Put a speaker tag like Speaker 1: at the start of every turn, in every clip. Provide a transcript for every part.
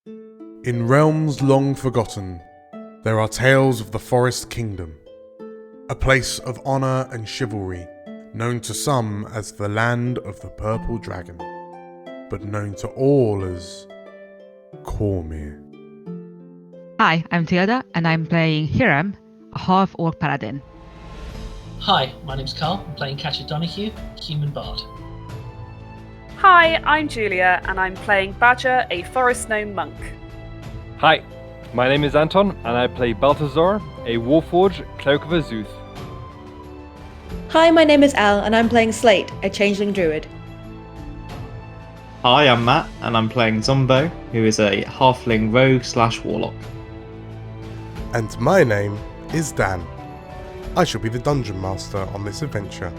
Speaker 1: In realms long forgotten, there are tales of the Forest Kingdom, a place of honour and chivalry, known to some as the Land of the Purple Dragon, but known to all as Cormyr.
Speaker 2: Hi, I'm Theoda, and I'm playing Hiram, a half-orc paladin.
Speaker 3: Hi, my name's Carl. I'm playing Catcher Donahue, human bard.
Speaker 4: Hi, I'm Julia, and I'm playing Badger, a forest gnome monk.
Speaker 5: Hi, my name is Anton, and I play Balthazar, a Warforged Cloak of Azuth.
Speaker 6: Hi, my name is Al, and I'm playing Slate, a changeling druid.
Speaker 7: Hi, I'm Matt, and I'm playing Zombo, who is a halfling rogue/warlock.
Speaker 1: And my name is Dan. I shall be the Dungeon Master on this adventure.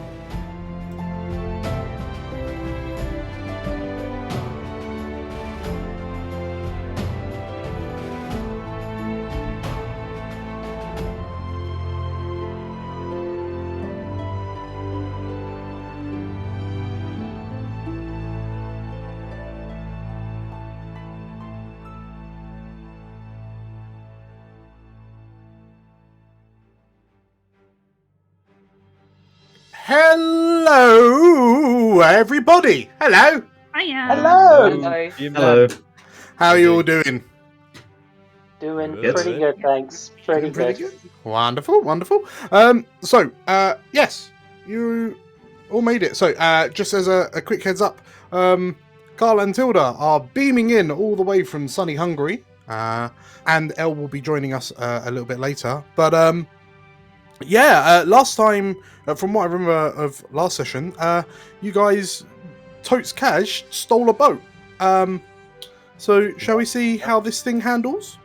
Speaker 1: Hello, everybody. Hello.
Speaker 4: Hiya.
Speaker 8: Hello.
Speaker 7: Hello.
Speaker 1: How are you all doing?
Speaker 8: Doing
Speaker 5: Good.
Speaker 8: pretty good, thanks. Pretty good.
Speaker 1: Wonderful. Yes, you all made it. So, just as a quick heads up, Carl and Tilda are beaming in all the way from sunny Hungary, and Elle will be joining us a little bit later. But last time, from what I remember of last session, you guys, totes cash, stole a boat. So shall we see how this thing handles?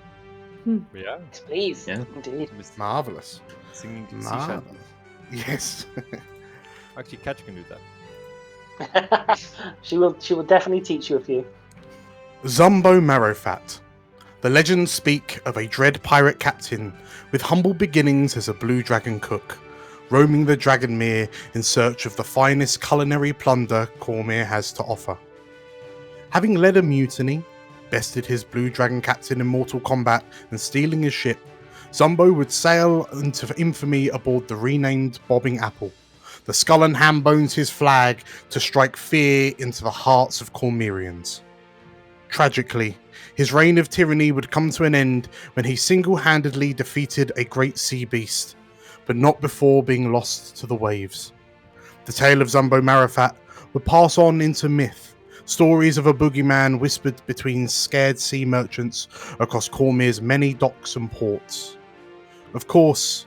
Speaker 5: Yeah,
Speaker 8: Please,
Speaker 7: Yeah.
Speaker 8: indeed.
Speaker 1: Marvelous.
Speaker 5: singing sea
Speaker 1: Marvelous.
Speaker 5: shanties.
Speaker 1: Yes.
Speaker 5: Actually, Catch can do that.
Speaker 8: She will definitely teach you a few.
Speaker 1: Zumbo Marrowfat. The legends speak of a dread pirate captain with humble beginnings as a blue dragon cook, roaming the Dragonmere in search of the finest culinary plunder Cormyr has to offer. Having led a mutiny, bested his blue dragon captain in mortal combat, and stealing his ship, Zumbo would sail into infamy aboard the renamed Bobbing Apple. The skull and ham bones his flag to strike fear into the hearts of Cormyrians. Tragically, his reign of tyranny would come to an end when he single-handedly defeated a great sea beast, but not before being lost to the waves. The tale of Zumbo Marrowfat would pass on into myth, stories of a boogeyman whispered between scared sea merchants across Cormyr's many docks and ports. Of course,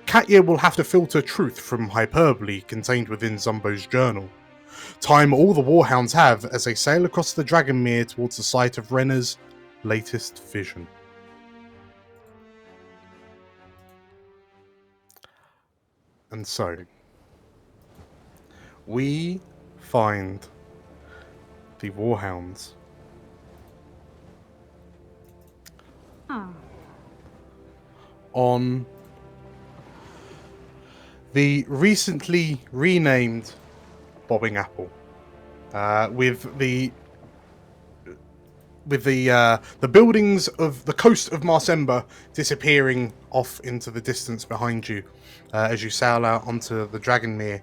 Speaker 1: Katya will have to filter truth from hyperbole contained within Zumbo's journal. Time all the Warhounds have as they sail across the Dragonmere towards the site of Renner's latest vision. And so, we find the Warhounds on the recently renamed Bobbing Apple, with the buildings of the coast of Marsemba disappearing off into the distance behind you as you sail out onto the Dragonmere.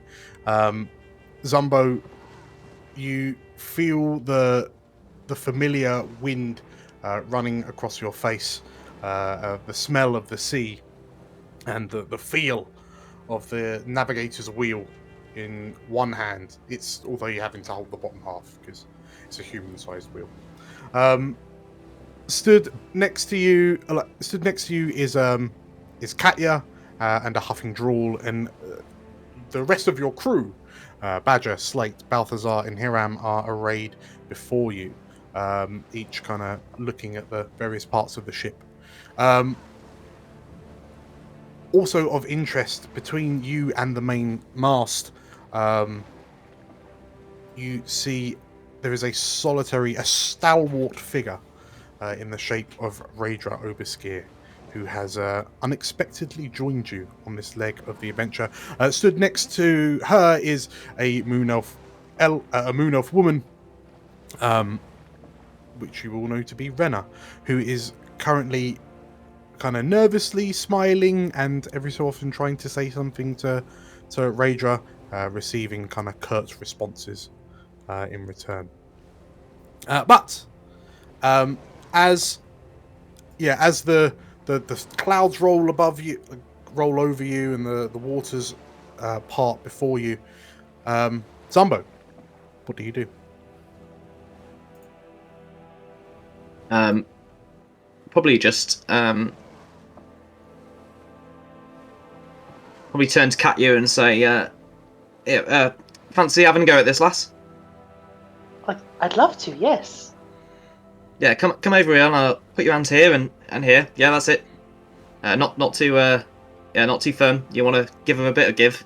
Speaker 1: Zumbo, you feel the familiar wind running across your face, the smell of the sea, and the feel of the navigator's wheel in one hand. Although you're having to hold the bottom half because it's a human-sized wheel. Stood next to you is Katya and a huffing drawl, and the rest of your crew, Badger, Slate, Balthazar, and Hiram, are arrayed before you, each kind of looking at the various parts of the ship. Also of interest, between you and the main mast, you see there is a stalwart figure in the shape of Raedra Oberskier, who has unexpectedly joined you on this leg of the adventure. Stood next to her is a moon elf woman which you all know to be Renna, who is currently kind of nervously smiling and every so often trying to say something to Raedra, receiving kind of curt responses in return. But as the clouds roll above you, roll over you, and the waters part before you, Zumbo, what do you do?
Speaker 7: Probably just probably turn to Katya and say, fancy having a go at this, lass?
Speaker 8: I'd love to, yes.
Speaker 7: Yeah, come over here and I'll put your hands here and here. Yeah, that's it. Not too firm. You want to give them a bit of give.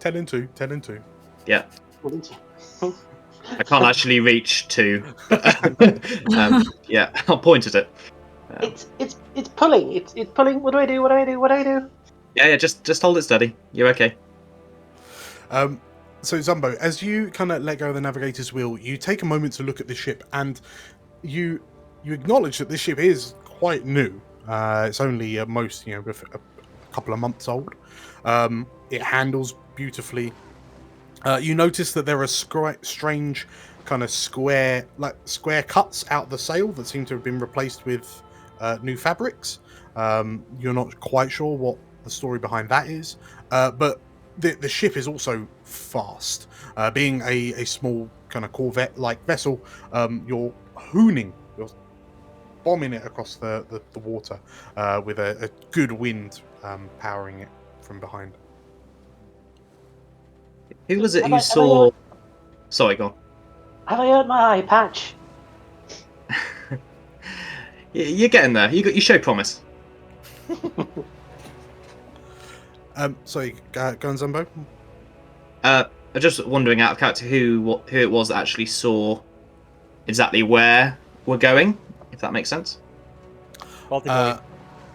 Speaker 1: 10 and 2.
Speaker 7: Yeah.
Speaker 8: Wouldn't you?
Speaker 7: I can't actually reach 2. But, yeah, I'll point at it.
Speaker 8: It's pulling. It's pulling. What do I do?
Speaker 7: Yeah. Just hold it steady. You're okay.
Speaker 1: So Zumbo, as you kind of let go of the navigator's wheel, you take a moment to look at the ship, and you acknowledge that this ship is quite new. It's only at most, a couple of months old. It handles beautifully. You notice that there are strange kind of square cuts out the sail that seem to have been replaced with new fabrics. You're not quite sure what the story behind that is, but the ship is also fast. Being a small kind of corvette-like vessel, you're bombing it across the water with a good wind powering it from behind.
Speaker 7: Who was it who saw... Sorry, go on.
Speaker 8: Have I earned my eye patch?
Speaker 7: You're getting there. You show promise.
Speaker 1: Sorry, go on, Zumbo.
Speaker 7: I'm just wondering out of character who it was that actually saw exactly where we're going, if that makes sense.
Speaker 5: Baltic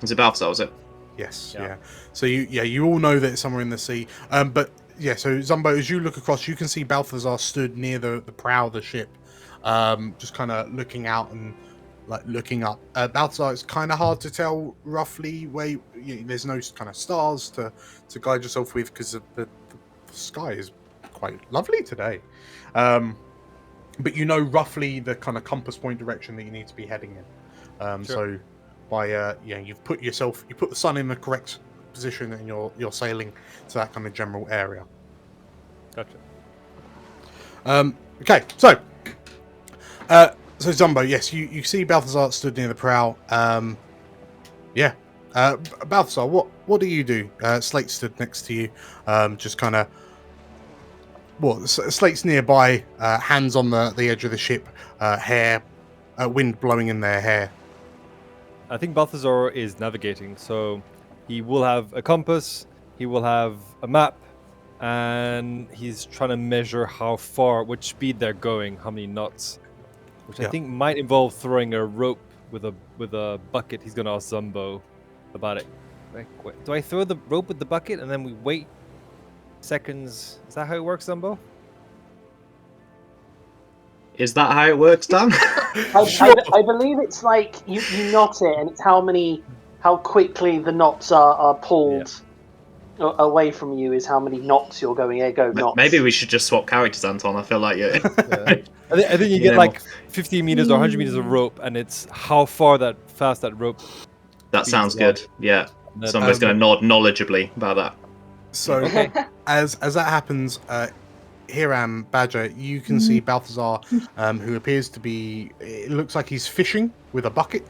Speaker 7: Was it Balthazar, was it?
Speaker 1: Yes, yeah. So you all know that it's somewhere in the sea. But yeah, so Zumbo, as you look across, you can see Balthazar stood near the prow of the ship, just kind of looking out and looking up. Balthazar, it's kind of hard to tell roughly where there's no kind of stars to guide yourself with because the sky is quite lovely today. But you know roughly the kind of compass point direction that you need to be heading in. Sure. So by you've put the sun in the correct position and you're sailing to that kind of general area.
Speaker 5: Gotcha.
Speaker 1: Okay, so Zumbo, yes, you see Balthazar stood near the prow. Balthazar, what do you do? Slate stood next to you, just kind of. Slate's nearby, hands on the edge of the ship, hair, wind blowing in their hair.
Speaker 5: I think Balthazar is navigating, so he will have a compass, he will have a map, and he's trying to measure which speed they're going, how many knots, which I think might involve throwing a rope with a bucket. He's going to ask Zumbo about it. Do I throw the rope with the bucket and then we wait seconds? Is that how it works, Zumbo?
Speaker 7: Is that how it works, Dan?
Speaker 8: I believe it's like you knot it, and it's how quickly the knots are pulled away from you is how many knots you're going. Knots.
Speaker 7: Maybe we should just swap characters, Anton. I feel like
Speaker 5: I think you get like 50 meters or 100 meters of rope, and it's how fast that rope.
Speaker 7: That sounds good. Yeah, somebody's going to nod knowledgeably about that.
Speaker 1: So as that happens, Hiram, Badger, you can see Balthazar, who appears to be. It looks like he's fishing with a bucket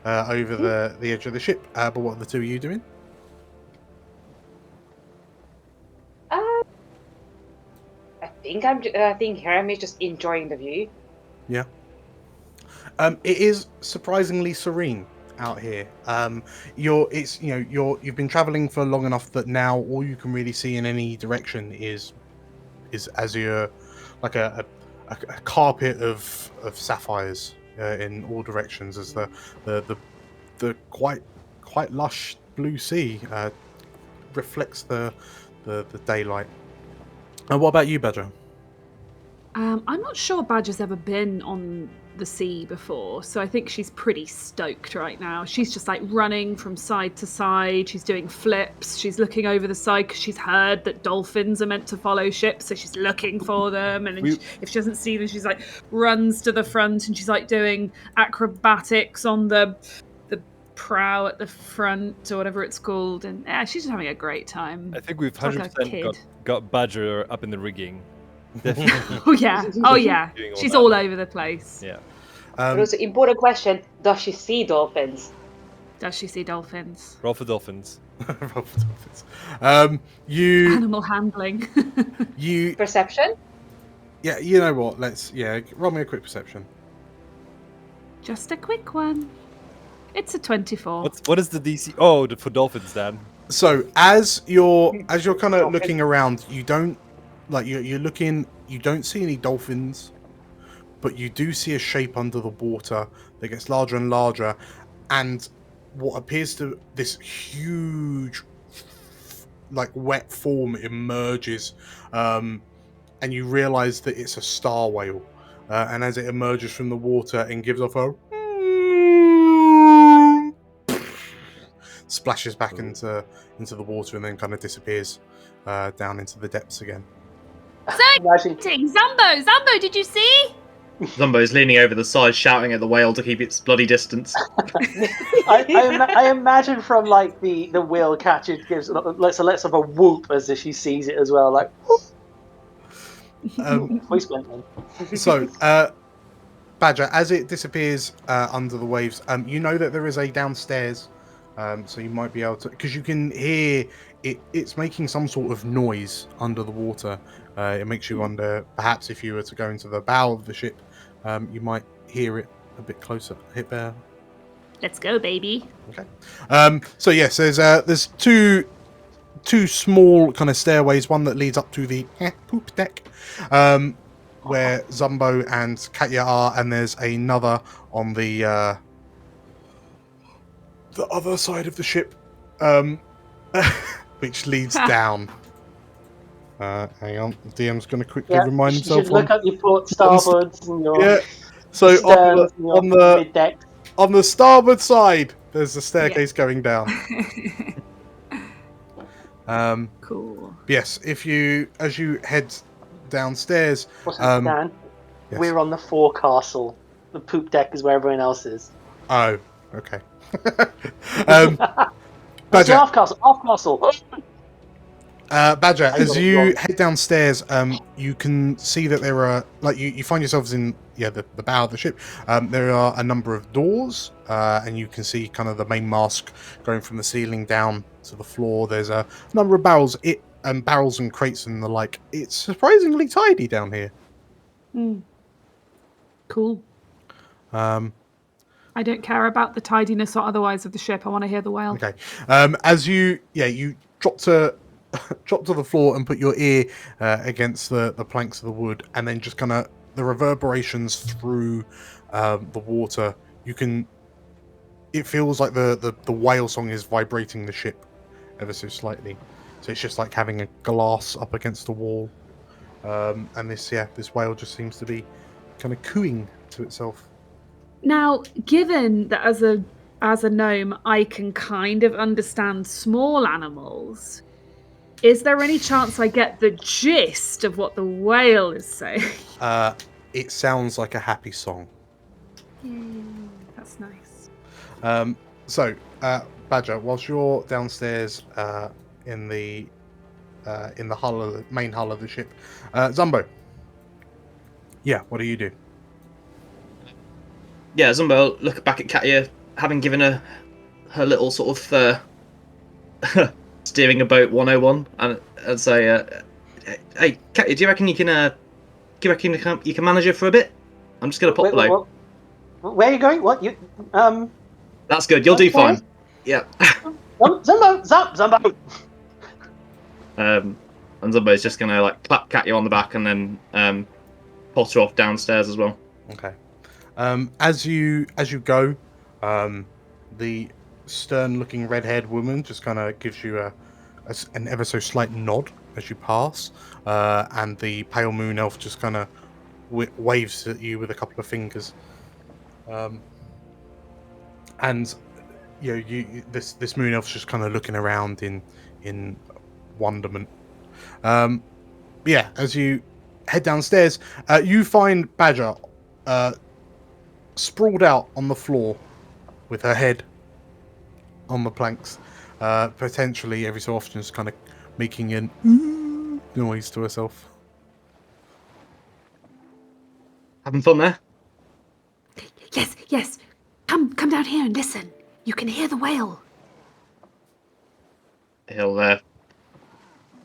Speaker 1: over the edge of the ship. But what are the two of you doing?
Speaker 9: I think Hiram is just enjoying the view.
Speaker 1: Yeah. It is surprisingly serene out here. You've been traveling for long enough that now all you can really see in any direction is azure, like a carpet of sapphires in all directions, as the quite lush blue sea reflects the daylight. And what about you, Badger?
Speaker 4: I'm not sure Badger's ever been on the sea before, so I think she's pretty stoked right now. She's just like running from side to side. She's doing flips. She's looking over the side because she's heard that dolphins are meant to follow ships, so she's looking for them. And then if she doesn't see them, she's like runs to the front and she's like doing acrobatics on the prow at the front or whatever it's called. And she's just having a great time.
Speaker 5: I think we've
Speaker 4: Like a
Speaker 5: 100%
Speaker 4: kid.
Speaker 5: got Badger up in the rigging.
Speaker 4: Oh yeah. She's all over the place.
Speaker 5: Yeah.
Speaker 9: But also, important question: does she see dolphins?
Speaker 4: Does she see dolphins?
Speaker 5: Roll for dolphins.
Speaker 1: Roll for dolphins. You
Speaker 4: Animal handling.
Speaker 1: you
Speaker 9: Perception?
Speaker 1: yeah. You know what? Roll me a quick perception.
Speaker 4: Just a quick one. It's a 24.
Speaker 5: What is the DC? Oh, for dolphins, Dan.
Speaker 1: So as you're kind of looking around, you don't you're looking. You don't see any dolphins, but you do see a shape under the water that gets larger and larger, and what appears to this huge, wet form emerges, and you realise that it's a star whale, and as it emerges from the water and gives off a splashes back into the water and then kind of disappears down into the depths again.
Speaker 4: Zumbo, did you see?
Speaker 7: Zumbo's leaning over the side, shouting at the whale to keep its bloody distance.
Speaker 8: I imagine from the whale catcher gives less of a whoop as if she sees it as well.
Speaker 1: So, Badger, as it disappears under the waves, you know that there is a downstairs, so you might be able to, because you can hear it's making some sort of noise under the water. It makes you wonder, perhaps if you were to go into the bow of the ship, you might hear it a bit closer. Hit there.
Speaker 4: Let's go, baby.
Speaker 1: Okay. So yes, there's two small kind of stairways. One that leads up to the poop deck, where Zumbo and Katya are, and there's another on the other side of the ship, which leads down. Hang on, the DM's going to quickly remind himself.
Speaker 8: You should look up your port starboards and your
Speaker 1: So
Speaker 8: mid-deck.
Speaker 1: on the starboard side, there's a staircase going down.
Speaker 4: Cool.
Speaker 1: Yes, as you head downstairs,
Speaker 8: Dan?
Speaker 1: yes.
Speaker 8: We're on the forecastle. The poop deck is where everyone else is.
Speaker 1: Oh, okay.
Speaker 8: Badger.
Speaker 1: Badger,
Speaker 8: Half castle.
Speaker 1: Badger, as you head downstairs, you can see that there are, you find yourselves in the bow of the ship. There are a number of doors, and you can see kind of the main mast going from the ceiling down to the floor. There's a number of barrels and crates and the like. It's surprisingly tidy down here.
Speaker 4: Cool. I don't care about the tidiness or otherwise of the ship. I want to hear the whale.
Speaker 1: Okay. As you drop to the floor and put your ear against the planks of the wood, and then just kind of the reverberations through the water. It feels like the whale song is vibrating the ship ever so slightly. So it's just like having a glass up against the wall. And this whale just seems to be kind of cooing to itself.
Speaker 4: Now, given that as a gnome, I can kind of understand small animals, is there any chance I get the gist of what the whale is saying?
Speaker 1: It sounds like a happy song.
Speaker 4: That's nice.
Speaker 1: So, Badger, whilst you're downstairs in the main hull of the ship, Zumbo. Yeah, what do you do?
Speaker 7: Yeah, Zumbo look back at Katya, having given her little sort of steering a boat 101, and say, "Hey, Katya, do you reckon you can manage her for a bit? I'm just gonna pop below."
Speaker 8: Where are you going? What you?
Speaker 7: That's good. You'll do fine. Yeah.
Speaker 8: Zumbo.
Speaker 7: And Zumbo's just gonna clap Katya on the back and then potter off downstairs as well.
Speaker 1: Okay. As you go, the stern-looking red-haired woman just kind of gives you an ever so slight nod as you pass, and the pale moon elf just kind of waves at you with a couple of fingers. And this moon elf's just kind of looking around in wonderment. Yeah, as you head downstairs, you find Badger sprawled out on the floor with her head on the planks, potentially every so often just kind of making an noise to herself.
Speaker 7: Having fun there?
Speaker 4: Yes. Come down here and listen. You can hear the whale.
Speaker 7: He'll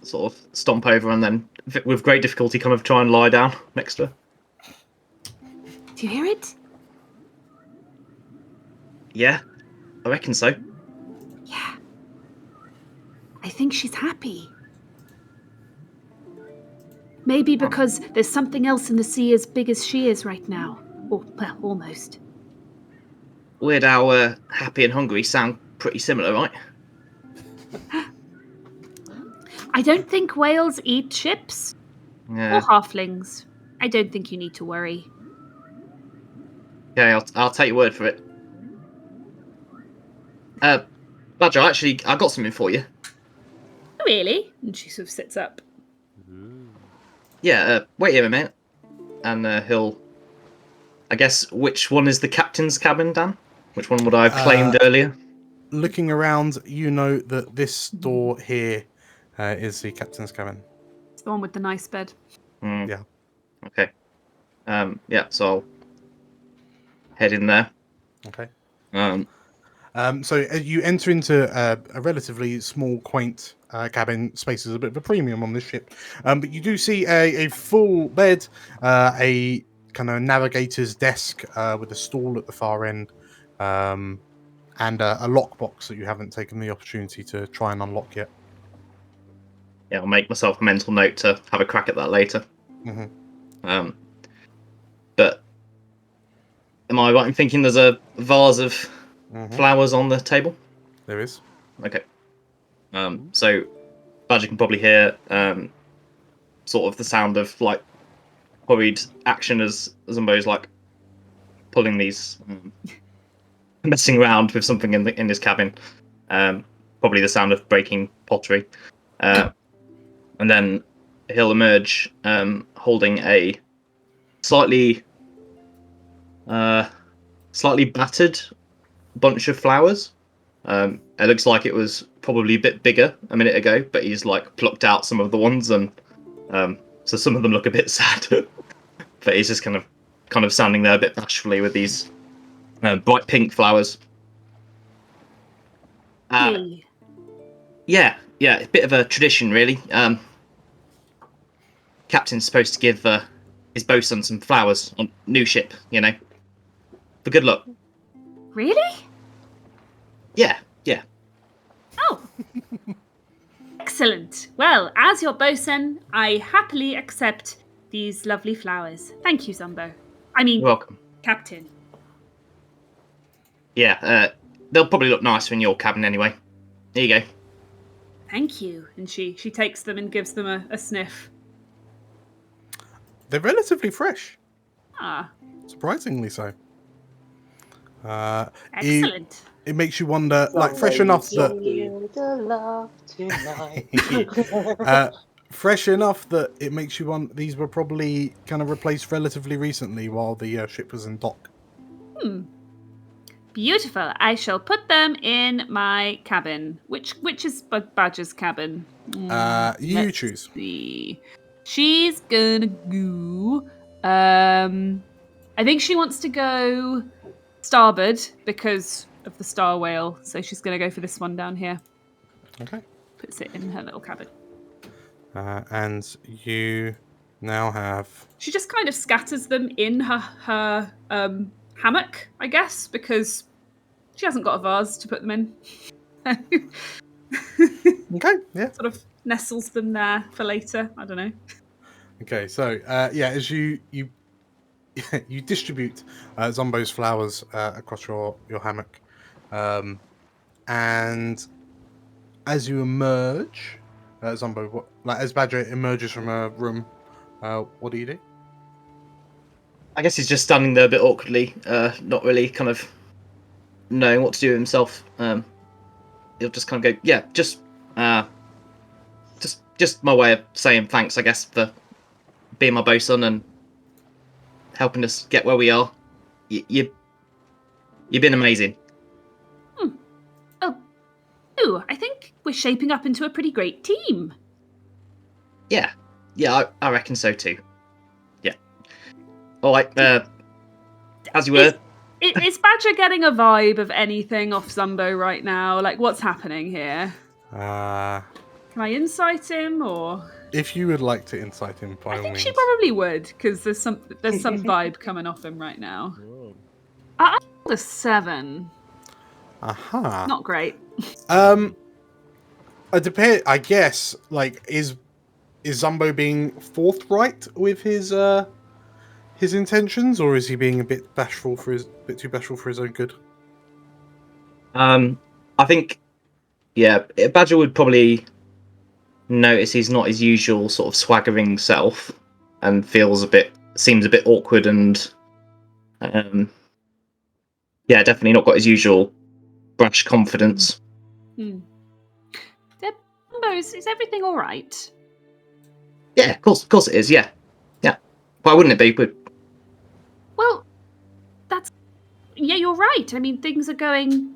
Speaker 7: sort of stomp over and then, with great difficulty, kind of try and lie down next to her.
Speaker 4: Do you hear it?
Speaker 7: Yeah, I reckon so.
Speaker 4: Yeah. I think she's happy. Maybe because there's something else in the sea as big as she is right now. Or, well, almost.
Speaker 7: Weird how happy and hungry sound pretty similar, right?
Speaker 4: I don't think whales eat ships.
Speaker 7: Yeah.
Speaker 4: Or halflings. I don't think you need to worry.
Speaker 7: Okay, I'll take your word for it. Badger, actually, I got something for you.
Speaker 4: Really? And she sort of sits up.
Speaker 7: Yeah, wait here a minute. And he'll... I guess, which one is the captain's cabin, Dan? Which one would I have claimed earlier?
Speaker 1: Looking around, you know that this door here is the captain's cabin.
Speaker 4: It's the one with the nice bed.
Speaker 1: Yeah.
Speaker 7: Okay. Yeah, so I'll head in there.
Speaker 1: Okay.
Speaker 7: Um,
Speaker 1: So you enter into a relatively small, quaint cabin. Space is a bit of a premium on this ship, but you do see a full bed, a kind of navigator's desk with a stool at the far end, and a lockbox that you haven't taken the opportunity to try and unlock yet.
Speaker 7: yeah, I'll make myself a mental note to have a crack at that later.
Speaker 1: Mm-hmm.
Speaker 7: But am I right in thinking there's a vase of flowers on the table?
Speaker 1: There is.
Speaker 7: Okay. So Badger can probably hear sort of the sound of like hurried action as Zumbo's like pulling these, messing around with something in his cabin. Probably the sound of breaking pottery, and then he'll emerge holding a slightly battered bunch of flowers. It looks like it was probably a bit bigger a minute ago, but he's like plucked out some of the ones, and so some of them look a bit sad. But he's just kind of standing there a bit bashfully with these bright pink flowers.
Speaker 4: Hey.
Speaker 7: Yeah, a bit of a tradition, really. Captain's supposed to give his bosun some flowers on new ship, for good luck.
Speaker 4: Really?
Speaker 7: Yeah.
Speaker 4: Oh. Excellent. Well, as your bosun, I happily accept these lovely flowers. Thank you, Zumbo. I mean,
Speaker 7: You're welcome.
Speaker 4: Captain.
Speaker 7: Yeah, they'll probably look nicer in your cabin anyway. There you go.
Speaker 4: Thank you. And she takes them and gives them a sniff.
Speaker 1: They're relatively fresh.
Speaker 4: Ah.
Speaker 1: Surprisingly so.
Speaker 4: Excellent.
Speaker 1: It makes you wonder, like, fresh enough that fresh enough that it makes you want. These were probably kind of replaced relatively recently while the ship was in dock.
Speaker 4: Beautiful. I shall put them in my cabin. Which is Badger's cabin?
Speaker 1: You choose.
Speaker 4: See. She's gonna go. I think she wants to go starboard because of the star whale. So she's gonna go for this one down here.
Speaker 1: Okay.
Speaker 4: Puts it in her little cabin.
Speaker 1: And you now have.
Speaker 4: She just kind of scatters them in her hammock, I guess, because she hasn't got a vase to put them in.
Speaker 1: Okay. Yeah.
Speaker 4: Sort of nestles them there for later. I don't know.
Speaker 1: Okay. So as you you distribute Zumbo's flowers across your hammock, and as you emerge, Zumbo, as Badger emerges from a room, what do you do?
Speaker 7: I guess he's just standing there a bit awkwardly, not really kind of knowing what to do with himself. He'll just kind of go, yeah, just my way of saying thanks, I guess, for being my bosun and helping us get where we are. You've been amazing.
Speaker 4: Oh, I think we're shaping up into a pretty great team.
Speaker 7: Yeah, I reckon so too. Yeah. All right. As you were.
Speaker 4: Is Badger getting a vibe of anything off Zumbo right now? Like, what's happening here? Can I insight him, or?
Speaker 1: If you would like to insight him, by
Speaker 4: I
Speaker 1: all
Speaker 4: think
Speaker 1: means.
Speaker 4: she probably would, because there's some vibe coming off him right now. I rolled a 7.
Speaker 1: Aha.
Speaker 4: Not great.
Speaker 1: It depends. I guess. Like, is Zumbo being forthright with his intentions, or is he being a bit too bashful for his own good?
Speaker 7: I think, yeah, Badger would probably notice he's not his usual sort of swaggering self, and seems a bit awkward, and yeah, definitely not got his usual brash confidence.
Speaker 4: Zumbo, is everything all right?
Speaker 7: Yeah, of course it is. Yeah. Why wouldn't it be?
Speaker 4: Well, yeah, you're right. I mean, things are going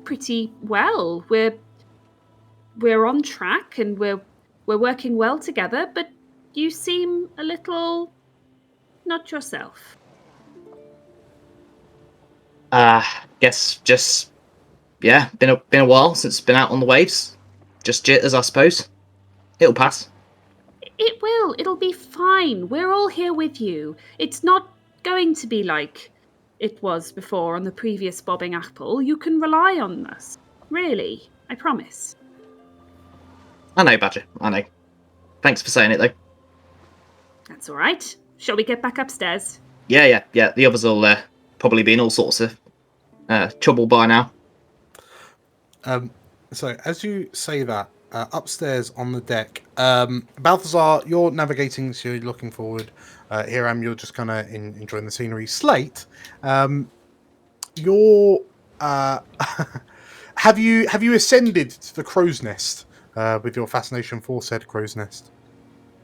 Speaker 4: pretty well. We're on track and we're working well together, but you seem a little not yourself.
Speaker 7: Guess just been a while since been out on the waves. Just jitters, I suppose. It'll pass.
Speaker 4: It will. It'll be fine. We're all here with you. It's not going to be like it was before on the previous Bobbing Apple. You can rely on us. Really. I promise.
Speaker 7: I know, Badger. I know. Thanks for saying it, though.
Speaker 4: That's all right. Shall we get back upstairs?
Speaker 7: Yeah. The others will probably be in all sorts of trouble by now.
Speaker 1: So, as you say that, upstairs on the deck, Balthazar, you're navigating, so you're looking forward. Hiram, you're just kind of enjoying the scenery. Slate, you're have you ascended to the crow's nest with your fascination for said crow's nest?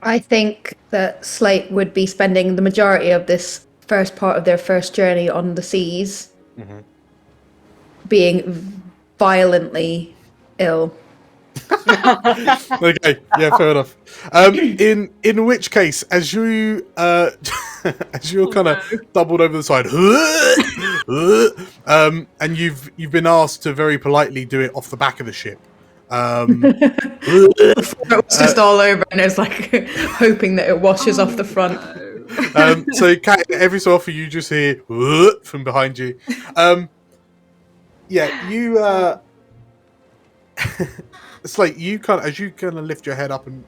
Speaker 6: I think that Slate would be spending the majority of this first part of their first journey on the seas being violently ill.
Speaker 1: Okay, yeah, fair enough. In which case, as you're kind of doubled over the side, and you've been asked to very politely do it off the back of the ship.
Speaker 6: It was just all over, and it's like hoping that it washes off the front.
Speaker 1: So, Kat, every so often you just hear from behind you. Yeah, you. It's like you as you kind of lift your head up and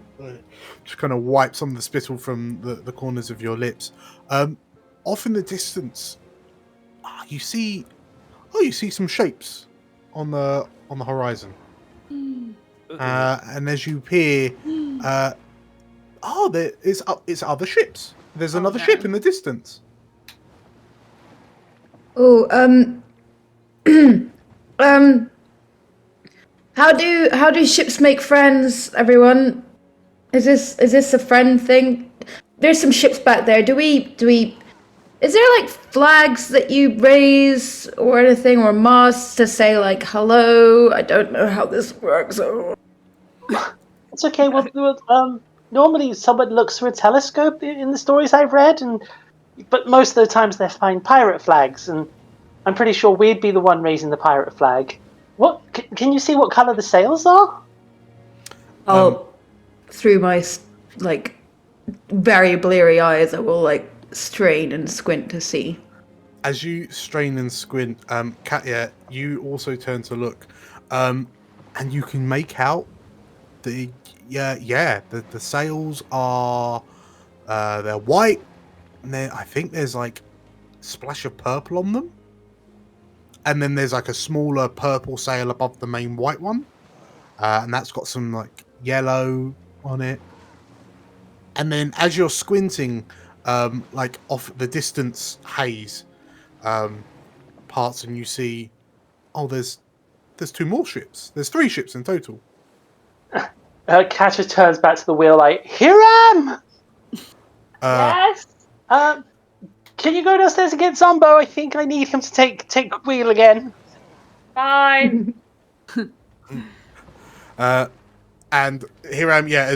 Speaker 1: just kind of wipe some of the spittle from the corners of your lips. Off in the distance, you see some shapes on the horizon. And as you peer, it's other ships. There's another ship in the distance.
Speaker 6: Oh, How do ships make friends, everyone? Is this a friend thing? There's some ships back there. Do we is there like flags that you raise or anything, or masts to say like hello? I don't know how this works. Oh.
Speaker 8: It's okay. Well, normally someone looks through a telescope in the stories I've read, but most of the times they find pirate flags, and I'm pretty sure we'd be the one raising the pirate flag. What can you see? What color the sails are?
Speaker 6: Through my like very bleary eyes, I will like strain and squint to see.
Speaker 1: As you strain and squint, Katya, you also turn to look, and you can make out the sails are they're white, and I think there's like a splash of purple on them. And then there's like a smaller purple sail above the main white one. And that's got some like yellow on it. And then as you're squinting, like off the distance haze parts, and you see, oh, there's 2 more ships. There's 3 ships in total.
Speaker 8: Catcher turns back to the wheel like, Hiram!
Speaker 9: Yes.
Speaker 8: Can you go downstairs and get Zombo? I think I need him to take wheel again.
Speaker 9: Fine.
Speaker 1: And Hiram, yeah,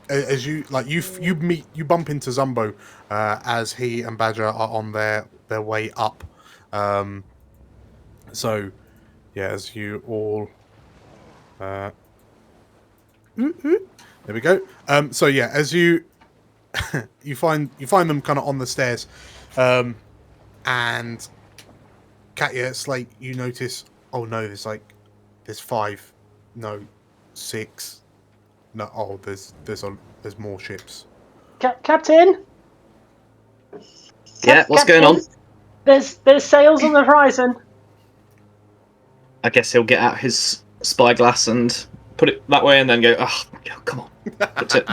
Speaker 1: as you like, you bump into Zumbo as he and Badger are on their way up. So, yeah, as you all, there we go. So yeah, as you you find them kind of on the stairs, and Katya, Slate, you notice, oh no, there's 5, no, 6, no, oh, there's more ships.
Speaker 8: Captain?
Speaker 7: Yeah, what's going on?
Speaker 8: There's sails on the horizon.
Speaker 7: I guess he'll get out his spyglass and put it that way, and then go, oh, come on. That's it.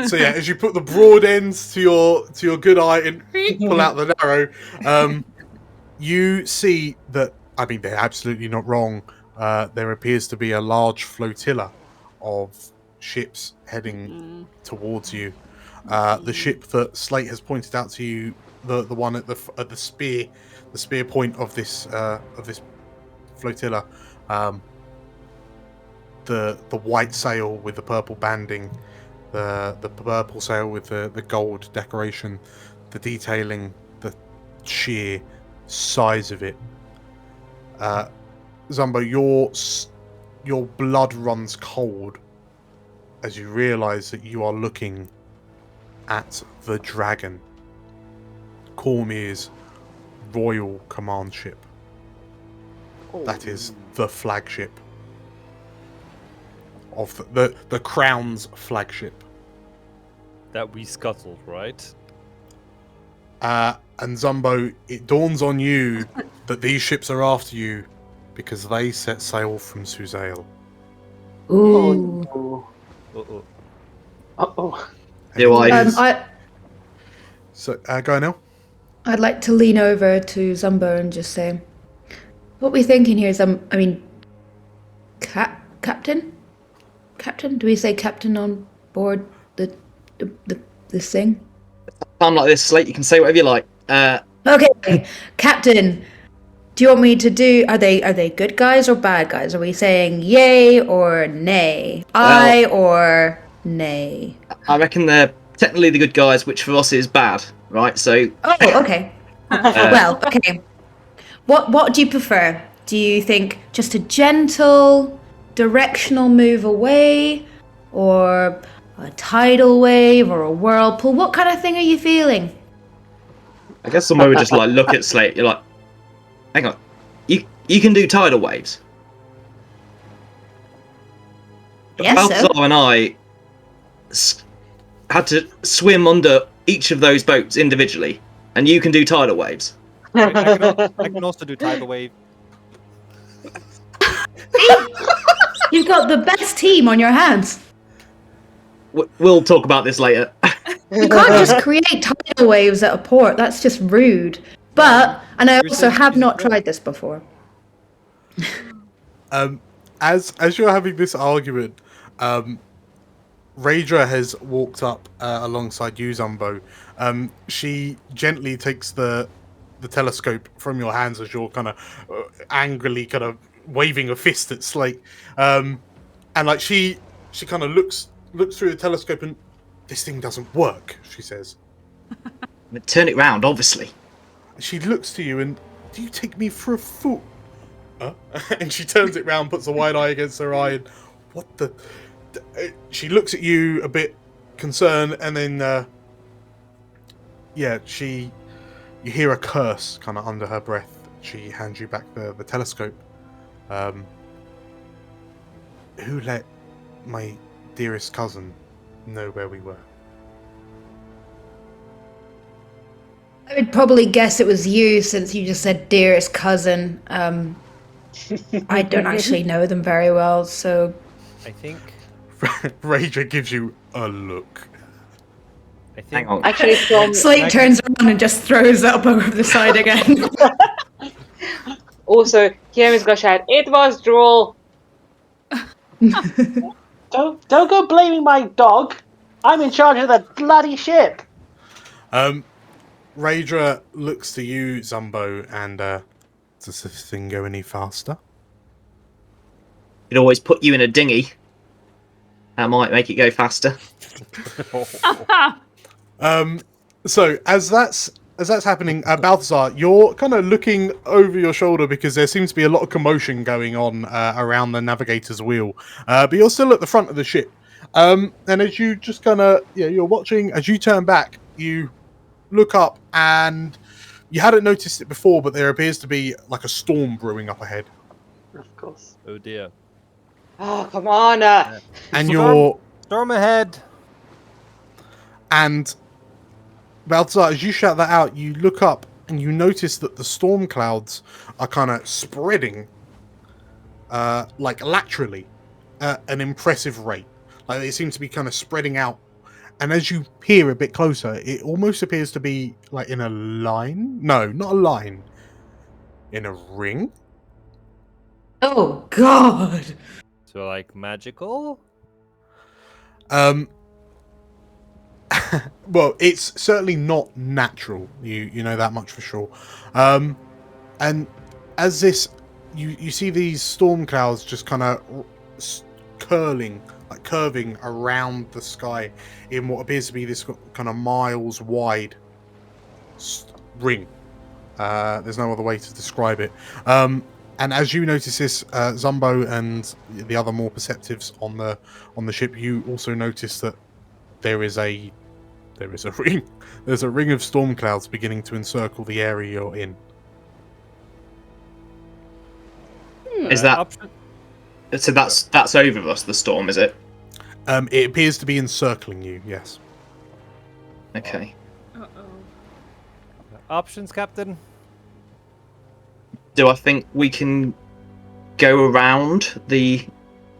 Speaker 1: So yeah, as you put the broad ends to your good eye and pull out the narrow, you see that, I mean, they're absolutely not wrong. There appears to be a large flotilla of ships heading towards you. The ship that Slate has pointed out to you, the one at the spear point of this flotilla, the white sail with the purple banding, the purple sail with the gold decoration, the detailing, the sheer size of it. Zumbo, your blood runs cold as you realise that you are looking at the Dragon, Cormyr's royal command ship. That is the flagship of the Crown's flagship.
Speaker 5: That we scuttled, right?
Speaker 1: And Zumbo, it dawns on you that these ships are after you because they set sail from Suzail.
Speaker 6: Ooh.
Speaker 8: Oh.
Speaker 5: Uh-oh.
Speaker 8: Uh-oh.
Speaker 7: Do I?
Speaker 1: So, go on, Neil.
Speaker 6: I'd like to lean over to Zumbo and just say, what we're thinking here is, Captain? Captain? Do we say captain on board this thing?
Speaker 7: I'm like this, Slate, you can say whatever you like.
Speaker 6: Okay, Captain. Do you want me to do? Are they good guys or bad guys? Are we saying yay or nay? Aye or nay?
Speaker 7: I reckon they're technically the good guys, which for us is bad, right? So.
Speaker 6: Oh, okay. Well, okay. What do you prefer? Do you think just a gentle, directional move away, or a tidal wave, or a whirlpool? What kind of thing are you feeling?
Speaker 7: I guess someone would just like look at Slate. You're like, hang on, you can do tidal waves.
Speaker 6: Yes,
Speaker 7: Balthazar
Speaker 6: so.
Speaker 7: and I had to swim under each of those boats individually, and you can do tidal waves.
Speaker 5: Right, I can also do tidal wave.
Speaker 6: You've got the best team on your hands.
Speaker 7: We'll talk about this later.
Speaker 6: You can't just create tidal waves at a port. That's just rude. But, and I also have not tried this before.
Speaker 1: As you're having this argument, Raedra has walked up alongside you, Zumbo. She gently takes the telescope from your hands as you're kind of angrily kind of waving a fist at Slate, and like she kind of looks through the telescope and this thing doesn't work, she says.
Speaker 7: Turn it round, obviously.
Speaker 1: She looks to you and, do you take me for a fool? And she turns it round, puts a wide eye against her eye, and what the? She looks at you a bit concerned, and then you hear a curse kind of under her breath. She hands you back the telescope. Who let my dearest cousin know where we were?
Speaker 6: I would probably guess it was you, since you just said dearest cousin. I don't actually know them very well, so...
Speaker 5: I think...
Speaker 1: Raedra gives you a look.
Speaker 5: I think.
Speaker 7: Hang on.
Speaker 9: Actually, from
Speaker 6: Slate turns around and just throws it up over the side again.
Speaker 9: also, Kieran's gonna shout, "It was Drool."
Speaker 8: Don't go blaming my dog. I'm in charge of the bloody ship.
Speaker 1: Raedra looks to you, Zumbo, and does this thing go any faster?
Speaker 7: Could always put you in a dinghy. That might make it go faster.
Speaker 1: So as that's happening, Balthazar, you're kind of looking over your shoulder because there seems to be a lot of commotion going on around the navigator's wheel, but you're still at the front of the ship. And as you just kind of, you're watching. As you turn back, you look up, and you hadn't noticed it before, but there appears to be like a storm brewing up ahead.
Speaker 8: Of course.
Speaker 5: Oh dear.
Speaker 9: Oh, come on.
Speaker 1: And you're
Speaker 5: Storm ahead.
Speaker 1: And Balthazar, as you shout that out, you look up and you notice that the storm clouds are kind of spreading, like laterally, at an impressive rate. Like they seem to be kind of spreading out. And as you peer a bit closer, it almost appears to be like in a line. No, not a line. In a ring.
Speaker 6: Oh God!
Speaker 5: So like magical?
Speaker 1: Well, it's certainly not natural. You know that much for sure. And as this, you see these storm clouds just kind of curving around the sky in what appears to be this kind of miles wide ring. There's no other way to describe it. And as you notice this, Zumbo and the other more perceptives on the ship, you also notice that there is a ring. There's a ring of storm clouds beginning to encircle the area you're in.
Speaker 7: Is that so? That's over us. The storm, is it?
Speaker 1: It appears to be encircling you. Yes.
Speaker 7: Okay.
Speaker 5: Options, Captain?
Speaker 7: Do I think we can go around the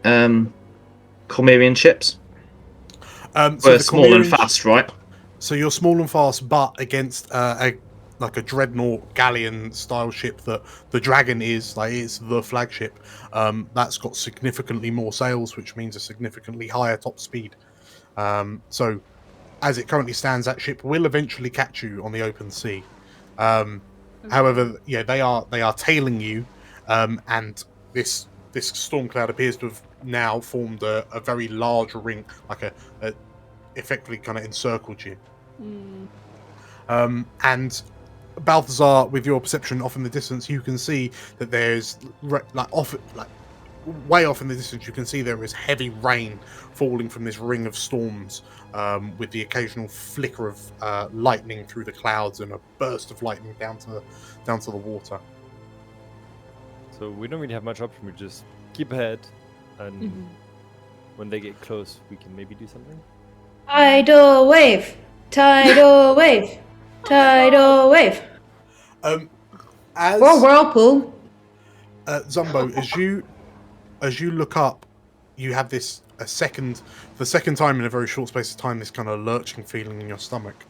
Speaker 7: Cormyrian ships?
Speaker 1: So
Speaker 7: We're
Speaker 1: the
Speaker 7: small and
Speaker 1: Cormyrian
Speaker 7: fast, right?
Speaker 1: So you're small and fast, but against a dreadnought galleon style ship that the Dragon is, like it's the flagship. That's got significantly more sails, which means a significantly higher top speed. So as it currently stands, that ship will eventually catch you on the open sea. However, they are tailing you, and this storm cloud appears to have now formed a very large ring, like a effectively kind of encircled you. And Balthazar, with your perception off in the distance, you can see that there's way off in the distance. You can see there is heavy rain falling from this ring of storms, with the occasional flicker of lightning through the clouds and a burst of lightning down to the water.
Speaker 5: So we don't really have much option. We just keep ahead, and when they get close, we can maybe do something.
Speaker 6: Tidal wave! Tidal wave! Tidal wave!
Speaker 1: As
Speaker 6: Or whirlpool.
Speaker 1: Zumbo, as you look up, you have the second time in a very short space of time, this kind of lurching feeling in your stomach,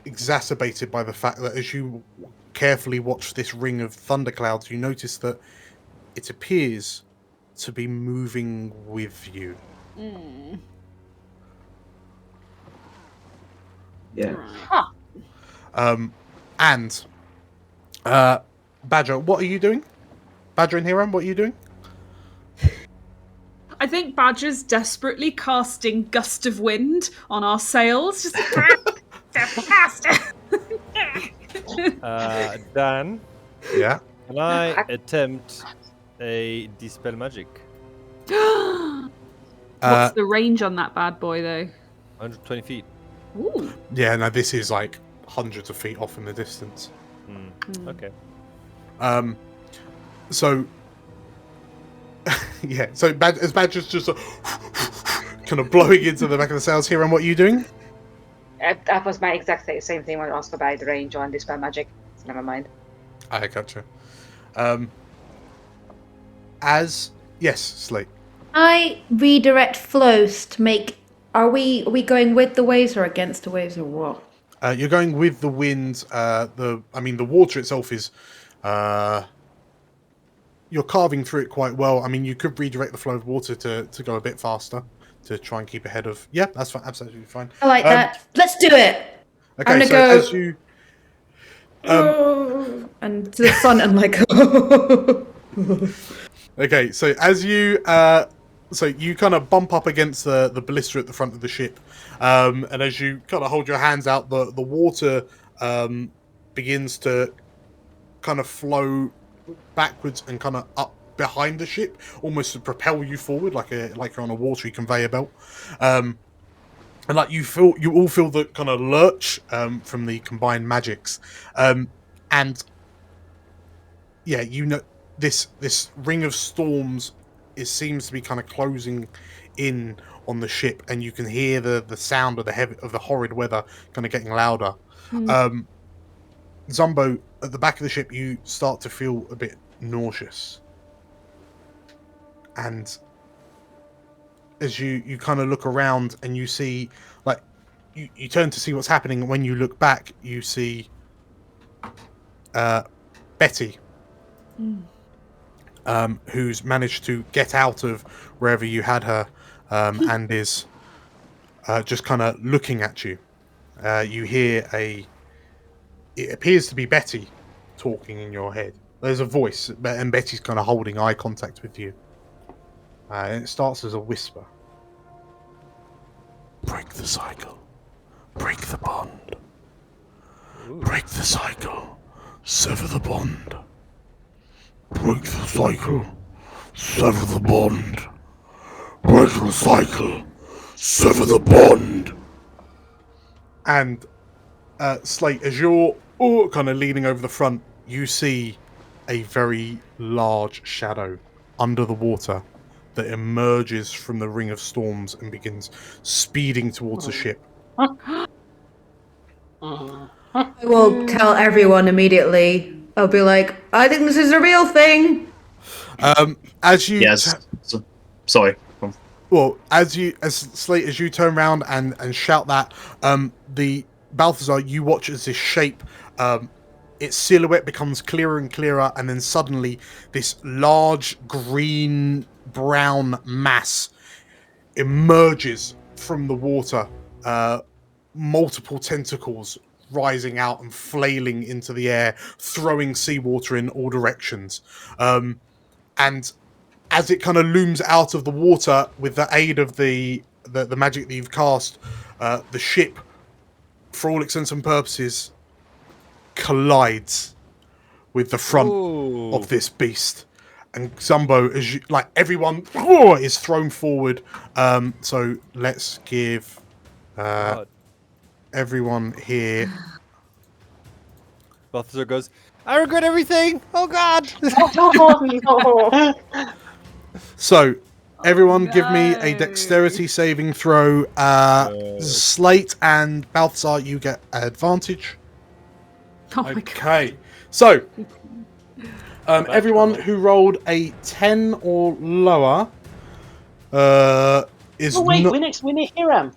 Speaker 1: exacerbated by the fact that as you carefully watch this ring of thunderclouds, you notice that it appears to be moving with you.
Speaker 7: Yeah.
Speaker 1: And Badger, what are you doing? Badger and Hiram, what are you doing?
Speaker 4: I think Badger's desperately casting Gust of Wind on our sails. Just faster.
Speaker 5: Dan,
Speaker 1: Yeah.
Speaker 5: can I attempt a Dispel Magic?
Speaker 4: What's the range on that bad boy, though?
Speaker 5: 120 feet.
Speaker 4: Ooh.
Speaker 1: Yeah, no, this is like hundreds of feet off in the distance.
Speaker 5: Okay.
Speaker 1: So, yeah, so as Badger's just kind of blowing into the back of the sails here, and what are you doing?
Speaker 9: That was my exact same thing when I asked about the range on Dispel Magic. So never mind.
Speaker 1: I gotcha. Yes, Slate.
Speaker 6: I redirect flows to make Are we going with the waves or against the waves or what?
Speaker 1: You're going with the wind. The water itself is. You're carving through it quite well. I mean, you could redirect the flow of water to go a bit faster to try and keep ahead of. Yeah, that's fine. Absolutely fine.
Speaker 6: I like that. Let's do it.
Speaker 1: Okay,
Speaker 6: I'm gonna
Speaker 1: so
Speaker 6: go.
Speaker 1: as you.
Speaker 6: And to the front and like.
Speaker 1: Okay, so as you you kind of bump up against the ballista at the front of the ship, and as you kind of hold your hands out, the water begins to kind of flow backwards and kind of up behind the ship, almost to propel you forward, like you're on a watery conveyor belt. And like you all feel the kind of lurch from the combined magics, and yeah, you know this ring of storms seems to be kind of closing in on the ship, and you can hear the sound of the horrid weather kind of getting louder. Zumbo, at the back of the ship, you start to feel a bit nauseous, and as you kind of look around and you see, like, you turn to see what's happening, and when you look back, you see Betty, who's managed to get out of wherever you had her, and is just kind of looking at you. You hear it appears to be Betty talking in your head. There's a voice, and Betty's kind of holding eye contact with you. And it starts as a whisper. Break the cycle. Break the bond. Break the cycle. Sever the bond. Break the cycle. Sever the bond. Break the cycle. Sever the bond. And Slate, as you're kind of leaning over the front, you see a very large shadow under the water that emerges from the ring of storms and begins speeding towards the ship.
Speaker 6: I will tell everyone immediately. I'll be like, I think this is a real thing.
Speaker 1: As you
Speaker 7: Sorry.
Speaker 1: Well, as Slate, as you turn around and shout that, the Balthazar, you watch as this shape, its silhouette becomes clearer and clearer, and then suddenly this large green-brown mass emerges from the water, multiple tentacles rising out and flailing into the air, throwing seawater in all directions. And as it kind of looms out of the water with the aid of the magic that you've cast, the ship, for all intents and purposes, collides with the front of this beast. And Zumbo, as you, like, everyone is thrown forward. So let's give everyone here.
Speaker 5: Balthazar goes, I regret everything! Oh god!
Speaker 1: So, everyone give me a dexterity saving throw. Slate and Balthazar, you get advantage.
Speaker 4: Oh my God.
Speaker 1: Okay. So, everyone who rolled a 10 or lower is
Speaker 8: wait,
Speaker 1: not...
Speaker 8: we're near Hiram.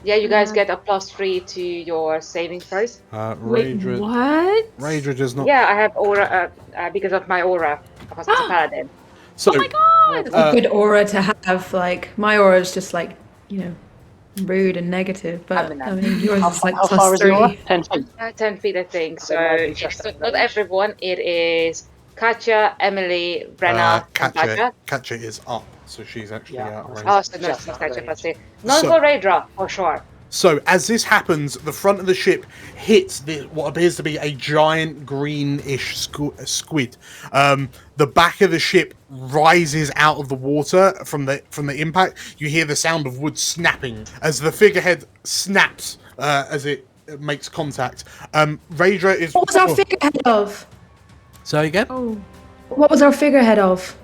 Speaker 9: Yeah, you guys get a +3 to your saving throws.
Speaker 4: Wait,
Speaker 1: Raedra,
Speaker 4: what?
Speaker 1: Raedra does not...
Speaker 9: Yeah, I have aura because of my aura. Because it's a paladin.
Speaker 1: So,
Speaker 4: Oh my God!
Speaker 6: It's a good aura to have. Like, my aura is just like, rude and negative. But I mean, yours is like
Speaker 8: How far is
Speaker 6: +3.
Speaker 8: your 10 feet?
Speaker 9: 10 feet, I think. So
Speaker 8: Okay,
Speaker 9: it's not everyone. It is Katja, Emily, Brenna, and Katja.
Speaker 1: Katja is up, so she's actually out of range.
Speaker 9: Oh, so no, it's not Katja, Not
Speaker 1: So-
Speaker 9: for Raedra, for sure.
Speaker 1: So, as this happens, the front of the ship hits what appears to be a giant greenish squid. The back of the ship rises out of the water from the impact. You hear the sound of wood snapping as the figurehead snaps as it makes contact. Raedra is...
Speaker 6: What was our figurehead of?
Speaker 1: Say again?
Speaker 4: Oh.
Speaker 6: What was our figurehead of?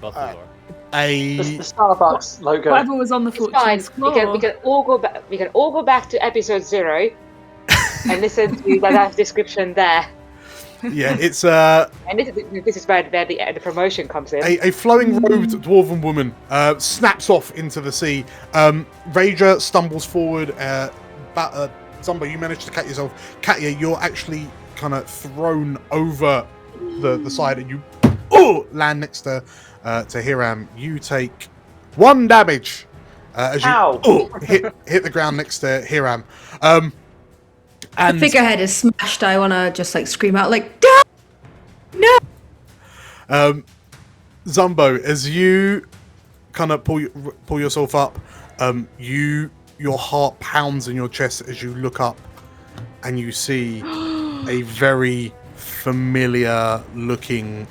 Speaker 5: Balthazar.
Speaker 8: The Starbucks logo.
Speaker 4: Whatever was on the
Speaker 9: It's fine.
Speaker 4: Fortune's
Speaker 9: We
Speaker 4: claw.
Speaker 9: can all go back. We can all go back to episode 0 and listen to the live description there.
Speaker 1: Yeah, it's
Speaker 9: And this is where the promotion comes in.
Speaker 1: a flowing robed dwarven woman snaps off into the sea. Rager stumbles forward. Zumbo, you manage to catch yourself. Katya, you're actually kind of thrown over the side, and you land next to Hiram. You take 1 damage as you hit the ground next to Hiram. And
Speaker 6: The figurehead is smashed. I want to just like scream out like, no!
Speaker 1: Zumbo, as you kind of pull yourself up, your heart pounds in your chest as you look up, and you see a very familiar looking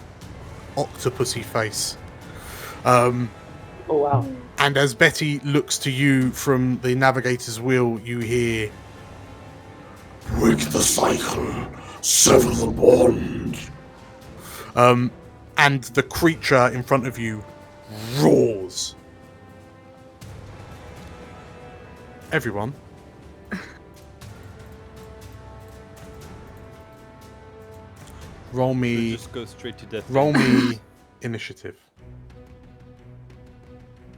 Speaker 1: octopusy face.
Speaker 8: Oh wow.
Speaker 1: And as Betty looks to you from the navigator's wheel, you hear, "Break the cycle, sever the bond." And the creature in front of you roars. Everyone. Roll me.
Speaker 5: Just go straight to death.
Speaker 1: Roll me initiative.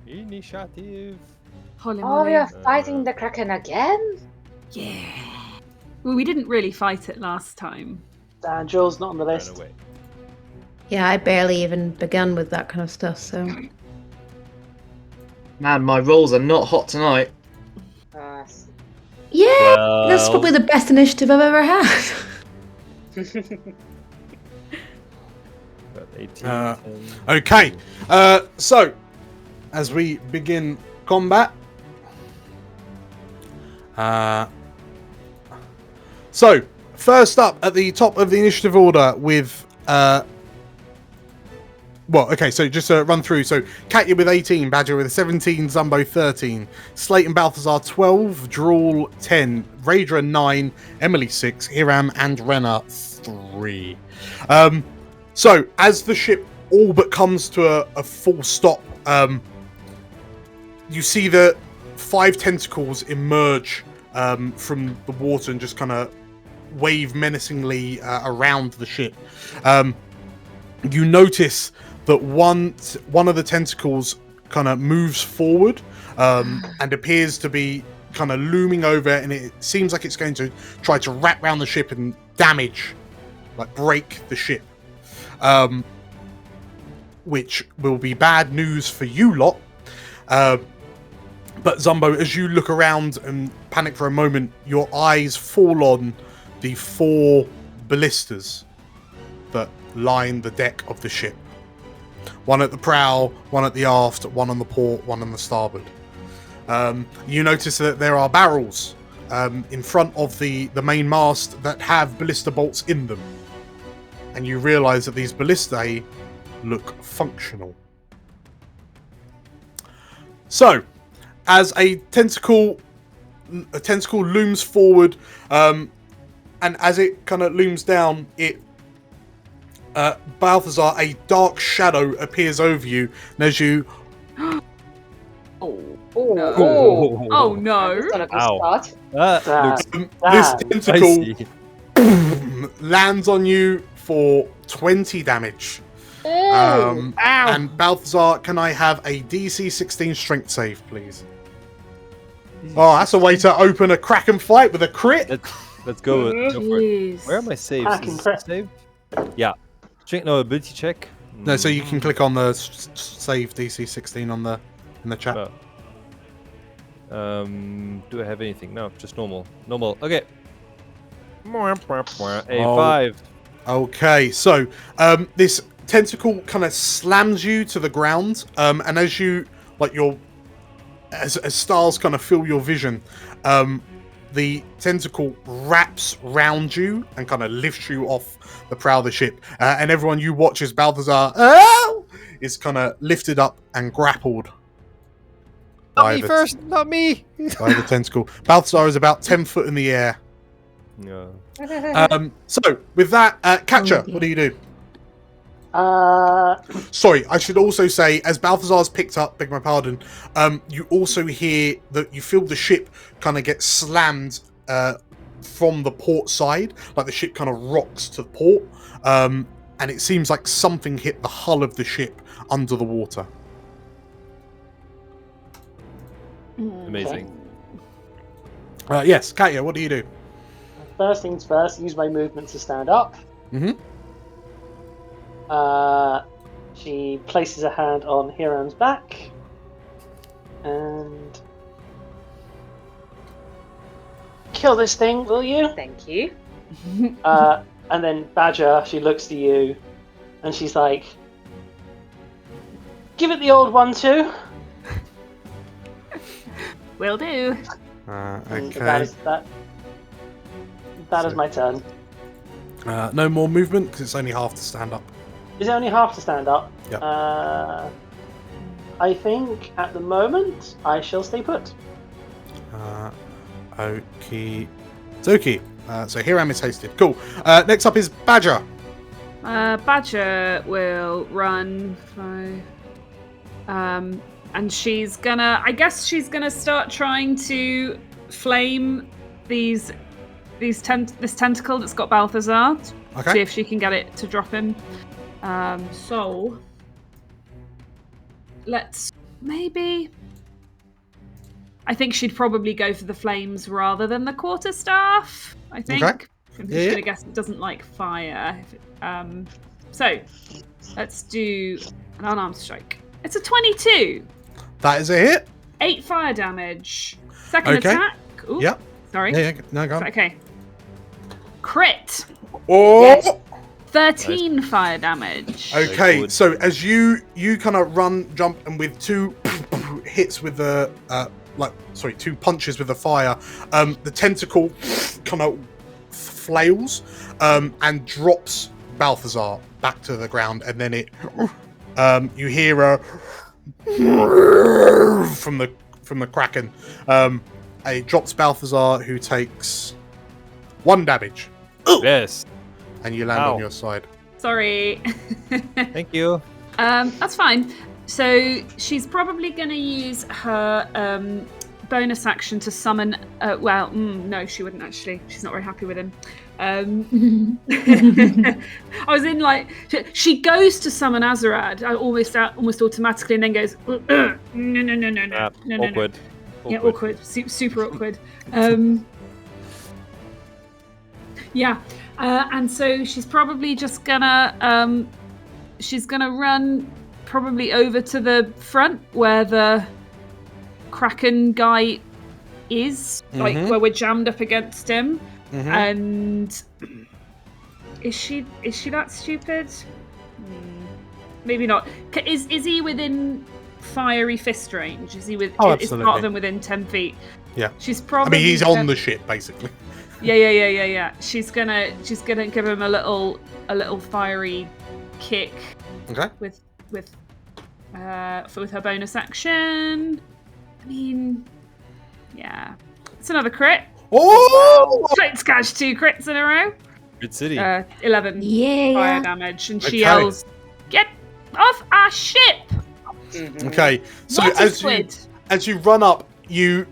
Speaker 5: Initiative.
Speaker 4: Holy
Speaker 9: Oh,
Speaker 4: moly.
Speaker 9: we are fighting the Kraken again?
Speaker 4: Yeah. Well, we didn't really fight it last time.
Speaker 8: Joel's not on the
Speaker 5: Ran
Speaker 8: list.
Speaker 5: away.
Speaker 6: Yeah, I barely even began with that kind of stuff, so.
Speaker 7: Man, my rolls are not hot tonight.
Speaker 6: Yeah, that's probably the best initiative I've ever had.
Speaker 5: Got 18.
Speaker 1: Okay. So, as we begin combat. So, first up at the top of the initiative order with... Well, okay, so just to run through. So, Katya with 18, Badger with 17, Zumbo 13, Slate and Balthazar 12, Drawl 10, Raedra 9, Emily 6, Hiram and Renna 3. So, as the ship all but comes to a full stop, you see the 5 tentacles emerge from the water and just kind of wave menacingly around the ship. You notice that one of the tentacles kind of moves forward and appears to be kind of looming over, and it seems like it's going to try to wrap around the ship and damage, like break the ship, which will be bad news for you lot. But Zumbo, as you look around and panic for a moment, your eyes fall on the 4 ballistas that line the deck of the ship. One at the prow, one at the aft, one on the port, one on the starboard. You notice that there are barrels in front of the main mast that have ballista bolts in them. And you realise that these ballistae look functional. So, as a tentacle looms forward, and as it kind of looms down, Balthazar, a dark shadow appears over you, and as you...
Speaker 4: Oh
Speaker 9: no.
Speaker 4: Oh no.
Speaker 9: That's not a good
Speaker 5: Ow.
Speaker 9: start.
Speaker 1: this tentacle
Speaker 5: I see.
Speaker 1: lands on you for 20 damage. And Balthazar, can I have a DC 16 strength save, please? Oh, that's a way to open a Kraken fight with a crit.
Speaker 5: Let's go. Go for it.
Speaker 4: Jeez.
Speaker 5: Where are my saves?
Speaker 8: Kraken
Speaker 5: Is
Speaker 8: crit.
Speaker 5: it save? Yeah. Strength, no, ability check.
Speaker 1: No, so you can click on the save DC 16 on in the chat.
Speaker 5: No. Do I have anything? No, just normal. Normal. Okay. A 5.
Speaker 1: Okay, so this tentacle kind of slams you to the ground, and as you as stars kind of fill your vision, the tentacle wraps round you and kind of lifts you off the prow of the ship, and everyone you watch as Balthazar is kind of lifted up and grappled.
Speaker 5: Not me first, not me.
Speaker 1: By the tentacle. Balthazar is about 10 foot in the air.
Speaker 5: No.
Speaker 1: So with that, Catcher, what do you do? Sorry, I should also say, as Balthazar's picked up, beg my pardon, you also hear that you feel the ship kind of get slammed from the port side, like the ship kind of rocks to port, and it seems like something hit the hull of the ship under the water.
Speaker 5: Amazing.
Speaker 1: Yes, Katya, what do you do?
Speaker 8: First things first, use my movement to stand up.
Speaker 1: Mm-hmm.
Speaker 8: She places a hand on Hiram's back. And... kill this thing, will you?
Speaker 9: Thank you.
Speaker 8: And then Badger, she looks to you, and she's like, give it the old one too.
Speaker 4: Will do.
Speaker 8: And
Speaker 1: Okay.
Speaker 8: That is my turn.
Speaker 1: No more movement because it's only half to stand up.
Speaker 8: Is it only half to stand up?
Speaker 1: Yep.
Speaker 8: I think at the moment I shall stay put.
Speaker 1: Okie dokie. So Hiram is hasted. Cool. Next up is Badger.
Speaker 4: Badger will run. And she's gonna. I guess she's gonna start trying to flame this tentacle that's got Balthazar.
Speaker 1: Okay.
Speaker 4: See if she can get it to drop him. So let's maybe. I think she'd probably go for the flames rather than the quarterstaff. I think.
Speaker 1: Okay.
Speaker 4: I'm just gonna guess it doesn't like fire. So let's do an unarmed strike. It's a 22.
Speaker 1: That is a hit.
Speaker 4: 8 fire damage. Second
Speaker 1: Okay.
Speaker 4: attack. Ooh,
Speaker 1: Yep.
Speaker 4: Sorry.
Speaker 1: Yeah, no, go on.
Speaker 4: Okay. Crit.
Speaker 1: Oh!
Speaker 9: Yes.
Speaker 4: 13 fire damage.
Speaker 1: Okay,
Speaker 5: Good.
Speaker 1: so as you kind of run, jump, and with two hits with the two punches with the fire, the tentacle kind of flails and drops Balthazar back to the ground, and then it you hear a from the Kraken. It drops Balthazar, who takes 1 damage,
Speaker 5: Yes.
Speaker 1: and you land
Speaker 5: Ow.
Speaker 1: on your side.
Speaker 4: Sorry.
Speaker 5: Thank you.
Speaker 4: That's fine. So she's probably going to use her bonus action to summon. No, she wouldn't actually. She's not very happy with him. I was in like she goes to summon Azarad almost automatically, and then goes no.
Speaker 5: Awkward.
Speaker 4: Yeah, awkward. Super awkward. Yeah, and so she's probably just gonna run probably over to the front where the Kraken guy is, like where we're jammed up against him. And is she that stupid? Maybe not. Is he within fiery fist range? Is he with?
Speaker 1: Oh,
Speaker 4: Is
Speaker 1: absolutely.
Speaker 4: part of him within 10 feet?
Speaker 1: Yeah.
Speaker 4: She's
Speaker 1: I
Speaker 4: probably.
Speaker 1: mean, he's on the ship basically.
Speaker 4: Yeah. She's gonna give him a little fiery kick.
Speaker 1: Okay.
Speaker 4: With her bonus action. I mean, yeah, it's another crit.
Speaker 1: Oh!
Speaker 4: Let's catch 2 crits in a row.
Speaker 5: Good city.
Speaker 4: 11
Speaker 6: Yeah.
Speaker 4: fire damage, and she
Speaker 1: Okay.
Speaker 4: yells, "Get off our ship!"
Speaker 1: Okay, so
Speaker 4: Naughty
Speaker 1: as
Speaker 4: squid.
Speaker 1: you run up, you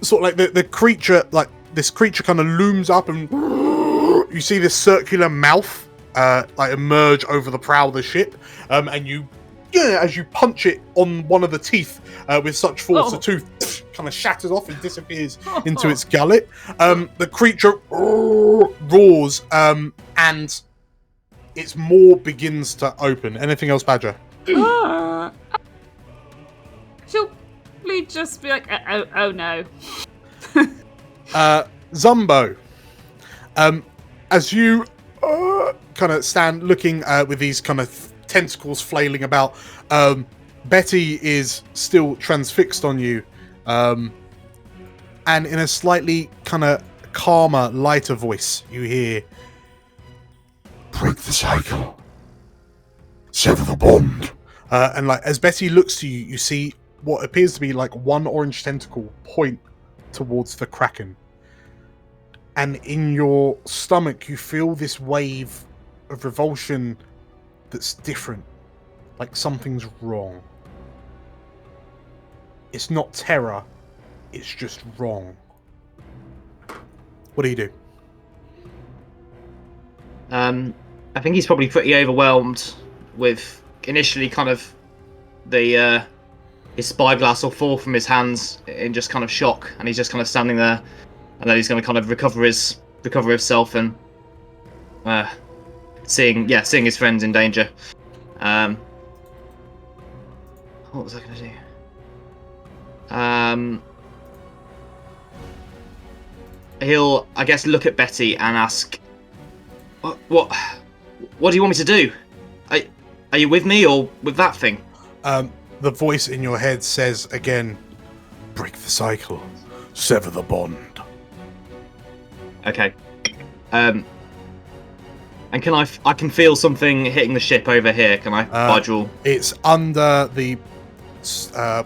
Speaker 1: sort of like the creature, like this creature kind of looms up, and you see this circular mouth like emerge over the prow of the ship, and as you punch it on one of the teeth with such force, the tooth kind of shatters off and disappears into its gullet. The creature roars, and its maw begins to open. Anything else, Badger?
Speaker 4: She'll probably just be like, oh no.
Speaker 1: Zumbo, as you kind of stand looking with these kind of tentacles flailing about, Betty is still transfixed on you, and in a slightly kind of calmer, lighter voice, you hear, "Break the cycle. Sever the bond." And like as Betty looks to you, you see what appears to be like one orange tentacle point towards the Kraken. And in your stomach, you feel this wave of revulsion that's different. Like something's wrong. It's not terror, it's just wrong. What do you do?
Speaker 7: I think he's probably pretty overwhelmed with initially kind of the his spyglass will fall from his hands in just kind of shock, and he's just kind of standing there, and then he's going to kind of recover himself and seeing his friends in danger. What was I going to do? He'll, I guess, look at Betty and ask, "What do you want me to do? Are you with me or with that thing?"
Speaker 1: The voice in your head says again, "Break the cycle, sever the bond."
Speaker 7: Okay. And can I can feel something hitting the ship over here, can I, Vigil?
Speaker 1: It's under the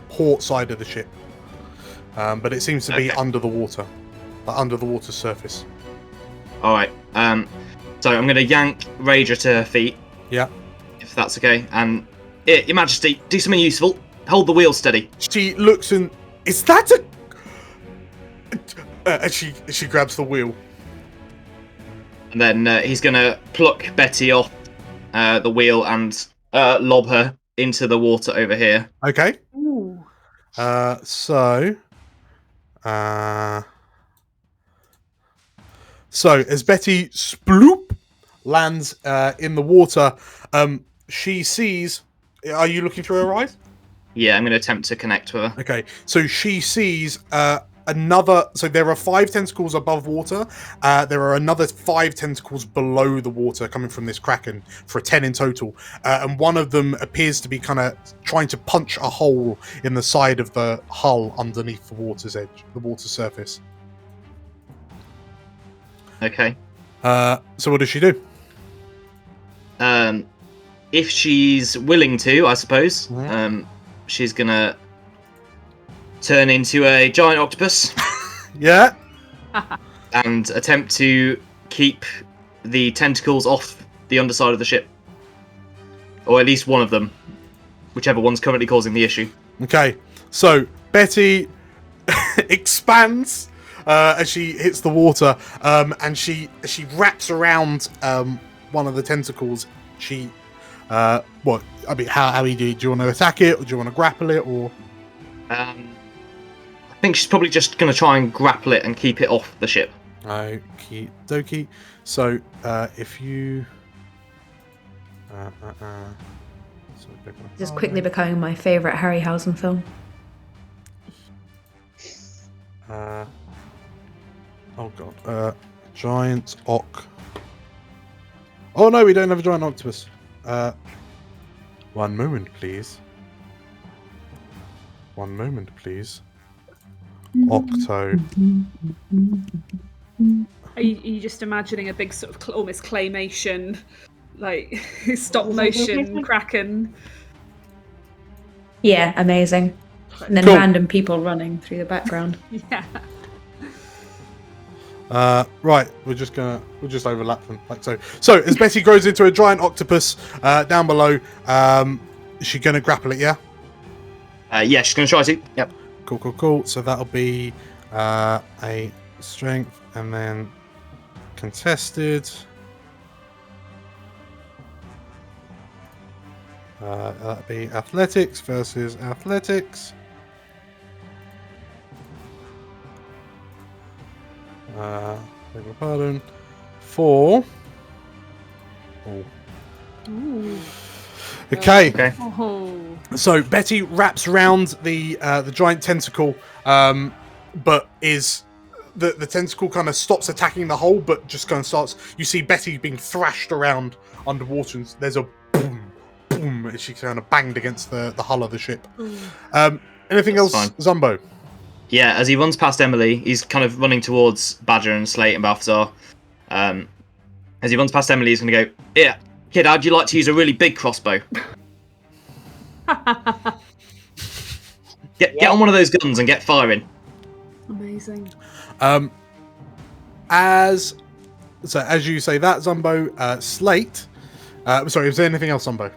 Speaker 1: port side of the ship. But it seems to be under the water. Under the water surface.
Speaker 7: Alright. So I'm going to yank Rager to her feet.
Speaker 1: Yeah.
Speaker 7: If that's okay. And, Your Majesty, do something useful. Hold the wheel steady.
Speaker 1: She looks and... Is that a... and she grabs the wheel.
Speaker 7: And then he's going to pluck Betty off the wheel and lob her into the water over here.
Speaker 1: Okay.
Speaker 4: Ooh.
Speaker 1: So as Betty sploop lands in the water, she sees... Are you looking through her eyes?
Speaker 7: Yeah, I'm going to attempt to connect with her.
Speaker 1: Okay, so she sees another... So there are 5 tentacles above water. There are another 5 tentacles below the water coming from this kraken for 10 in total. And one of them appears to be kind of trying to punch a hole in the side of the hull underneath the water's edge, the water surface.
Speaker 7: Okay.
Speaker 1: So what does she do?
Speaker 7: If she's willing to, I suppose,
Speaker 1: Yeah.
Speaker 7: she's gonna turn into a giant octopus.
Speaker 1: Yeah.
Speaker 7: And attempt to keep the tentacles off the underside of the ship. Or at least one of them. Whichever one's currently causing the issue.
Speaker 1: Okay, so Betty expands as she hits the water, and she wraps around one of the tentacles. She, what? I mean, how do you do? You want to attack it, or do you want to grapple it, or?
Speaker 7: I think she's probably just going to try and grapple it and keep it off the ship.
Speaker 1: Okie dokie. So if you,
Speaker 6: This is quickly becoming my favourite Harryhausen film.
Speaker 1: Oh god. Giant oc. Oh no, we don't have a giant octopus. One moment, please. One moment, please. Octo.
Speaker 4: Are you just imagining a big sort of almost claymation, like stop motion kraken?
Speaker 6: Yeah, amazing. And then
Speaker 1: Cool.
Speaker 6: random people running through the background.
Speaker 4: Yeah.
Speaker 1: Right, we'll just overlap them like so. So as Betty grows into a giant octopus down below, is she gonna grapple it? Yeah.
Speaker 7: Yeah, she's going to try to. Yep.
Speaker 1: Cool. So that'll be a strength and then contested. That'll be athletics versus athletics. Beg your pardon. 4. Oh.
Speaker 4: Ooh.
Speaker 1: Okay.
Speaker 7: Okay.
Speaker 4: Oh.
Speaker 1: So Betty wraps around the giant tentacle, but is the tentacle kind of stops attacking the hole, but just kind of starts. You see Betty being thrashed around underwater, and there's a boom, boom, as she kind of banged against the hull of the ship. Anything
Speaker 7: That's
Speaker 1: else,
Speaker 7: fine.
Speaker 1: Zumbo?
Speaker 7: Yeah, as he runs past Emily, he's kind of running towards Badger and Slate and Balthazar. As he runs past Emily, he's going to go, "Yeah, kid, how'd you like to use a really big crossbow? Get on one of those guns and get firing."
Speaker 4: Amazing.
Speaker 1: As you say that, Zumbo, Slate. Sorry, is there anything else, Zumbo?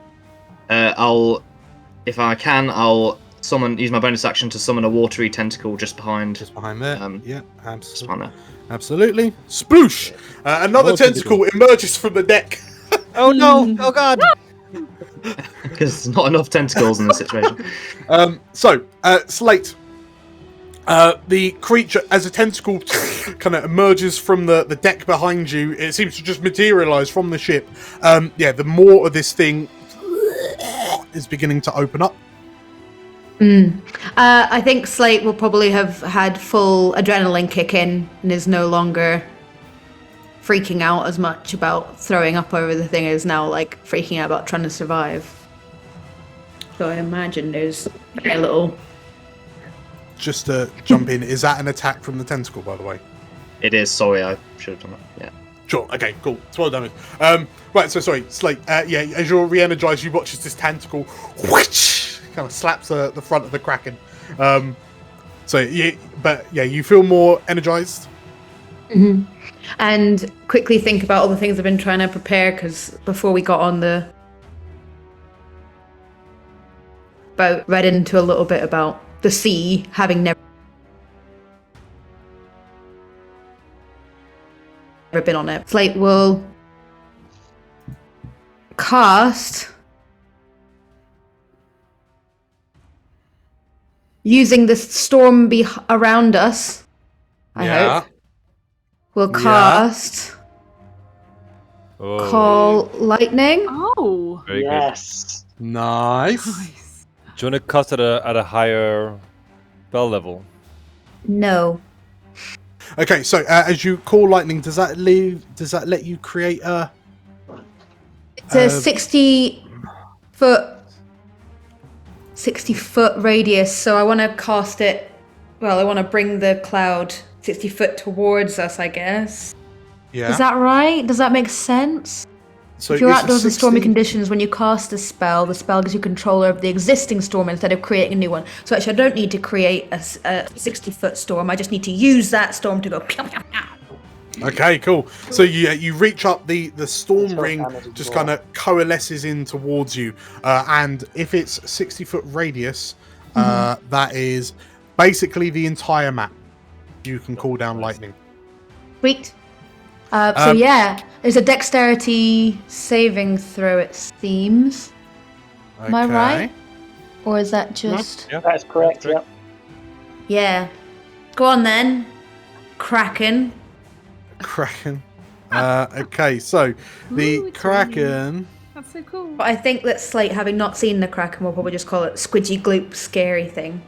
Speaker 7: If I can, I'll use my bonus action to summon a watery tentacle just behind.
Speaker 1: Just behind there. Yeah,
Speaker 7: Just behind there.
Speaker 1: absolutely. Sploosh! Another
Speaker 5: More
Speaker 1: tentacle emerges from the deck.
Speaker 5: Oh no! Oh god!
Speaker 7: Because there's not enough tentacles in this situation.
Speaker 1: Slate. The creature, as a tentacle kind of emerges from the deck behind you, it seems to just materialize from the ship. The more of this thing is beginning to open up.
Speaker 6: I think Slate will probably have had full adrenaline kick in and is no longer freaking out as much about throwing up over the thing, is now like freaking out about trying to survive. So I imagine there's a little...
Speaker 1: Just to jump in, is that an attack from the tentacle, by the way?
Speaker 7: It is. Sorry, I should have done that. Yeah.
Speaker 1: Sure. Okay. Cool. 12 damage. Right. So sorry, Slate. As you're re-energized, you watch as this tentacle whoosh, kind of slaps the front of the kraken. You feel more energized.
Speaker 6: Mm-hmm. And quickly think about all the things I've been trying to prepare, because before we got on the boat, read into a little bit about the sea, having never been on it. Slate will cast, using the storm around us, I hope. We'll cast Call Lightning.
Speaker 4: Oh.
Speaker 5: Very
Speaker 8: Yes.
Speaker 1: Nice.
Speaker 4: Nice.
Speaker 5: Do you want to cast at a higher spell level?
Speaker 6: No.
Speaker 1: Okay. So as you call lightning, does that let you create a?
Speaker 6: It's a 60-foot radius, so I want to cast it. Well, I want to bring the cloud 60 foot towards us, I guess.
Speaker 1: Yeah.
Speaker 6: Is that right? Does that make sense?
Speaker 1: So
Speaker 6: If you're
Speaker 1: it's
Speaker 6: outdoors
Speaker 1: a
Speaker 6: in stormy
Speaker 1: 60
Speaker 6: conditions, when you cast a spell, the spell gives you control over the existing storm instead of creating a new one. So actually, I don't need to create a 60-foot storm. I just need to use that storm to go. Pew, pew, pew.
Speaker 1: Okay, cool. So you reach up, the storm
Speaker 8: That's
Speaker 1: ring
Speaker 8: damage as
Speaker 1: just
Speaker 8: well.
Speaker 1: kind of coalesces in towards you, and if it's 60-foot radius, that is basically the entire map. You can call down lightning.
Speaker 6: Sweet. There's a dexterity saving throw, it seems. Am I right? Or is that just...
Speaker 5: Yeah.
Speaker 8: That's correct. Yep.
Speaker 6: Yeah. Go on then. Kraken.
Speaker 1: Kraken. Okay, so the
Speaker 4: Ooh, it's
Speaker 1: Kraken.
Speaker 4: That's so cool.
Speaker 6: But I think that Slate, having not seen the Kraken, will probably just call it Squidgy Gloop Scary Thing.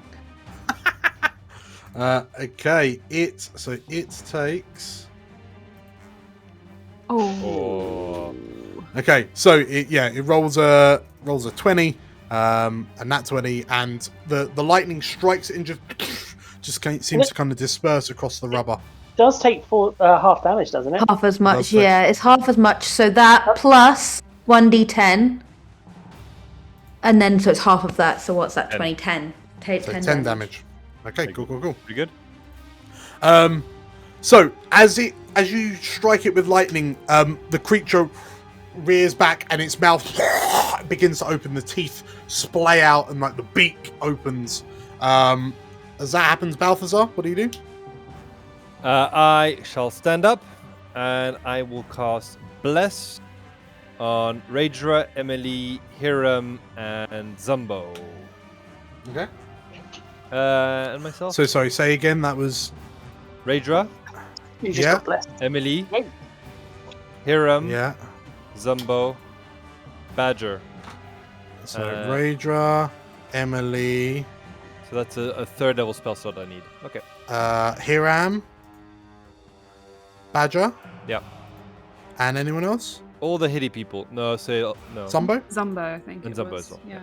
Speaker 1: Okay, it takes.
Speaker 4: Oh.
Speaker 1: Okay, so it rolls a 20, and that 20, and the lightning strikes it and just seems to kind of disperse across the rubber.
Speaker 8: Does take half damage, doesn't it?
Speaker 6: Half as much,
Speaker 1: Does take-
Speaker 6: yeah. It's half as much. So that plus 1d10. And then, so it's half of that. So what's that? 20, 10. Take
Speaker 1: So
Speaker 6: 10
Speaker 1: 10 damage. Okay, cool.
Speaker 5: Pretty good.
Speaker 1: So as you strike it with lightning, the creature rears back and its mouth begins to open. The teeth splay out and like the beak opens. As that happens, Balthazar, what do you do?
Speaker 5: I shall stand up, and I will cast Bless on Raedra, Emily, Hiram, and Zumbo.
Speaker 1: Okay.
Speaker 5: And myself.
Speaker 1: So sorry, say again. That was
Speaker 5: Raedra,
Speaker 8: You just
Speaker 1: Yeah.
Speaker 8: got blessed.
Speaker 5: Emily,
Speaker 8: Oh.
Speaker 5: Hiram,
Speaker 1: yeah.
Speaker 5: Zumbo, Badger.
Speaker 1: So
Speaker 5: Uh,
Speaker 1: Emily,
Speaker 5: So that's a third level spell slot I need. Okay.
Speaker 1: Hiram, Badger,
Speaker 5: Yeah.
Speaker 1: and anyone else?
Speaker 5: All the hitty people. No, say no.
Speaker 1: Zumbo?
Speaker 4: Zumbo, I think.
Speaker 5: And
Speaker 4: it
Speaker 5: Zumbo
Speaker 4: was.
Speaker 5: as well,
Speaker 4: Yeah.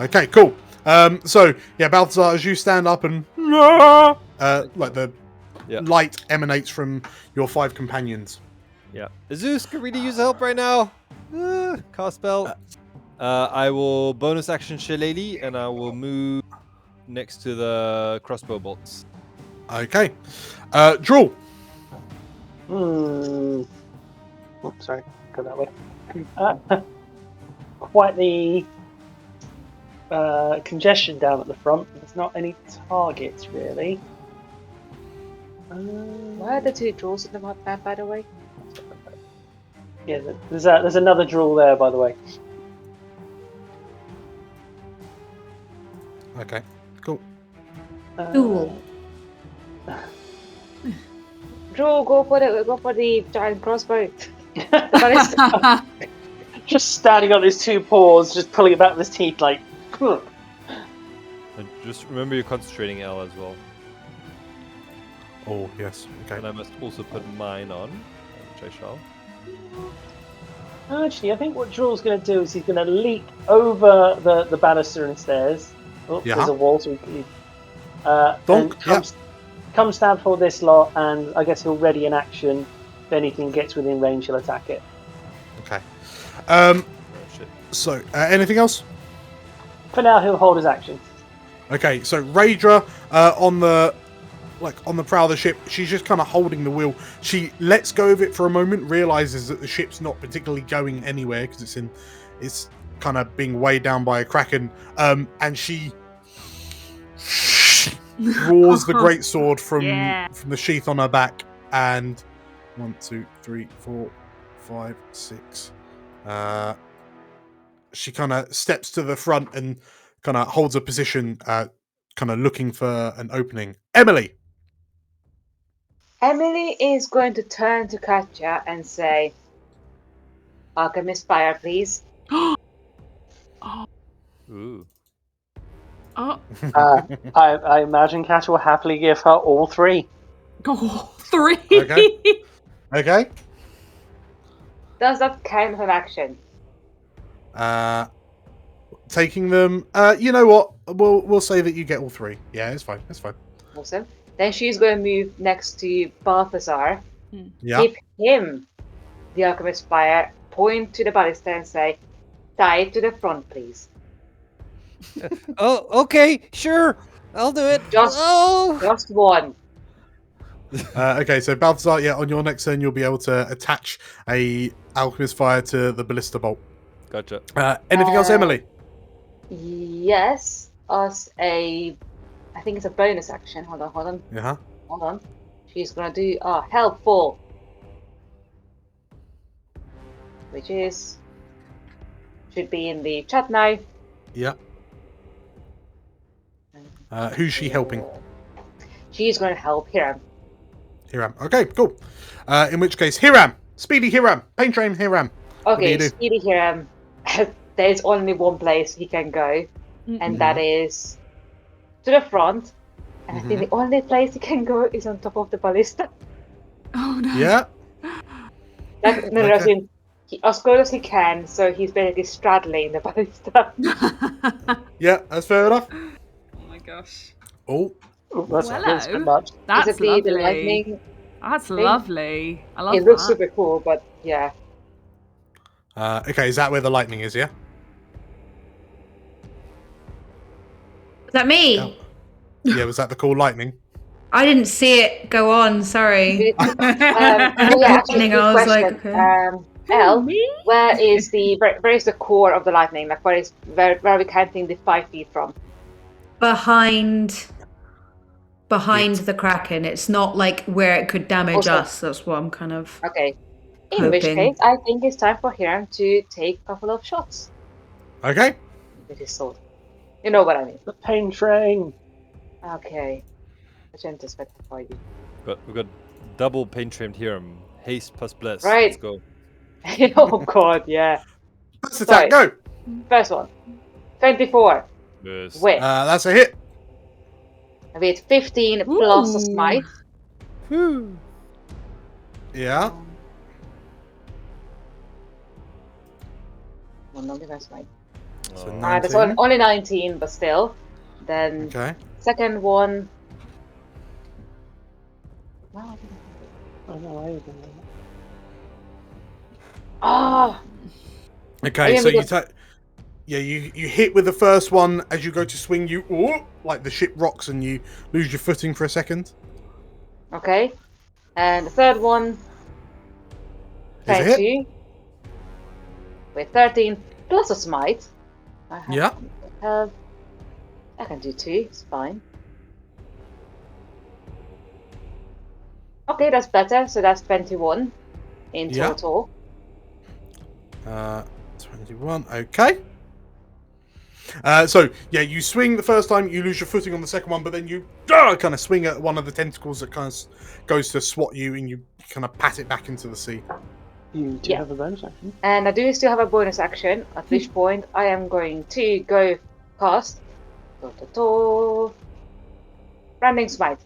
Speaker 1: Okay, cool. So yeah, Balthazar, as you stand up and like the
Speaker 5: Yeah.
Speaker 1: light emanates from your 5 companions.
Speaker 5: Yeah. Zeus could really use help right now. Cast spell. I will bonus action Shillelagh, and I will move next to the crossbow bolts.
Speaker 1: Okay. Drool.
Speaker 8: Oops, sorry. Go that way. Quite the congestion down at the front. There's not any targets really.
Speaker 9: Why are the two draws in the map, by the way?
Speaker 8: Yeah, there's another draw there, by the way.
Speaker 1: Okay, cool.
Speaker 6: Cool.
Speaker 9: Drew, go for the giant crossbow. The ballista.
Speaker 8: Just standing on his two paws, just pulling it back with his teeth, like.
Speaker 5: And just remember you're concentrating L as well.
Speaker 1: Oh, yes. Okay.
Speaker 5: And I must also put mine on, which I shall.
Speaker 8: Actually, I think what Draw's going to do is he's going to leap over the banister and stairs. Oh,
Speaker 1: Yeah.
Speaker 8: there's a wall, so he
Speaker 1: Donk,
Speaker 8: and comes down for this lot, and I guess he'll ready an action. If anything gets within range, he'll attack it.
Speaker 1: Okay.
Speaker 5: Oh, shit.
Speaker 1: So, anything else?
Speaker 8: For now, he'll hold his action.
Speaker 1: Okay, so Raedra on the prow of the ship, she's just kind of holding the wheel. She lets go of it for a moment, realizes that the ship's not particularly going anywhere because it's kind of being weighed down by a kraken, and she draws the great sword from the sheath on her back, and 1, 2, 3, 4, 5, 6. She kind of steps to the front and kind of holds a position, kind of looking for an opening. Emily.
Speaker 9: Emily is going to turn to Katja and say, Alchemist fire, please.
Speaker 5: Ooh.
Speaker 4: Oh,
Speaker 8: I imagine Kat will happily give her all three.
Speaker 4: oh, 3.
Speaker 1: Okay. Okay.
Speaker 9: Does that count as an action?
Speaker 1: Taking them. You know what? We'll say that you get all three. Yeah, it's fine. It's fine.
Speaker 9: Awesome. Then she's going to move next to Balthazar,
Speaker 1: Yeah.
Speaker 9: give him the Alchemist fire, point to the ballista and say, tie it to the front, please.
Speaker 5: Oh, okay, sure. I'll do it.
Speaker 9: Just one.
Speaker 1: Okay, so Balthazar, yeah, on your next turn, you'll be able to attach a alchemist fire to the ballista bolt.
Speaker 5: Gotcha.
Speaker 1: Anything else, Emily?
Speaker 9: Yes, I think it's a bonus action. Hold on.
Speaker 1: Yeah.
Speaker 9: Hold on. She's gonna do helpful, which should be in the chat now.
Speaker 1: Yeah. Who's she helping?
Speaker 9: She's going to help Hiram.
Speaker 1: Hiram. Okay, cool. In which case, Hiram, speedy Hiram, pain train Hiram.
Speaker 9: Okay,
Speaker 1: do you do?
Speaker 9: Speedy Hiram. There's only one place he can go, and that is to the front. And I think the only place he can go is on top of the ballista.
Speaker 4: Oh no.
Speaker 1: Yeah.
Speaker 9: As good as he can, so he's basically straddling the ballista.
Speaker 1: Yeah, that's fair enough.
Speaker 4: Oh my gosh.
Speaker 1: Oh.
Speaker 8: That's
Speaker 4: Hello.
Speaker 8: a bit much.
Speaker 4: That's
Speaker 9: Basically,
Speaker 4: lovely.
Speaker 9: the lightning.
Speaker 4: That's
Speaker 9: thing.
Speaker 4: lovely. I love
Speaker 9: It
Speaker 4: that.
Speaker 9: looks super cool, but yeah.
Speaker 1: Okay, is that where the lightning is? Yeah.
Speaker 6: Is that me?
Speaker 1: Oh. Yeah, was that the cool lightning?
Speaker 6: I didn't see it go on. Sorry.
Speaker 9: Actually,
Speaker 6: I was
Speaker 9: good
Speaker 6: like,
Speaker 9: question.
Speaker 6: okay.
Speaker 9: Elle, where is the core of the lightning? Like, where are we counting the 5 feet from?
Speaker 6: Behind the Kraken. It's not like where it could damage
Speaker 9: Also-
Speaker 6: us. That's what I'm kind of
Speaker 9: Okay. In which
Speaker 6: hoping.
Speaker 9: case, I think it's time for Hiram to take a couple of shots
Speaker 1: Okay.
Speaker 9: with his sword. You know what I mean.
Speaker 8: The pain train.
Speaker 9: Okay. A gentle better for you.
Speaker 5: We've got double pain trained here. Haste plus bless.
Speaker 9: Right.
Speaker 5: Let's go.
Speaker 9: Oh god, yeah.
Speaker 1: Let's attack. Go.
Speaker 9: First one. 24.
Speaker 5: Yes.
Speaker 9: With.
Speaker 1: That's a hit.
Speaker 9: With 15 plus a smite.
Speaker 5: Whew.
Speaker 1: Yeah.
Speaker 9: No, not even smite.
Speaker 1: So
Speaker 5: Oh.
Speaker 9: That's
Speaker 1: 19.
Speaker 9: only 19, but still. Then
Speaker 1: Okay.
Speaker 9: second one. Wow.
Speaker 8: Oh, no, I didn't.
Speaker 9: Ah!
Speaker 1: Okay,
Speaker 9: Yeah,
Speaker 1: so you
Speaker 9: because-
Speaker 1: you hit with the first one. As you go to swing, like the ship rocks and you lose your footing for a second.
Speaker 9: Okay. And the third one.
Speaker 1: Is a hit.
Speaker 9: 22. With 13 plus a smite.
Speaker 1: Yeah.
Speaker 9: I can do 2. It's fine. Okay, that's better. So that's 21 in
Speaker 1: Yeah.
Speaker 9: total.
Speaker 1: 21. Okay. So yeah, you swing the first time, you lose your footing on the second one, but then you kind of swing at one of the tentacles that kind of goes to swat you, and you kind of pat it back into the sea.
Speaker 8: You do have a bonus action.
Speaker 9: And I do still have a bonus action, at which point I am going to go cast Branding Smite.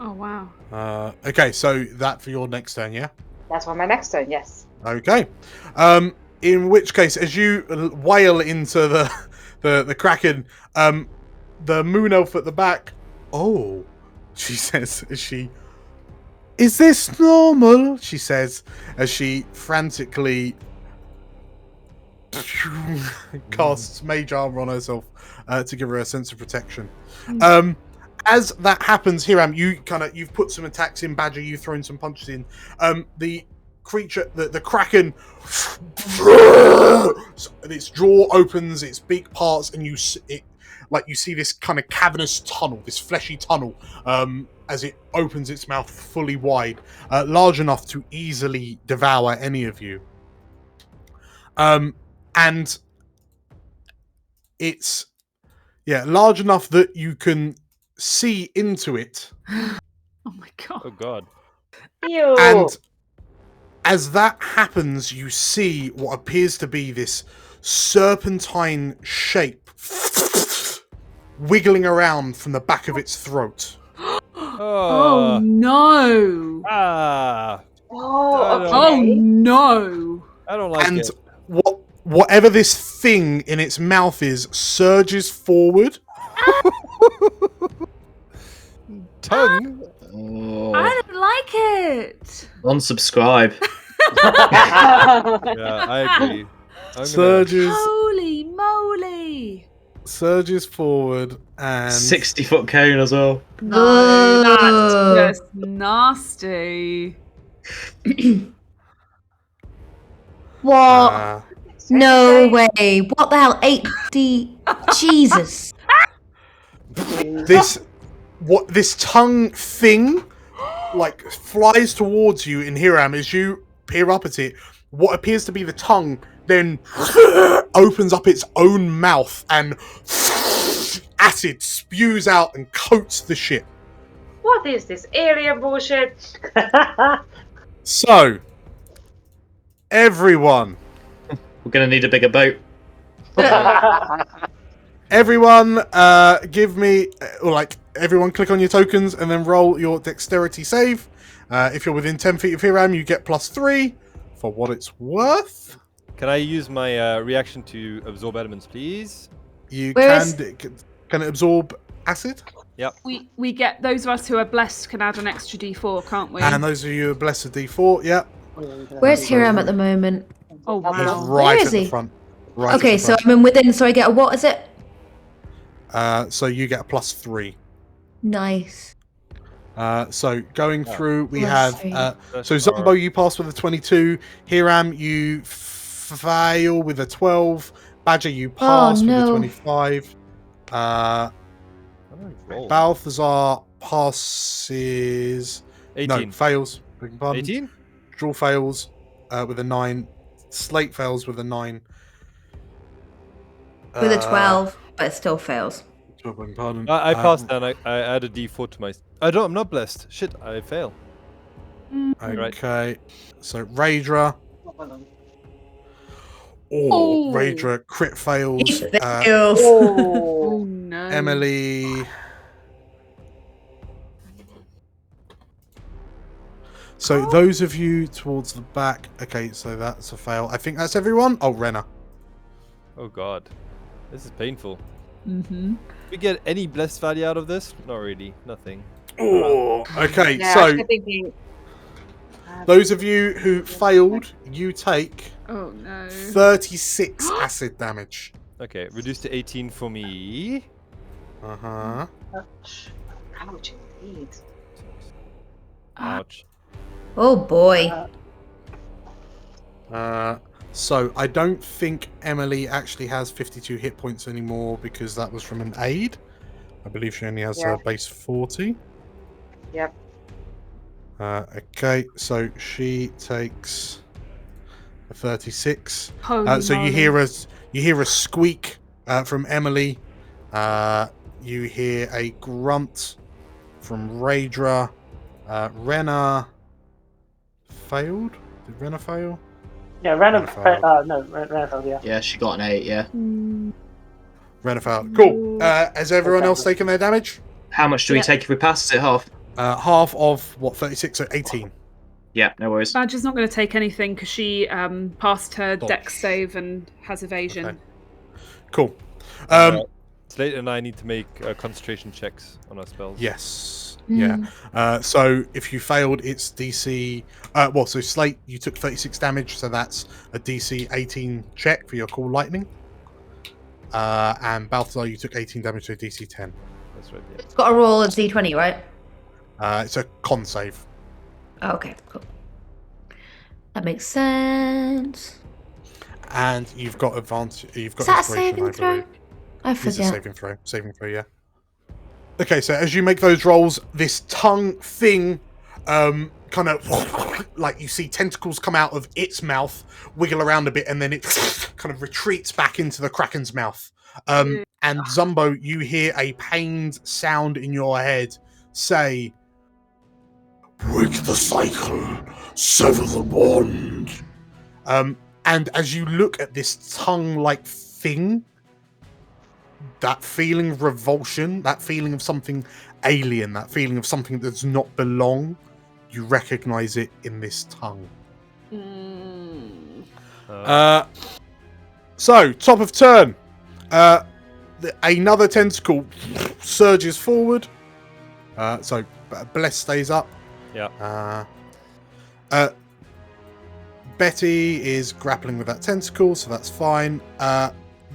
Speaker 4: Oh wow.
Speaker 1: Okay, so that for your next turn, yeah?
Speaker 9: That's for my next turn, yes.
Speaker 1: Okay. In which case, as you wail into the Kraken, the moon elf at the back, oh, she says, is this normal? She says, as she frantically casts mage armor on herself to give her a sense of protection. As that happens, Hiram, you've put some attacks in. Badger, you've thrown some punches in. The creature, the Kraken, its jaw opens, its beak parts, and you see this kind of cavernous tunnel, this fleshy tunnel, as it opens its mouth fully wide, large enough to easily devour any of you. And it's large enough that you can see into it.
Speaker 4: Oh my god.
Speaker 5: Oh god.
Speaker 9: Ew.
Speaker 1: And as that happens, you see what appears to be this serpentine shape wiggling around from the back of its throat.
Speaker 4: Oh no.
Speaker 5: Ah.
Speaker 9: Oh,
Speaker 4: Oh
Speaker 9: okay.
Speaker 4: no.
Speaker 5: I don't like
Speaker 1: And
Speaker 5: it.
Speaker 1: whatever this thing in its mouth is surges forward.
Speaker 5: Tongue?
Speaker 7: Oh,
Speaker 4: I don't like it.
Speaker 7: unsubscribe.
Speaker 5: Yeah, I agree.
Speaker 4: Holy moly.
Speaker 1: Surges forward and
Speaker 7: 60-foot cone as well.
Speaker 4: No,
Speaker 6: Ugh.
Speaker 4: that's just nasty.
Speaker 6: What?
Speaker 1: uh,
Speaker 6: No way. What the hell? 80. Jesus.
Speaker 1: this tongue thing like flies towards you in Hiram. As you peer up at it, what appears to be the tongue then opens up its own mouth and acid spews out and coats the ship.
Speaker 9: What is this alien bullshit?
Speaker 1: So everyone
Speaker 7: We're gonna need a bigger boat.
Speaker 1: Everyone, give me, everyone click on your tokens and then roll your dexterity save. If you're within 10 feet of Hiram, you get +3 for what it's worth.
Speaker 5: Can I use my reaction to absorb elements, please?
Speaker 1: You
Speaker 6: Where
Speaker 1: can it absorb acid?
Speaker 5: Yep.
Speaker 4: We get those of us who are blessed can add an extra D4, can't we?
Speaker 1: And those of you who are blessed with D4, yeah.
Speaker 6: Where's Hiram at the moment?
Speaker 4: Oh
Speaker 1: He's
Speaker 4: wow.
Speaker 1: right
Speaker 6: Where
Speaker 1: at
Speaker 6: is
Speaker 1: the
Speaker 6: he?
Speaker 1: front. Right
Speaker 6: Okay,
Speaker 1: at the
Speaker 6: so
Speaker 1: front.
Speaker 6: I'm in within, so I get a what is it?
Speaker 1: So you get a +3.
Speaker 6: Nice.
Speaker 1: So going through, we
Speaker 6: Plus
Speaker 1: have
Speaker 6: three.
Speaker 1: so Zombo, you pass with a 22. Hiram, you fail with a 12. Badger, you pass with a
Speaker 6: no.
Speaker 1: 25. Balthazar passes.
Speaker 5: 18.
Speaker 1: No, fails. Beg your pardon.
Speaker 5: 18?
Speaker 1: Draw fails with a 9. Slate fails with a 9.
Speaker 6: With a 12, but it still fails.
Speaker 1: Beg your pardon.
Speaker 5: I passed and I add a d4 to my... I'm not blessed. Shit, I fail.
Speaker 1: Okay. So Raidra.
Speaker 4: Oh.
Speaker 1: Raidra crit fails.
Speaker 6: Fails.
Speaker 4: Oh no.
Speaker 1: Emily. So those of you towards the back, okay, so that's a fail. I think that's everyone. Oh, Renna.
Speaker 5: Oh god. This is painful.
Speaker 4: Mm-hmm.
Speaker 5: We get any blessed value out of this? Not really. Nothing.
Speaker 1: Oh, okay.
Speaker 9: Yeah,
Speaker 1: So
Speaker 9: I'm thinking.
Speaker 1: those of you who failed, you take
Speaker 4: Oh no.
Speaker 1: 36 acid damage.
Speaker 5: Okay, reduced to 18 for me.
Speaker 1: Uh-huh.
Speaker 9: Ouch, indeed.
Speaker 5: Ouch.
Speaker 6: Oh boy.
Speaker 1: So I don't think Emily actually has 52 hit points anymore because that was from an aid. I believe she only has
Speaker 9: Yeah.
Speaker 1: a base 40.
Speaker 9: Yep.
Speaker 1: Okay, so she takes a 36.
Speaker 4: Holy
Speaker 1: So
Speaker 4: moly.
Speaker 1: you hear a squeak from Emily. You hear a grunt from Raedra. Renna failed. Did Renna fail?
Speaker 8: Yeah,
Speaker 1: Renna failed.
Speaker 8: Renna failed, yeah.
Speaker 7: Yeah, she got an 8. Yeah.
Speaker 1: Renna failed. Cool. Has everyone else taken their damage?
Speaker 7: How much do we
Speaker 4: Yeah.
Speaker 7: take if we pass? Is it half?
Speaker 1: Half of what? 36 or 18.
Speaker 7: Yeah, no worries.
Speaker 4: Badger's not going to take anything because she passed her
Speaker 1: Dodge.
Speaker 4: dex save and has evasion.
Speaker 1: Okay. Cool.
Speaker 5: Slate and I need to make concentration checks on our spells.
Speaker 1: Yes. Yeah. So if you failed, it's DC. So Slate, you took 36 damage, so that's a DC 18 check for your cool lightning. And Balthazar, you took 18 damage to a DC 10.
Speaker 5: That's right. Yeah.
Speaker 6: It's got to roll a d20, right?
Speaker 1: It's a con save.
Speaker 6: Oh, okay, cool. That makes sense.
Speaker 1: And you've got advantage. You've got
Speaker 6: Is that a
Speaker 1: inspiration,
Speaker 6: saving
Speaker 1: I
Speaker 6: throw?
Speaker 1: believe.
Speaker 6: I
Speaker 1: It's a
Speaker 6: forget.
Speaker 1: saving throw. Saving throw, yeah. Okay, so as you make those rolls, this tongue thing, kind of like you see tentacles come out of its mouth, wiggle around a bit, and then it kind of retreats back into the Kraken's mouth. And Zumbo, you hear a pained sound in your head say, "Break the cycle, sever the bond." And as you look at this tongue-like thing, that feeling of revulsion, that feeling of something alien, that feeling of something that does not belong, you recognize it in this tongue. So, top of turn. Another tentacle surges forward. So, Bless stays up.
Speaker 5: Yeah.
Speaker 1: Betty is grappling with that tentacle, so that's fine.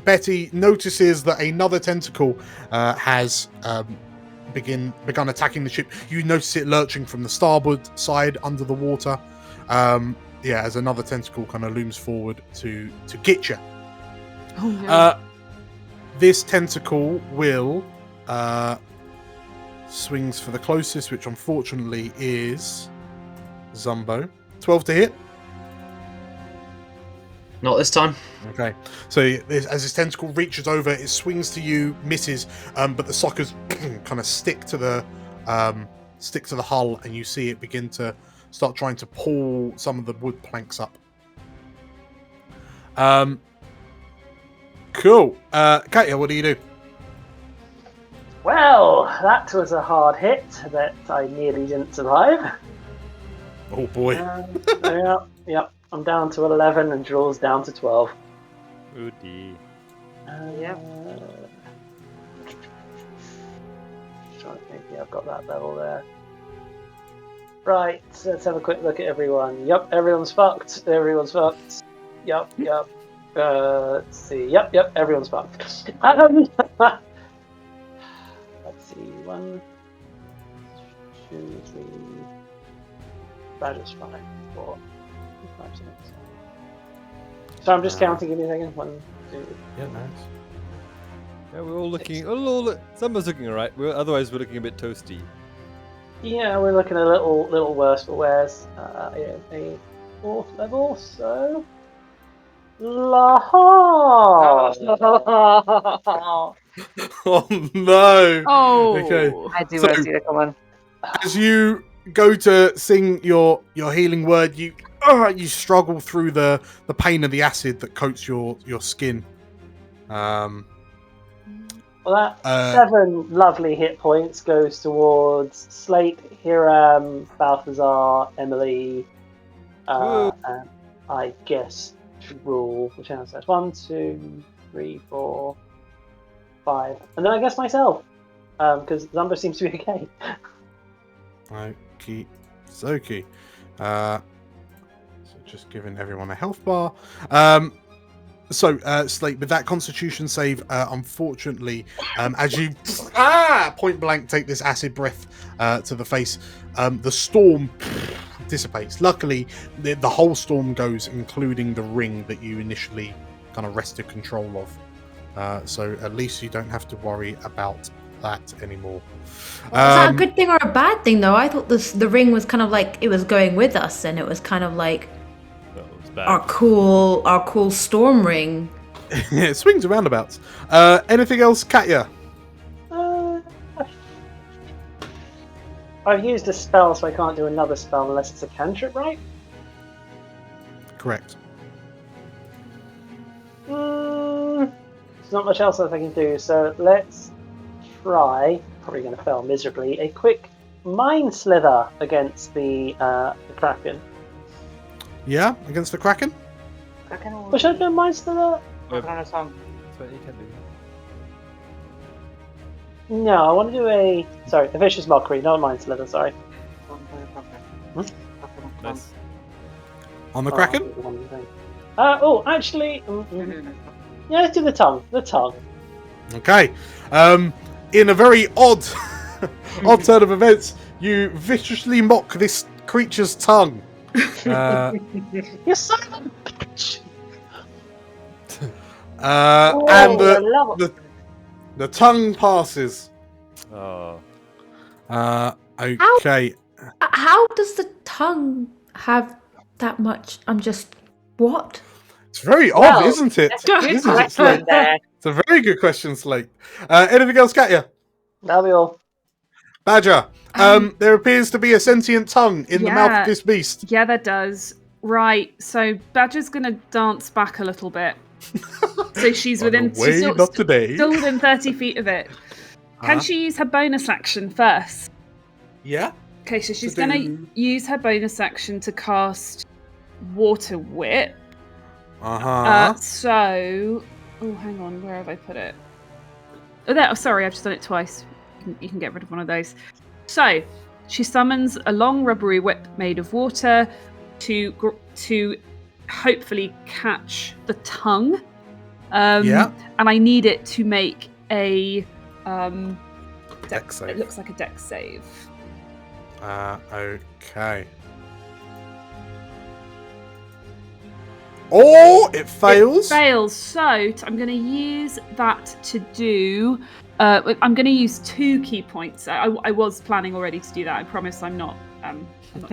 Speaker 1: Betty notices that another tentacle has begun attacking the ship. You notice it lurching from the starboard side under the water. As another tentacle kind of looms forward to get you.
Speaker 4: Oh, no.
Speaker 1: This tentacle will swings for the closest, which unfortunately is Zumbo. 12 to hit.
Speaker 7: Not this time.
Speaker 1: Okay, so as this tentacle reaches over, it swings to you, misses, but the sockers kind of stick to the hull, and you see it begin to start trying to pull some of the wood planks up. Cool. Katia, what do you do?
Speaker 8: Well, that was a hard hit that I nearly didn't survive.
Speaker 1: Oh boy.
Speaker 8: Yep. I'm down to 11 and Draw's down to 12.
Speaker 5: Oodie.
Speaker 9: Yep.
Speaker 8: Trying to think, yeah, I've got that level there. Right, let's have a quick look at everyone. Yep, everyone's fucked. Everyone's fucked. Yep. Let's see. Yep, everyone's fucked. Let's see. 1, 2, 3. Badger's 5, 4, 5, 6. So I'm just counting. Give me a second. 1, 2.
Speaker 1: Yeah, nice.
Speaker 5: Yeah, we're all looking. Someone's looking alright. Otherwise, we're looking a bit toasty.
Speaker 8: Yeah, we're looking a little worse for wears. A 4th level, so.
Speaker 1: Oh no!
Speaker 4: Oh.
Speaker 1: Okay.
Speaker 9: I do
Speaker 1: So-
Speaker 9: want to see that come on.
Speaker 1: As you go to sing your healing word, you struggle through the pain of the acid that coats your skin.
Speaker 8: Well, that 7 lovely hit points goes towards Slate, Hiram, Balthazar, Emily, and I guess Rule, which else? That's 1, 2, 3, 4, 5, and then I guess myself, because Zumba seems to be okay.
Speaker 1: Okie dokie. So just giving everyone a health bar. Slate, with that Constitution save, unfortunately, as you point blank take this acid breath to the face, the storm dissipates. Luckily, the whole storm goes, including the ring that you initially kind of wrested control of. So at least you don't have to worry about that anymore.
Speaker 6: Is that a good thing or a bad thing, though? I thought the ring was kind of like it was going with us, and it was kind of like our cool storm ring.
Speaker 1: It swings and roundabouts. Anything else, Katya?
Speaker 8: I've used a spell, so I can't do another spell unless it's a cantrip, right?
Speaker 1: Correct.
Speaker 8: There's not much else that I can do, so let's try, probably going to fail miserably, a quick Mind Slither against the Kraken.
Speaker 1: Yeah, against the Kraken?
Speaker 8: Or should I do Mind Slither?
Speaker 5: That's what you can do.
Speaker 8: No, I want to do a Vicious Mockery, not Mind Slither, sorry.
Speaker 5: Nice.
Speaker 1: On the Kraken?
Speaker 8: Actually, yeah, let's do the tongue. The tongue.
Speaker 1: Okay. In a very odd turn of events, you viciously mock this creature's tongue.
Speaker 8: You son of a bitch!
Speaker 1: And the tongue passes.
Speaker 5: Oh.
Speaker 1: Okay.
Speaker 6: How does the tongue have that much? What?
Speaker 1: It's very odd, isn't it?
Speaker 9: That's a good question there.
Speaker 1: It's a very good question, Slate. Anything else, Katya?
Speaker 8: That'll be all.
Speaker 1: Badger, there appears to be a sentient tongue in the mouth of this beast.
Speaker 4: Yeah, there does. Right, so Badger's going to dance back a little bit. So she's within
Speaker 1: not today.
Speaker 4: Still within 30 feet of it. Can she use her bonus action first?
Speaker 1: Yeah.
Speaker 4: Okay, so she's going to use her bonus action to cast Water Whip. So, hang on, where have I put it? Oh, there. Oh, sorry, I've just done it twice. You can get rid of one of those. So, she summons a long rubbery whip made of water to hopefully catch the tongue. And I need it to make a
Speaker 1: dex save.
Speaker 4: It looks like a dex save.
Speaker 1: Okay. Oh, it fails.
Speaker 4: It fails. So I'm going to use that to do. I'm going to use 2 key points. I was planning already to do that. I promise I'm not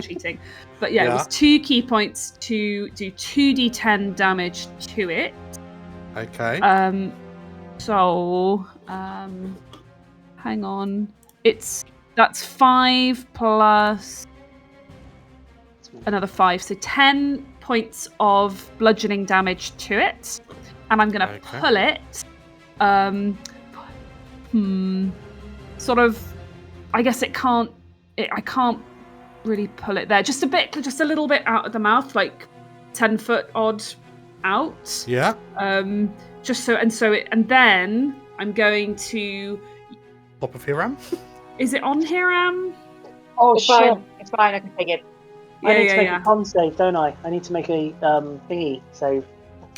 Speaker 4: cheating. But yeah, it was 2 key points to do 2d10 damage to it.
Speaker 1: Okay.
Speaker 4: So hang on. That's 5 plus another 5, so 10 points of bludgeoning damage to it, and I'm going to pull it. Sort of. I guess I can't really pull it there. Just a little bit out of the mouth, like 10 foot odd out.
Speaker 1: Yeah.
Speaker 4: And then I'm going to.
Speaker 1: Top of Hiram.
Speaker 4: Is it on Hiram?
Speaker 8: Oh,
Speaker 9: It's
Speaker 8: shit.
Speaker 9: fine. It's fine. I can take it.
Speaker 8: I need to make a con save, don't I? I need to make a thingy save.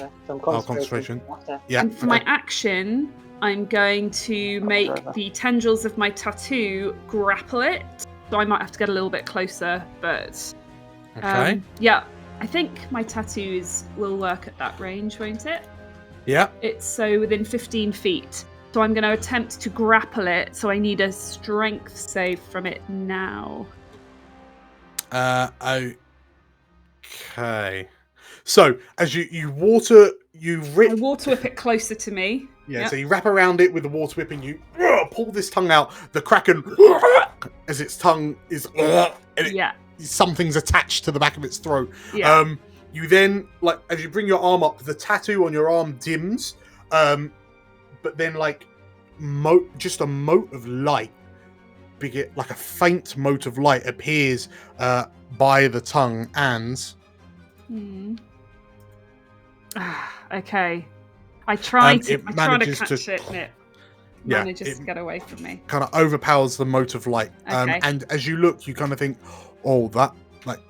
Speaker 8: Okay. Some
Speaker 1: concentration. Yeah.
Speaker 4: And for my action, I'm going to make the tendrils of my tattoo grapple it. So I might have to get a little bit closer, but yeah, I think my tattoos will work at that range, won't it?
Speaker 1: Yeah.
Speaker 4: It's so within 15 feet. So I'm going to attempt to grapple it. So I need a strength save from it now.
Speaker 1: Okay. So as you water
Speaker 4: I water whip it closer to me.
Speaker 1: Yeah.
Speaker 4: Yep.
Speaker 1: So you wrap around it with the water whip and you pull this tongue out. The Kraken, as its tongue is, something's attached to the back of its throat.
Speaker 4: Yeah.
Speaker 1: You then, like, as you bring your arm up, the tattoo on your arm dims, but then like just a mote of light, like a faint mote of light appears by the tongue and.
Speaker 4: Okay. I try to
Speaker 1: it
Speaker 4: catch it, and it manages to get away from me.
Speaker 1: Kind of overpowers the mote of light.
Speaker 4: Okay.
Speaker 1: And as you look, you kind of think, oh, that, like,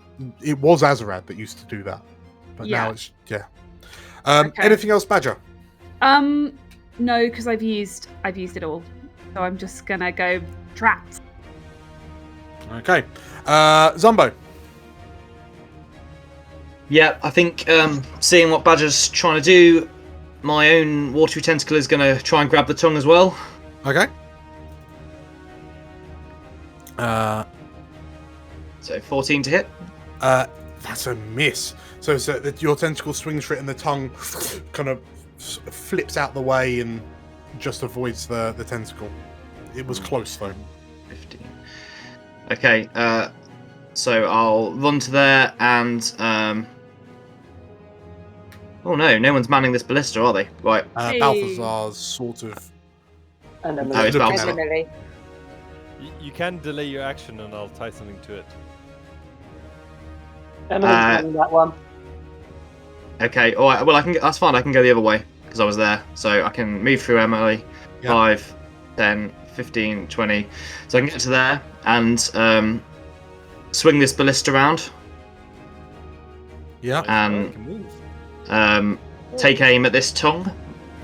Speaker 1: it was Azarad that used to do that. But now it's, Anything else, Badger?
Speaker 4: No, because I've used it all. So I'm just gonna go trapped.
Speaker 1: Okay. Zombo.
Speaker 7: Yeah, I think seeing what Badger's trying to do, my own watery tentacle is going to try and grab the tongue as well.
Speaker 1: Okay.
Speaker 7: So 14 to hit.
Speaker 1: That's a miss. So your tentacle swings for it, and the tongue kind of flips out the way and just avoids the tentacle. It was close though.
Speaker 7: 15. Okay. So I'll run to there and. Oh no one's manning this ballista, are they? Right.
Speaker 4: Hey.
Speaker 1: Balthazar's sort of.
Speaker 8: And then
Speaker 7: Oh, it's
Speaker 1: looking
Speaker 7: Balthazar.
Speaker 1: at it.
Speaker 9: Emily.
Speaker 5: You can delay your action, and I'll tie something to it.
Speaker 8: Emily's running that one.
Speaker 7: Okay. All right. Well, that's fine. I can go the other way because I was there, so I can move through Emily.
Speaker 1: Yeah.
Speaker 7: 5, 10, 15, 20. So I can get to there and swing this ballista around
Speaker 1: Yeah.
Speaker 7: and
Speaker 5: I can move.
Speaker 7: take aim at this tongue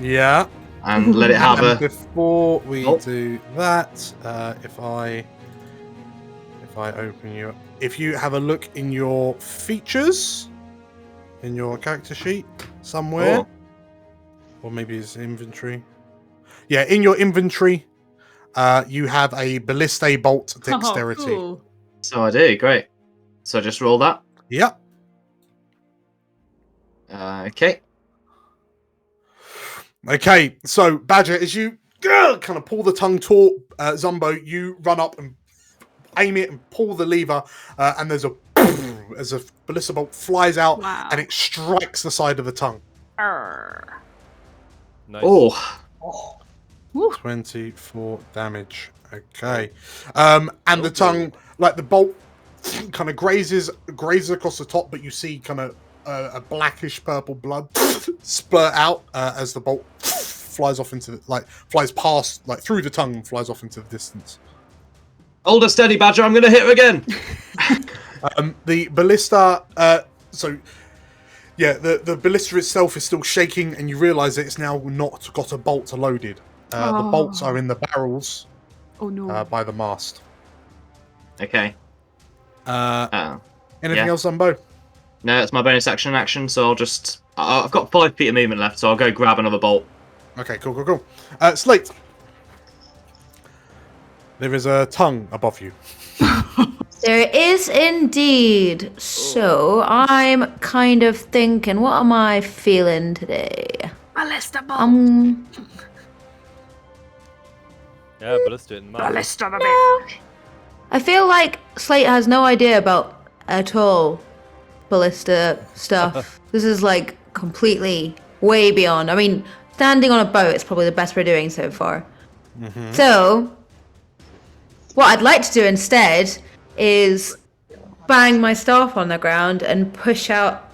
Speaker 1: Yeah.
Speaker 7: and let it have
Speaker 1: And
Speaker 7: a.
Speaker 1: before we
Speaker 7: Oh.
Speaker 1: do that, if I open you, if you have a look in your features, in your character sheet somewhere,
Speaker 7: Oh.
Speaker 1: or maybe it's inventory. Yeah, in your inventory, you have a ballista bolt dexterity.
Speaker 4: Oh, cool.
Speaker 7: So I do. Great. So just roll that.
Speaker 1: Yep.
Speaker 7: Okay.
Speaker 1: Okay, so Badger, as you kind of pull the tongue taut, Zumbo, you run up and aim it and pull the lever, and there's a as a ballista bolt flies out
Speaker 4: Wow.
Speaker 1: and it strikes the side of the tongue.
Speaker 4: Arr.
Speaker 5: Nice.
Speaker 7: Oh.
Speaker 4: Woo.
Speaker 1: 24 damage. Okay, and the tongue, like the bolt, kind of grazes across the top, but you see kind of a blackish purple blood splurt out as the bolt flies off flies past, through the tongue and flies off into the distance.
Speaker 7: Hold her steady, Badger. I'm going to hit her again.
Speaker 1: The ballista, the ballista itself is still shaking, and you realise that it's now not got a bolt loaded. The bolts are in the barrels
Speaker 4: Oh no.
Speaker 1: by the mast.
Speaker 7: Okay.
Speaker 1: Anything
Speaker 7: Yeah.
Speaker 1: else, Zumbo?
Speaker 7: No, it's my bonus action, so I've got 5 feet of movement left, so I'll go grab another bolt.
Speaker 1: Okay, cool. Slate. There is a tongue above you.
Speaker 6: There is indeed. So I'm kind of thinking, what am I feeling today?
Speaker 4: Ballista bolt.
Speaker 5: Yeah, ballista in the mouth.
Speaker 4: Ballista the
Speaker 6: Yeah. I feel like Slate has no idea about at all ballista stuff. This is like completely way beyond. I mean, standing on a boat is probably the best we're doing so far. So, what I'd like to do instead is bang my staff on the ground and push out,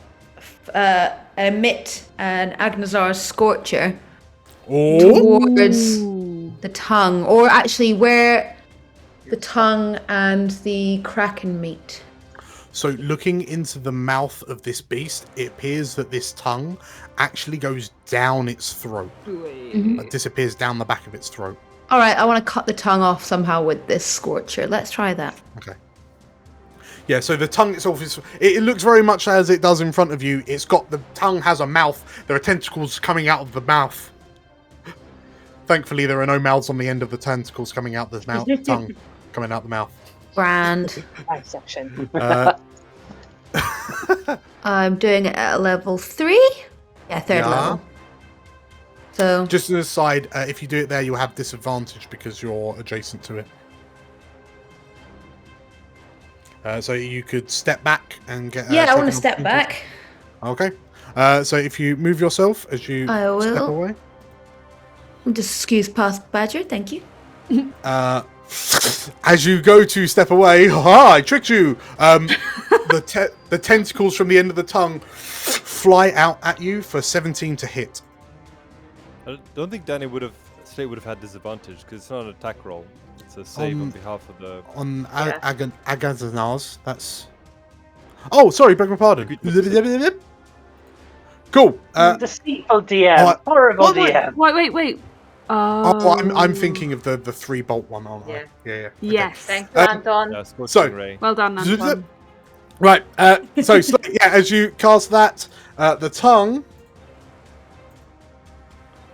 Speaker 6: emit an Agnazar's Scorcher towards the tongue, or actually where the tongue and the kraken meet.
Speaker 1: So, looking into the mouth of this beast, it appears that this tongue actually goes down its throat. It disappears down the back of its throat.
Speaker 6: All right, I want to cut the tongue off somehow with this Scorcher. Let's try that.
Speaker 1: Okay. Yeah, so the tongue itself it looks very much as it does in front of you. The tongue has a mouth. There are tentacles coming out of the mouth. Thankfully, there are no mouths on the end of the tentacles coming out the mouth. Tongue coming out the mouth.
Speaker 6: Grand.
Speaker 9: Dissection.
Speaker 6: I'm doing it at level 3. Yeah, third
Speaker 1: Yeah.
Speaker 6: level. So
Speaker 1: Just an aside, if you do it there, you'll have disadvantage because you're adjacent to it. So you could step back and get.
Speaker 6: yeah, I
Speaker 1: take
Speaker 6: want
Speaker 1: an
Speaker 6: to step
Speaker 1: opportunity.
Speaker 6: back.
Speaker 1: Okay. So if you move yourself as you
Speaker 6: I will.
Speaker 1: step away.
Speaker 6: Just excuse past Badger, thank you.
Speaker 1: As you go to step away, haha, I tricked you. The tentacles from the end of the tongue fly out at you for 17 to hit.
Speaker 5: I don't think Danny Slate would have had disadvantage because it's not an attack roll. It's a save on behalf of the.
Speaker 1: On
Speaker 9: Yeah.
Speaker 1: Agazanars, that's. Oh, sorry, beg my pardon. Cool.
Speaker 8: Deceitful DM. Horrible DM.
Speaker 4: Wait.
Speaker 1: I'm thinking of the 3-bolt one, aren't I?
Speaker 9: Yeah.
Speaker 1: Yeah. Okay.
Speaker 4: Yes.
Speaker 9: Thanks, Anton.
Speaker 5: Scorching
Speaker 1: So-
Speaker 5: ray.
Speaker 4: Well done, Antoine.
Speaker 1: Right. So as you cast that, the tongue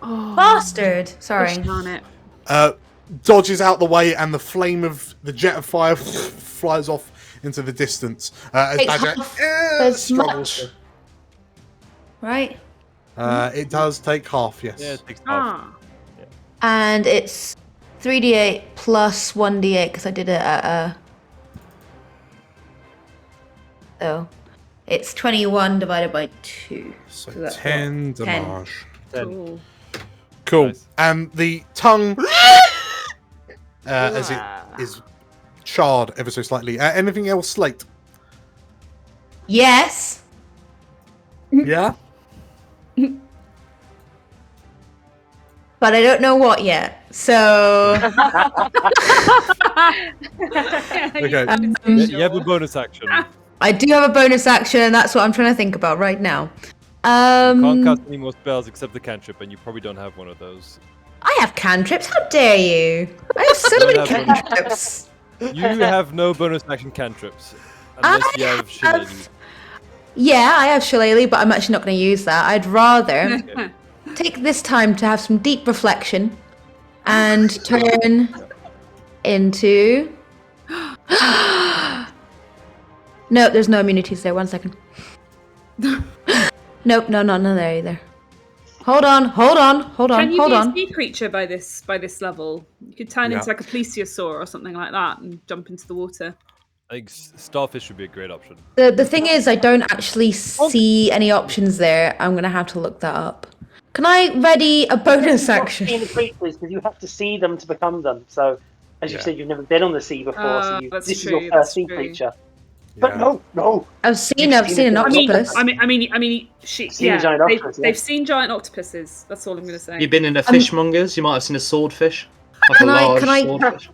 Speaker 4: Oh,
Speaker 6: Bastard! Sorry.
Speaker 4: gosh darn it.
Speaker 1: dodges out the way, and the flame of the jet of fire flies off into the distance. As
Speaker 6: Takes
Speaker 1: Badger
Speaker 6: half as
Speaker 1: struggles.
Speaker 6: much. Right?
Speaker 1: It does take half. Yes.
Speaker 5: Yeah, it takes half.
Speaker 4: Ah.
Speaker 6: And it's 3d8 plus 1d8 because I did it at a. So it's 21 divided by 2.
Speaker 1: So
Speaker 6: that's
Speaker 1: 10
Speaker 6: what? 10.
Speaker 1: damage.
Speaker 4: Cool.
Speaker 1: Cool.
Speaker 5: Nice.
Speaker 1: And the tongue, as it is charred ever so slightly. Anything else, Slate?
Speaker 6: Yes.
Speaker 1: Yeah.
Speaker 6: But I don't know what yet. So.
Speaker 1: Okay.
Speaker 5: You have a bonus action.
Speaker 6: I do have a bonus action, and that's what I'm trying to think about right now.
Speaker 5: You can't cast any more spells except the cantrip, and you probably don't have one of those.
Speaker 6: I have cantrips. How dare you? I have so
Speaker 5: Don't
Speaker 6: many
Speaker 5: have one.
Speaker 6: cantrips.
Speaker 5: You have no bonus action cantrips unless you have Shillelagh.
Speaker 6: Yeah, I have Shillelagh, but I'm actually not going to use that. I'd rather take this time to have some deep reflection and turn into. No, there's no immunities there. 1 second. Nope, no, not there either. Hold on.
Speaker 4: Can you
Speaker 6: hold
Speaker 4: be
Speaker 6: on.
Speaker 4: a sea creature by this level? You could turn into like a plesiosaur or something like that and jump into the water.
Speaker 5: I think starfish would be a great option.
Speaker 6: The thing is, I don't actually see any options there. I'm gonna have to look that up. Can I ready a bonus action?
Speaker 8: Seeing the creatures, because you have to see them to become them. So, as you said, you've never been on the sea before, so
Speaker 4: That's
Speaker 8: this
Speaker 4: true,
Speaker 8: is your
Speaker 4: that's
Speaker 8: first sea
Speaker 4: true.
Speaker 8: creature. But no.
Speaker 6: I've seen an
Speaker 4: I mean,
Speaker 6: octopus.
Speaker 8: Seen a giant octopus,
Speaker 4: they've seen giant octopuses. That's all I'm going to say.
Speaker 7: You've been in a fishmonger's. You might have seen a swordfish. Like
Speaker 6: Can
Speaker 7: a
Speaker 6: I-
Speaker 7: large
Speaker 6: can I-
Speaker 7: swordfish.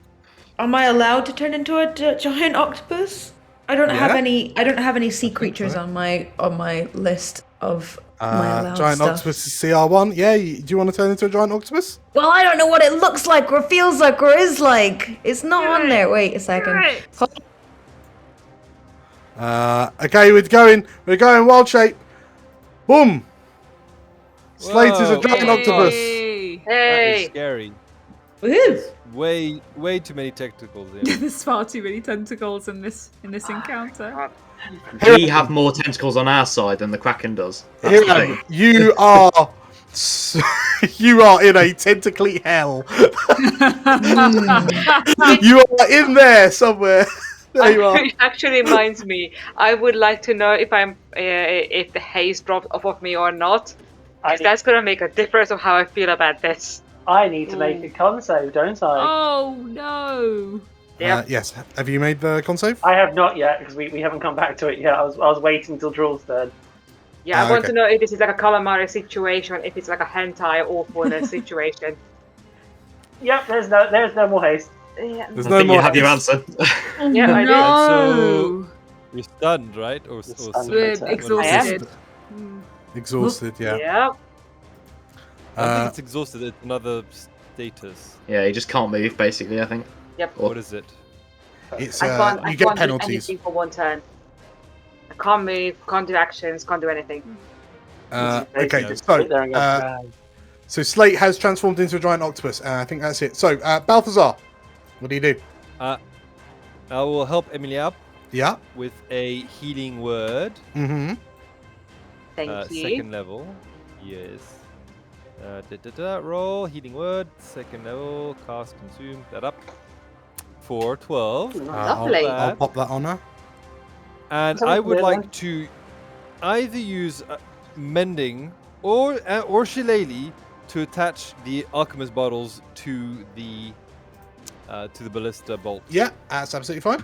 Speaker 6: Am I allowed to turn into a giant octopus? I don't have
Speaker 1: Yeah.
Speaker 6: any. I don't have any sea creatures on my list of my allowed
Speaker 1: Giant
Speaker 6: stuff.
Speaker 1: octopus is CR1. Yeah. Do you want to turn into a giant octopus?
Speaker 6: Well, I don't know what it looks like, or feels like, or is like. It's not on there. Wait a second.
Speaker 4: Right.
Speaker 1: Okay, we're going wild shape. Boom. Slate is a
Speaker 5: Whoa.
Speaker 1: giant
Speaker 4: Hey.
Speaker 1: octopus.
Speaker 5: That is
Speaker 9: Hey!
Speaker 5: scary.
Speaker 6: Woohoo!
Speaker 5: Way too many tentacles here.
Speaker 4: There's far too many tentacles in this encounter.
Speaker 7: We have more tentacles on our side than the Kraken does. That's the
Speaker 1: Hiram,
Speaker 7: thing.
Speaker 1: you are you are in a tentacly hell. You are in there somewhere. There you are.
Speaker 9: It actually reminds me. I would like to know if if the haze dropped off of me or not.
Speaker 8: I
Speaker 9: 'Cause
Speaker 8: need,
Speaker 9: that's gonna make a difference of how I feel about this.
Speaker 8: I need to make a con save, don't I?
Speaker 4: Oh no!
Speaker 9: Yeah.
Speaker 1: Yes. Have you made the con save?
Speaker 8: I have not yet, because we haven't come back to it yet. I was waiting till Draw's turn.
Speaker 9: Yeah, I want
Speaker 1: okay.
Speaker 9: to know if this is like a calamari situation, if it's like a hentai awfulness situation.
Speaker 8: Yep, there's no more haste.
Speaker 9: Yeah,
Speaker 1: There's
Speaker 7: I
Speaker 1: no
Speaker 7: think
Speaker 1: more.
Speaker 7: you have your
Speaker 1: haste.
Speaker 7: answer.
Speaker 9: yeah, I do.
Speaker 4: No!
Speaker 5: You're stunned, right? Or
Speaker 8: stunned.
Speaker 4: We're
Speaker 8: I am.
Speaker 4: exhausted.
Speaker 1: Exhausted. Yeah.
Speaker 9: Yeah.
Speaker 5: I don't think it's exhausted. It's another status.
Speaker 7: Yeah, you just can't move, basically, I think.
Speaker 9: Yep.
Speaker 7: Or-
Speaker 5: What is it?
Speaker 1: It's
Speaker 9: I can't. I
Speaker 1: you get
Speaker 9: can't do
Speaker 1: penalties.
Speaker 9: anything for one turn. I can't move. Can't do actions. Can't do anything.
Speaker 1: Okay.
Speaker 8: Just
Speaker 1: So
Speaker 8: sit there and go,
Speaker 1: so Slate has transformed into a giant octopus, and I think that's it. So Balthazar, what do you do?
Speaker 5: I will help Emily up
Speaker 1: Yeah.
Speaker 5: with a healing word.
Speaker 1: Mm-hmm.
Speaker 9: Thank you.
Speaker 5: Second level. Yes. Roll healing word. Second level. Cast consume. That up. For 12.
Speaker 9: Lovely.
Speaker 1: I'll pop that on her.
Speaker 5: And
Speaker 8: Sounds
Speaker 5: I would
Speaker 8: good,
Speaker 5: like
Speaker 8: then.
Speaker 5: to either use mending or shillelagh to attach the alchemist bottles to the ballista bolt.
Speaker 1: Yeah, that's absolutely fine.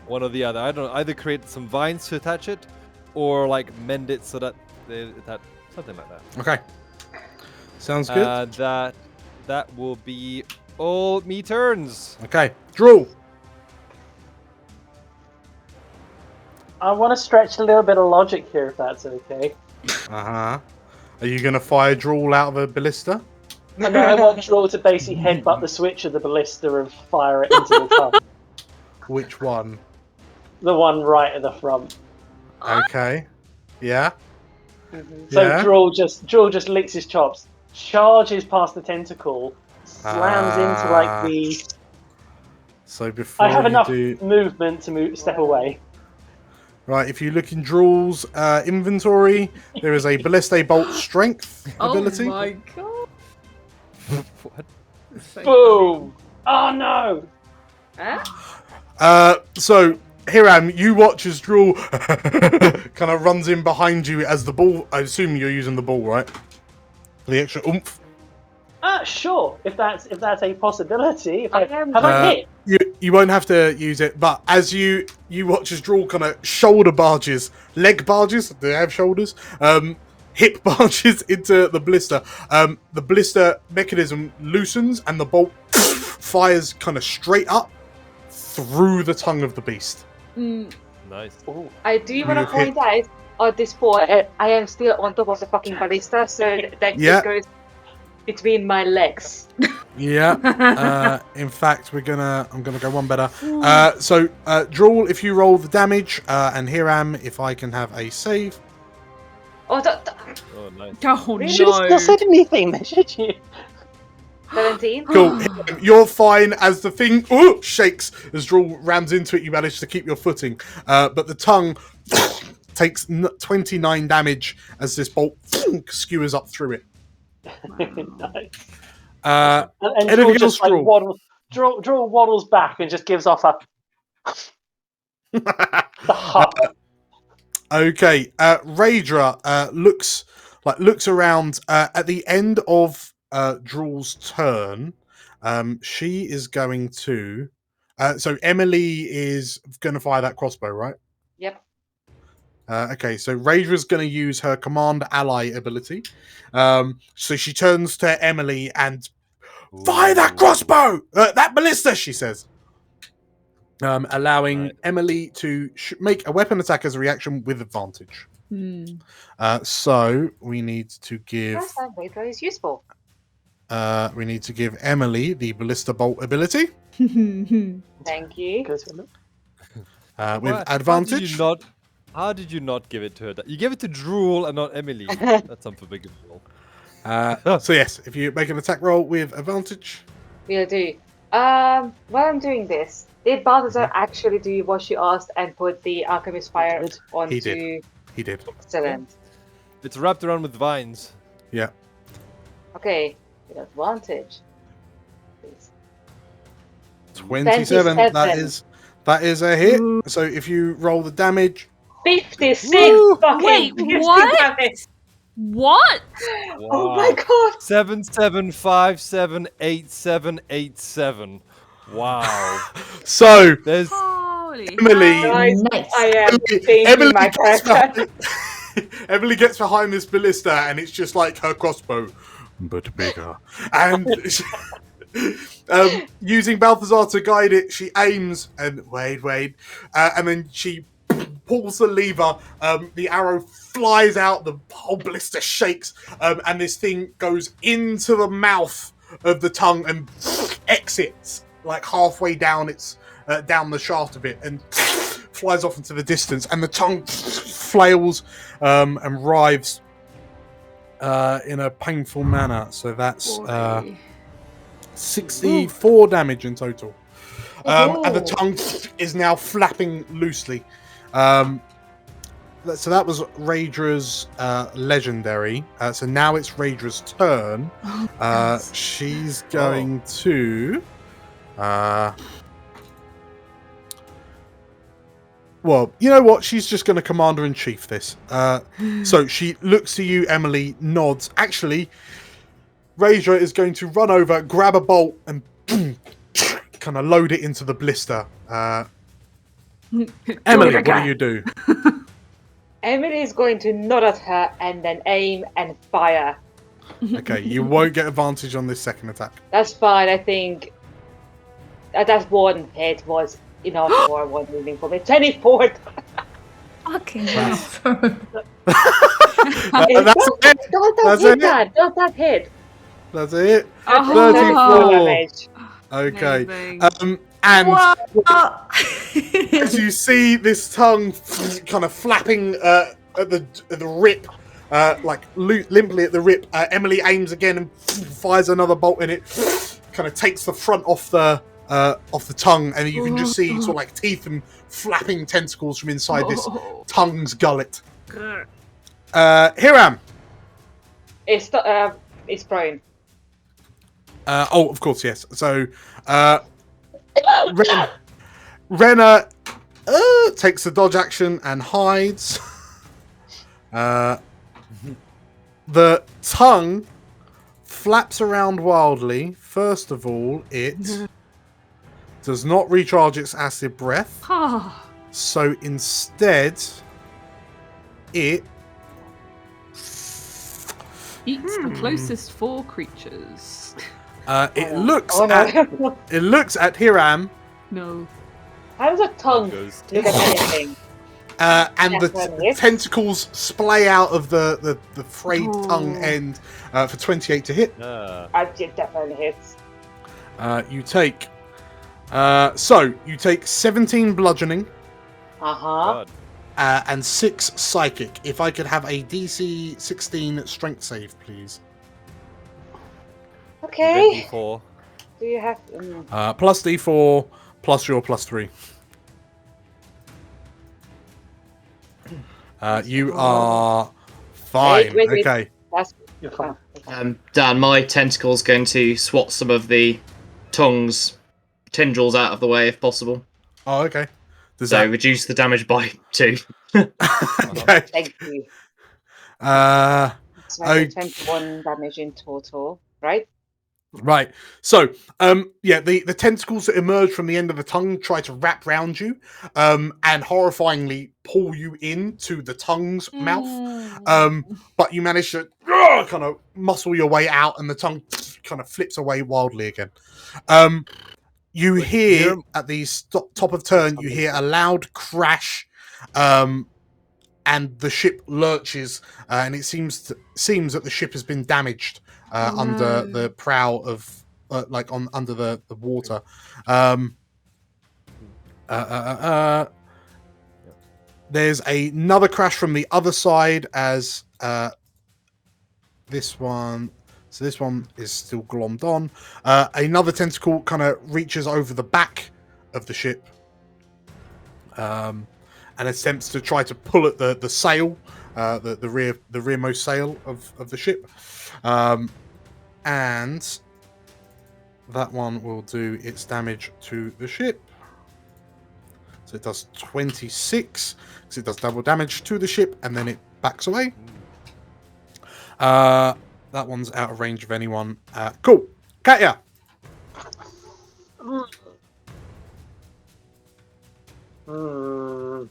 Speaker 5: One or the other. I don't know. Either create some vines to attach it, or like mend it so that something like that.
Speaker 1: Okay. Sounds good.
Speaker 5: That will be all me turns.
Speaker 1: Okay. Drew.
Speaker 8: I want to stretch a little bit of logic here, if that's okay.
Speaker 1: Uh-huh. Are you going to fire Drool out of a ballista?
Speaker 8: And then I want Draw to basically headbutt the switch of the ballista and fire it into the tongue.
Speaker 1: Which one?
Speaker 8: the one right at the front.
Speaker 1: Okay. Yeah.
Speaker 8: So
Speaker 1: Yeah.
Speaker 8: Drool just licks his chops, charges past the tentacle, slams into like the.
Speaker 1: So before
Speaker 8: I have enough
Speaker 1: do...
Speaker 8: movement to step away.
Speaker 1: Right, if you look in Drool's inventory, there is a Ballista Bolt Strength ability.
Speaker 4: Oh my god.
Speaker 5: What?
Speaker 4: So
Speaker 8: Boom! Oh no!
Speaker 1: So Hiram, you watch as Drool kind of runs in behind you as the ball. I assume you're using the ball, right? For the extra oomph.
Speaker 8: Sure. If that's a possibility. If I
Speaker 9: am-
Speaker 8: have I hit?
Speaker 1: You won't have to use it, but as you watch as Drool kind of shoulder barges, leg barges, do they have shoulders? Hip barges into the blister. The blister mechanism loosens and the bolt fires kind of straight up through the tongue of the beast.
Speaker 5: Nice.
Speaker 8: Ooh.
Speaker 9: I do want to
Speaker 1: You've hit-
Speaker 9: point out at this point, I am still on top of the fucking ballista, so that
Speaker 1: Yeah.
Speaker 9: it goes between my legs.
Speaker 1: Yeah. In fact, I'm gonna go one better. So Drool, if you roll the damage, and Hiram, if I can have a save.
Speaker 9: Oh,
Speaker 5: Oh, nice.
Speaker 4: Oh
Speaker 9: Really?
Speaker 8: You should have
Speaker 4: no.
Speaker 8: still said anything, then, should you?
Speaker 9: 17.
Speaker 1: Cool. You're fine as the thing shakes as Drool rams into it. You manage to keep your footing, but the tongue takes 29 damage as this bolt skewers up through it.
Speaker 8: Nice.
Speaker 1: Uh,
Speaker 8: And
Speaker 1: Anything
Speaker 8: Drool just
Speaker 1: else, Drool?
Speaker 8: Drool waddles back and just gives off a the hut.
Speaker 1: Okay, Raedra looks around at the end of Drool's turn. She is going to. So Emily is going to fire that crossbow, right?
Speaker 9: Yep.
Speaker 1: Okay, so Raedra's going to use her command ally ability. So she turns to Emily and fire that crossbow, that ballista, she says. Allowing
Speaker 5: Right.
Speaker 1: Emily to make a weapon attack as a reaction with advantage. So we need to give
Speaker 9: That's how Vader is useful.
Speaker 1: Emily the ballista bolt ability
Speaker 9: Thank you.
Speaker 8: Goes for a look.
Speaker 1: with
Speaker 5: What?
Speaker 1: advantage.
Speaker 5: How did you not give it to her? You gave it to Drool and not Emily. That's unforgivable.
Speaker 1: So yes, if you make an attack roll with advantage,
Speaker 9: Will do. While I'm doing this, did Balthazar actually do what she asked and put the alchemist fire onto?
Speaker 1: He did. he did.
Speaker 9: Excellent.
Speaker 5: It's wrapped around with vines.
Speaker 1: Yeah.
Speaker 9: Okay, with advantage. Please.
Speaker 1: 27.
Speaker 9: 27.
Speaker 1: That is a hit. So if you roll the damage,
Speaker 9: 56
Speaker 1: Woo!
Speaker 9: fucking
Speaker 4: Wait,
Speaker 9: piercing
Speaker 4: what?
Speaker 9: damage.
Speaker 4: What?
Speaker 9: Oh my god!
Speaker 5: 77578787. Wow.
Speaker 1: so
Speaker 5: There's
Speaker 4: Holy
Speaker 1: Emily,
Speaker 4: hell.
Speaker 9: Guys,
Speaker 6: Nice.
Speaker 9: I am changing
Speaker 1: Emily
Speaker 9: my
Speaker 1: gets
Speaker 9: character.
Speaker 1: Emily gets behind this ballista, and it's just like her crossbow, but bigger. And using Balthazar to guide it, she aims and wait, and then she pulls the lever. The arrow flies out. The whole ballista shakes, and this thing goes into the mouth of the tongue and exits like halfway down its down the shaft of it and flies off into the distance. And the tongue flails and writhes in a painful manner. So that's 64 damage in total. And the tongue is now flapping loosely. So that was Raedra's legendary. So now it's Raedra's turn. She's going to. Well, you know what? She's just going to Commander-in-Chief this. So she looks to you, Emily, nods. Actually, Raedra is going to run over, grab a bolt, and kind of load it into the blister. Emily, what do you do?
Speaker 9: Emily is going to nod at her and then aim and fire.
Speaker 1: Okay, you won't get advantage on this second attack.
Speaker 9: That's fine, I think. That one hit was enough for one moving for me. 24!
Speaker 6: Fucking
Speaker 1: That's-
Speaker 6: hell.
Speaker 1: That's it.
Speaker 9: Don't
Speaker 1: That's
Speaker 9: hit
Speaker 1: it.
Speaker 9: that! Don't that hit!
Speaker 1: That's it.
Speaker 4: Oh.
Speaker 1: 34.
Speaker 9: Damage.
Speaker 1: Okay.
Speaker 4: Amazing.
Speaker 1: And
Speaker 6: What?
Speaker 1: as you see this tongue kind of flapping at the rip, limply at the rip, Emily aims again and fires another bolt in it. Kind of takes the front off the tongue, and you can just see sort of like teeth and flapping tentacles from inside this tongue's gullet. Hiram.
Speaker 9: It's prone.
Speaker 1: Of course, yes. So, Renna takes the dodge action and hides. The tongue flaps around wildly. First of all, it does not recharge its acid breath. So instead, it
Speaker 4: eats the closest 4 creatures.
Speaker 1: it looks at Hiram.
Speaker 4: No.
Speaker 9: How does a tongue look at anything?
Speaker 1: And the tentacles splay out of the frayed tongue end for 28 to hit.
Speaker 9: It definitely hits.
Speaker 1: You take 17 bludgeoning. And 6 psychic. If I could have a DC 16 strength save, please.
Speaker 9: Okay.
Speaker 5: D4.
Speaker 9: Do you have?
Speaker 1: Plus D4 plus your plus 3. You are fine.
Speaker 9: Wait.
Speaker 1: Okay.
Speaker 8: You're fine.
Speaker 7: Dan, my tentacle's going to swat some of the tongue's tendrils out of the way if possible.
Speaker 1: Oh, okay.
Speaker 7: So reduce the damage by 2.
Speaker 1: Okay.
Speaker 9: Thank you.
Speaker 1: So
Speaker 9: 21 damage in total, right?
Speaker 1: Right. So, the tentacles that emerge from the end of the tongue try to wrap round you, and horrifyingly pull you into the tongue's mouth. But you manage to kind of muscle your way out, and the tongue kind of flips away wildly again. You hear at the top of turn, you hear a loud crash, and the ship lurches, and it seems that the ship has been damaged. Under the prow of, under the water. There's another crash from the other side as this one. So this one is still glommed on. Another tentacle kind of reaches over the back of the ship, and attempts to try to pull at the sail, the rearmost sail of the ship. And that one will do its damage to the ship. So it does 26, because it does double damage to the ship, and then it backs away. That one's out of range of anyone. Cool. Katya. The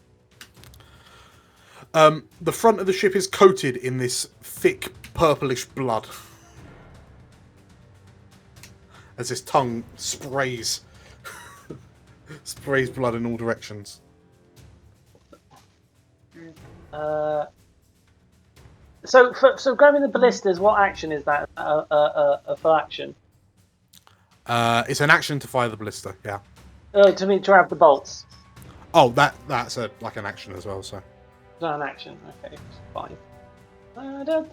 Speaker 1: front of the ship is coated in this thick purplish blood. As this tongue sprays blood in all directions.
Speaker 8: So grabbing the ballistas, what action is that? A full action?
Speaker 1: It's an action to fire the ballista. Yeah.
Speaker 8: To grab the bolts.
Speaker 1: Oh, that's an action as well. So.
Speaker 8: It's not an action. Okay, fine. I don't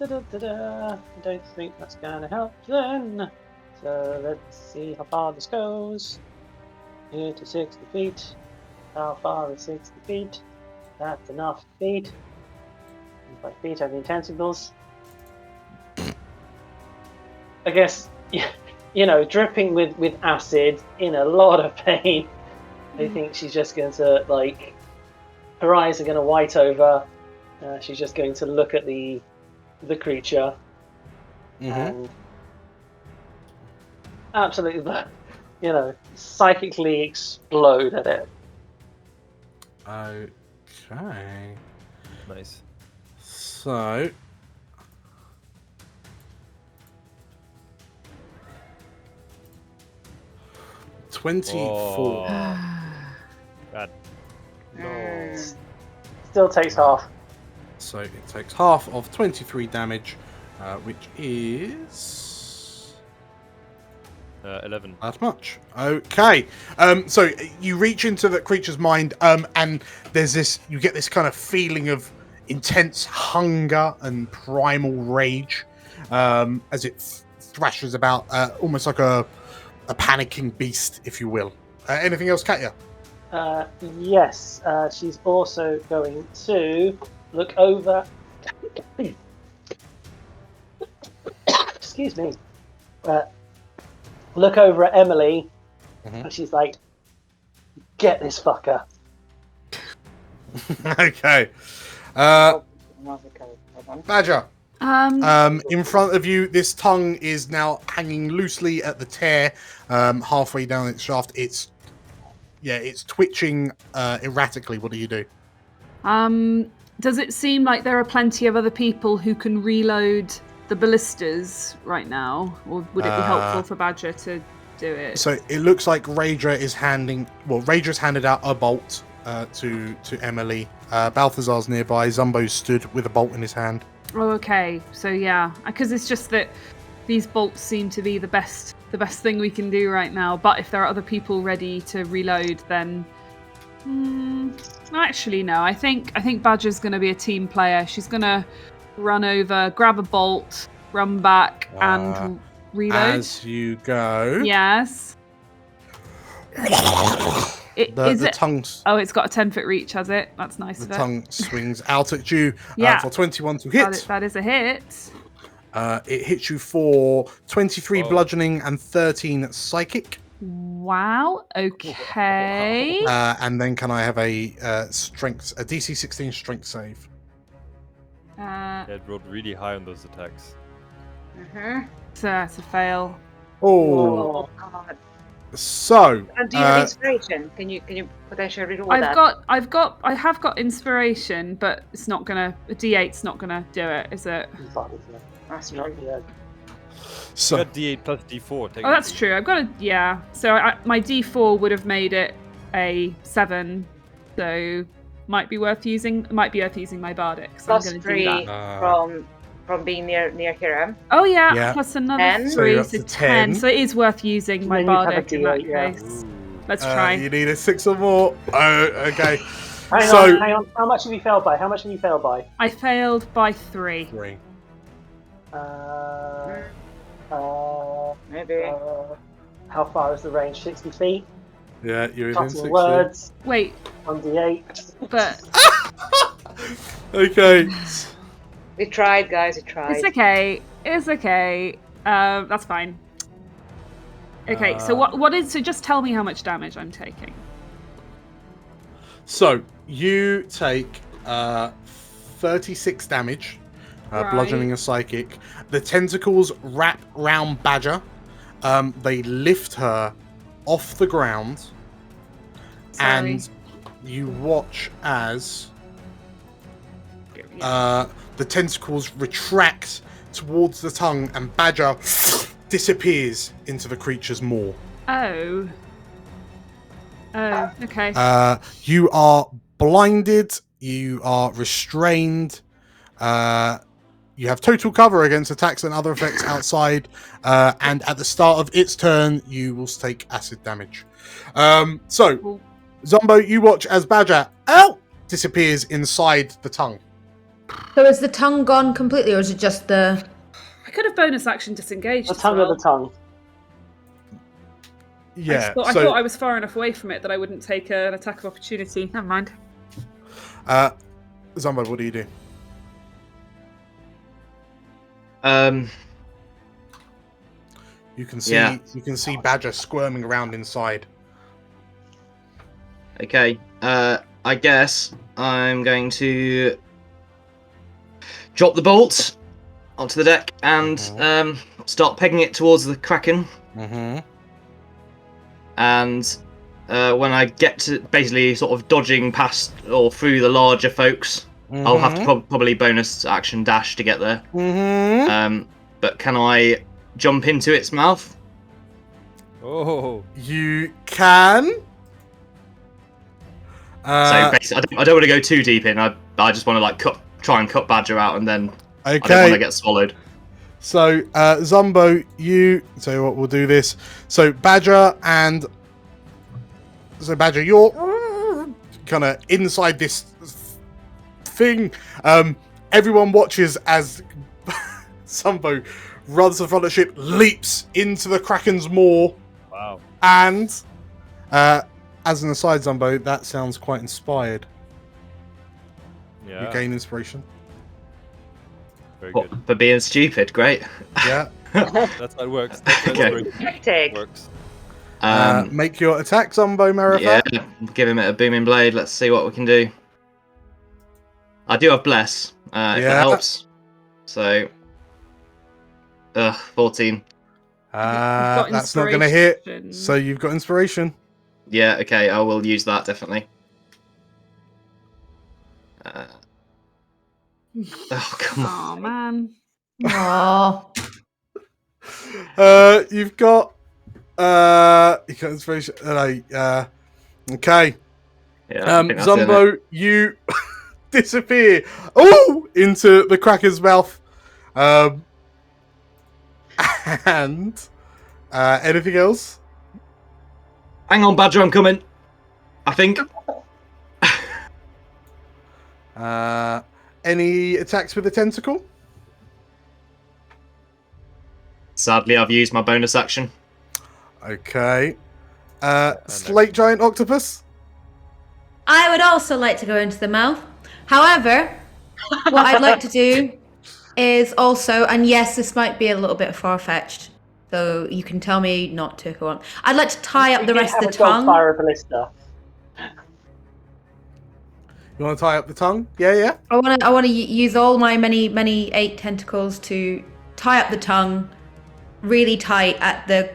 Speaker 8: think that's gonna help then. So let's see how far this goes. Here to 60 feet. How far is 60 feet? That's enough feet. And by feet I mean tentacles. I guess, dripping with acid, in a lot of pain. I think she's just going to, her eyes are going to white over. She's just going to look at the creature. And absolutely, psychically explode at it.
Speaker 1: Okay.
Speaker 5: Nice.
Speaker 1: So. $24.
Speaker 5: God. No.
Speaker 8: Still takes half.
Speaker 1: So it takes half of 23 damage, which is
Speaker 5: 11.
Speaker 1: That much. Okay. So you reach into the creature's mind, and there's this. You get this kind of feeling of intense hunger and primal rage, as it thrashes about, almost like a panicking beast, if you will. Anything else, Katya?
Speaker 8: Yes, she's also going to look over. Excuse me. Look over at Emily, and she's like, "Get this fucker."
Speaker 1: Okay. Badger. In front of you, this tongue is now hanging loosely at the tear, halfway down its shaft. It's twitching erratically. What do you do?
Speaker 4: Does it seem like there are plenty of other people who can reload the ballistas right now, or would it be helpful for Badger to do it?
Speaker 1: So it looks like Raedra has handed out a bolt to Emily. Balthazar's nearby. Zumbo stood with a bolt in his hand.
Speaker 4: Oh, okay. So yeah, because it's just that these bolts seem to be the best thing we can do right now. But if there are other people ready to reload, then actually no. I think Badger's going to be a team player. She's going to run over, grab a bolt, run back, and reload.
Speaker 1: As you go.
Speaker 4: Yes.
Speaker 1: The tongue.
Speaker 4: Oh, it's got a 10-foot reach, has it? That's nice.
Speaker 1: The tongue swings out at you for 21 to hit.
Speaker 4: That is a hit.
Speaker 1: It hits you for 23 bludgeoning and 13 psychic.
Speaker 4: Wow. Okay.
Speaker 1: And then can I have a DC 16 strength save?
Speaker 5: It rolled really high on those attacks.
Speaker 4: So that's a fail.
Speaker 9: Oh God.
Speaker 1: So,
Speaker 9: and do you have inspiration? Can you potentially reroll that?
Speaker 4: I have got inspiration, but it's not gonna. A D8's not gonna do it, is it?
Speaker 9: That's not good.
Speaker 5: So you got D8 plus D4.
Speaker 4: Oh, that's true. I've got a So my D4 would have made it a 7. So might be worth using my bardic. So
Speaker 9: Plus
Speaker 4: I'm going to
Speaker 9: 3
Speaker 4: do that.
Speaker 9: from being near Hiram.
Speaker 4: Oh yeah. Plus another
Speaker 9: 10.
Speaker 4: 3, so 10. So it is worth using my bardic in that case. Let's try.
Speaker 1: You need a 6 or more. Oh, okay.
Speaker 8: Hang on. How much have you failed by?
Speaker 4: I failed by 3.
Speaker 1: 3.
Speaker 9: Maybe.
Speaker 8: How far is the range? 60 feet?
Speaker 1: Yeah, you're within 60.
Speaker 8: Words.
Speaker 4: Wait.
Speaker 8: 1d8.
Speaker 4: But.
Speaker 1: Okay.
Speaker 9: We tried, guys. We tried.
Speaker 4: It's okay. That's fine. Okay, so what is... So just tell me how much damage I'm taking.
Speaker 1: So, you take 36 damage, bludgeoning a psychic. The tentacles wrap round Badger. They lift her off the ground.
Speaker 4: Sorry.
Speaker 1: And you watch as the tentacles retract towards the tongue and Badger disappears into the creature's maw.
Speaker 4: Oh, okay.
Speaker 1: You are blinded. You are restrained. You have total cover against attacks and other effects outside. And at the start of its turn, you will take acid damage. So, Zombo, you watch as Badger disappears inside the tongue.
Speaker 6: So is the tongue gone completely, or is it just the...
Speaker 4: I could have bonus action disengaged.
Speaker 8: The tongue of the tongue.
Speaker 1: Yeah.
Speaker 4: I thought I was far enough away from it that I wouldn't take an attack of opportunity. Never mind.
Speaker 1: Zombo, what do you do? You can see Badger squirming around inside.
Speaker 7: Okay. I guess I'm going to drop the bolt onto the deck and start pegging it towards the Kraken.
Speaker 1: Mm-hmm.
Speaker 7: And when I get to basically sort of dodging past or through the larger folks, I'll have to probably bonus action dash to get there. But can I jump into its mouth?
Speaker 1: Oh, you can.
Speaker 7: So basically, I don't want to go too deep in. I just want to try and cut Badger out, and then I don't want to get swallowed.
Speaker 1: So, Zumbo, you... So what, we'll do this. So, Badger, you're kind of inside this thing. Everyone watches as Zumbo runs to the front of the ship, leaps into the Kraken's maw.
Speaker 5: Wow.
Speaker 1: And, as an aside, Zumbo, that sounds quite inspired.
Speaker 5: Yeah.
Speaker 1: You gain inspiration.
Speaker 5: Very
Speaker 7: What,
Speaker 5: good.
Speaker 7: for being stupid, great.
Speaker 1: Yeah.
Speaker 5: That's how it works. That's how
Speaker 7: Okay.
Speaker 9: Tactic.
Speaker 5: it works.
Speaker 1: Make your attack, Zumbo Marifat.
Speaker 7: Yeah, give him a booming blade. Let's see what we can do. I do have bless, if that helps. So, 14.
Speaker 1: That's not going to hit. So you've got inspiration.
Speaker 7: Yeah, okay, I will use that definitely. Oh come
Speaker 4: Oh
Speaker 7: on!
Speaker 4: man.
Speaker 6: Aww.
Speaker 1: You've got inspiration. Okay.
Speaker 7: Yeah, I think that's in it.
Speaker 1: Zumbo, you disappear. Into the Kraken's mouth. And anything else?
Speaker 7: Hang on, Badger, I'm coming. I think.
Speaker 1: Any attacks with the tentacle?
Speaker 7: Sadly, I've used my bonus action.
Speaker 1: Okay. Slate giant octopus.
Speaker 6: I would also like to go into the mouth. However, what I'd like to do is also, and yes, this might be a little bit far-fetched, so you can tell me not to if you want. I'd like to tie up the rest of the tongue.
Speaker 8: Fire a ballista.
Speaker 1: You want to tie up the tongue? Yeah.
Speaker 6: I want to use all my many 8 tentacles to tie up the tongue really tight at the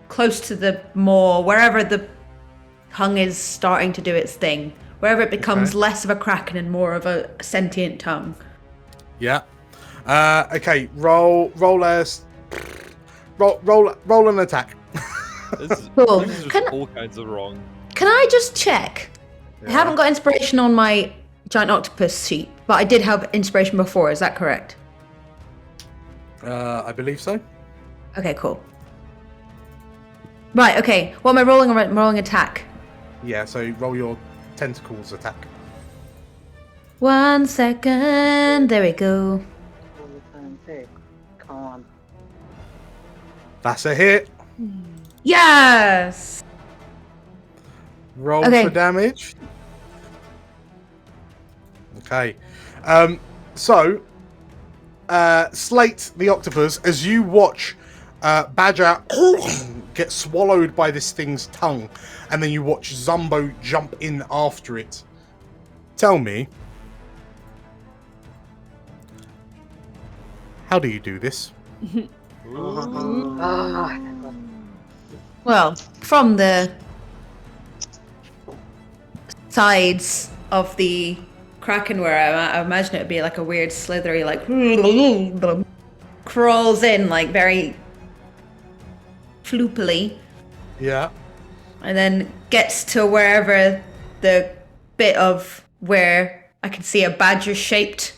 Speaker 6: close to the maw, wherever the tongue is starting to do its thing, wherever it becomes less of a kraken and more of a sentient tongue.
Speaker 1: Yeah. Okay. Roll an attack.
Speaker 5: This is,
Speaker 6: Cool.
Speaker 5: this is just all kinds of wrong.
Speaker 6: Can I just check? I haven't got inspiration on my giant octopus sheet, but I did have inspiration before. Is that correct?
Speaker 1: I believe so.
Speaker 6: Okay, cool. Right, okay. What am I rolling? I'm rolling attack.
Speaker 1: Yeah. So roll your tentacles attack.
Speaker 6: 1 second. There we go.
Speaker 8: Come on.
Speaker 1: That's a hit.
Speaker 6: Yes!
Speaker 1: Roll
Speaker 6: Okay.
Speaker 1: for damage. Okay. So, Slate the octopus, as you watch Badger get swallowed by this thing's tongue, and then you watch Zumbo jump in after it. Tell me, how do you do this?
Speaker 6: Well, from the sides of the kraken where I'm at, I imagine it would be like a weird slithery, like crawls in like very floopily,
Speaker 1: Yeah.
Speaker 6: and then gets to wherever the bit of where I can see a badger-shaped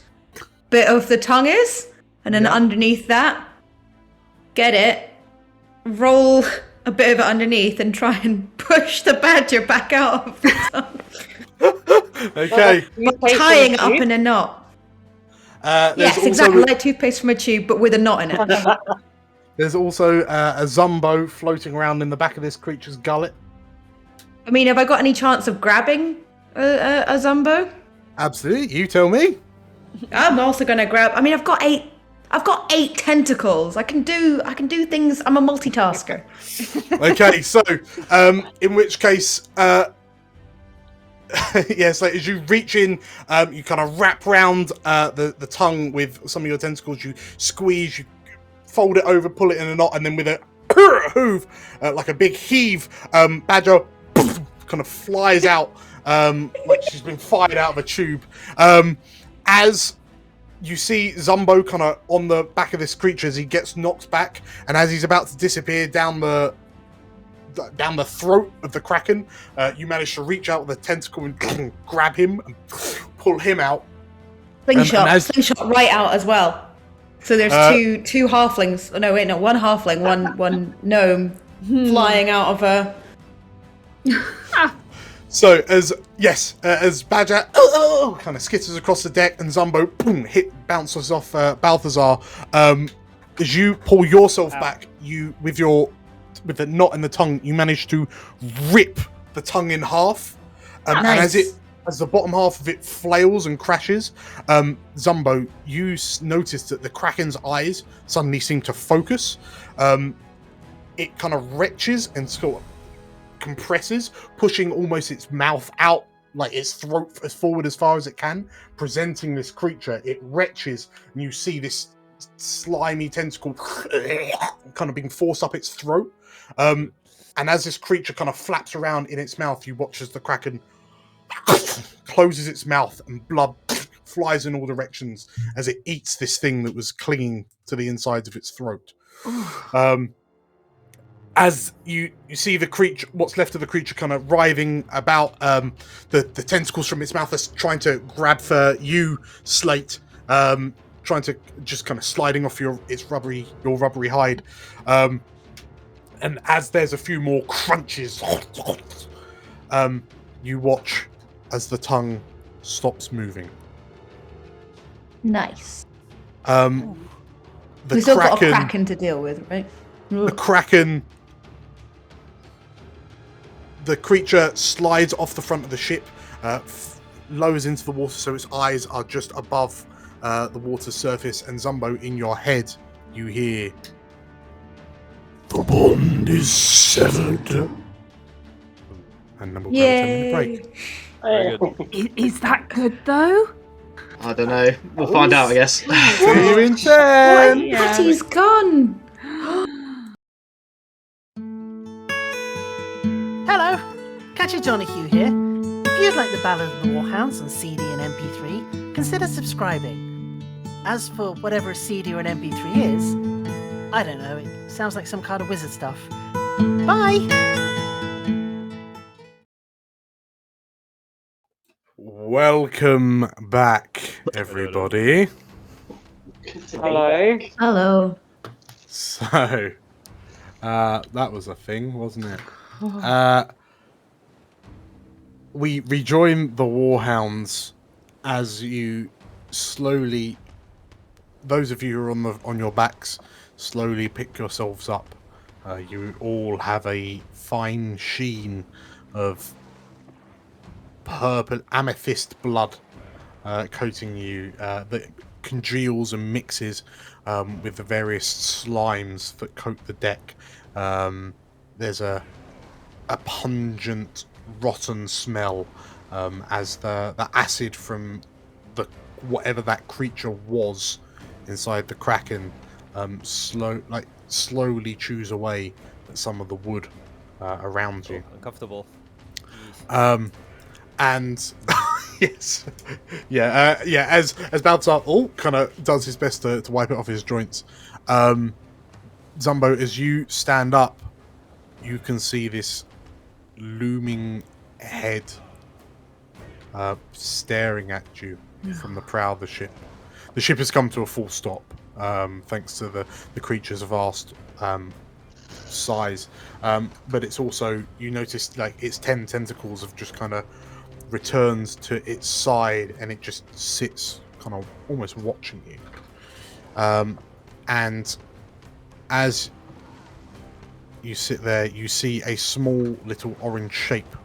Speaker 6: bit of the tongue is, and then underneath that, get it, roll a bit of it underneath, and try and push the badger back out of the tongue.
Speaker 1: Okay.
Speaker 6: Tying it up in a knot.
Speaker 1: There's
Speaker 6: Yes,
Speaker 1: also
Speaker 6: exactly, like toothpaste from a tube, but with a knot in it.
Speaker 1: There's also a Zumbo floating around in the back of this creature's gullet.
Speaker 6: I mean, have I got any chance of grabbing a Zumbo?
Speaker 1: Absolutely. You tell me.
Speaker 6: I'm also gonna grab. I mean, I've got eight tentacles. I can do things. I'm a multitasker.
Speaker 1: Okay, so in which case, yes, like, as you reach in, you kind of wrap round the tongue with some of your tentacles. You squeeze, you fold it over, pull it in a knot, and then with a hoof, like a big heave, Badger kind of flies out like she's been fired out of a tube. As you see Zumbo kind of on the back of this creature as he gets knocked back, and as he's about to disappear down the throat of the Kraken, you manage to reach out with a tentacle and grab him and pull him out.
Speaker 6: Slingshot,
Speaker 1: and as-
Speaker 6: slingshot right out as well. So there's two halflings. Oh, no, wait, no, one halfling, one gnome flying out of a.
Speaker 1: So as Badger kind of skitters across the deck and Zumbo bounces off Balthazar, as you pull yourself back, you with the knot in the tongue, you manage to rip the tongue in half, and as the bottom half of it flails and crashes, Zumbo, you notice that the Kraken's eyes suddenly seem to focus. It kind of retches and sort of compresses, pushing almost its mouth out, like its throat as forward as far as it can, presenting this creature. It retches, and you see this slimy tentacle kind of being forced up its throat. And as this creature kind of flaps around in its mouth, you watch as the Kraken closes its mouth and blood flies in all directions as it eats this thing that was clinging to the insides of its throat. As you see the creature, what's left of the creature kind of writhing about, the tentacles from its mouth are trying to grab for you, Slate, trying to just kind of sliding off your rubbery hide. And as there's a few more crunches, you watch as the tongue stops moving.
Speaker 6: Nice.
Speaker 1: The
Speaker 6: We've still got a Kraken to deal with, right?
Speaker 1: The Kraken. The creature slides off the front of the ship, lowers into the water, so its eyes are just above the water's surface. And Zumbo, in your head, you hear, "The bond is severed." And then we'll go to a 10-minute break.
Speaker 5: Very good.
Speaker 4: Is that good though?
Speaker 7: I don't know. We'll find out, I guess.
Speaker 1: See you in 10.
Speaker 6: Patty's gone.
Speaker 10: Hello, Catchy Donahue here. If you'd like the Ballad of the Warhounds on CD and MP3, consider subscribing. As for whatever a CD or an MP3 is, I don't know, it sounds like some kind of wizard stuff. Bye!
Speaker 1: Welcome back, everybody.
Speaker 9: Hello.
Speaker 6: Hello.
Speaker 1: So, that was a thing, wasn't it? We rejoin the Warhounds as you slowly, those of you who are on your backs, slowly pick yourselves up. You all have a fine sheen of purple amethyst blood coating you that congeals and mixes with the various slimes that coat the deck. There's a pungent, rotten smell as the acid from whatever that creature was inside the Kraken slowly chews away at some of the wood around you.
Speaker 5: Uncomfortable.
Speaker 1: And yes, as Balthazar kind of does his best to wipe it off his joints. Zumbo, as you stand up, you can see this looming head staring at you from the prow of the ship. The ship has come to a full stop, thanks to the creature's vast size. But it's also, you notice, like, its 10 tentacles have just kind of returned to its side, and it just sits kind of almost watching you. And as you sit there, you see a small little orange shape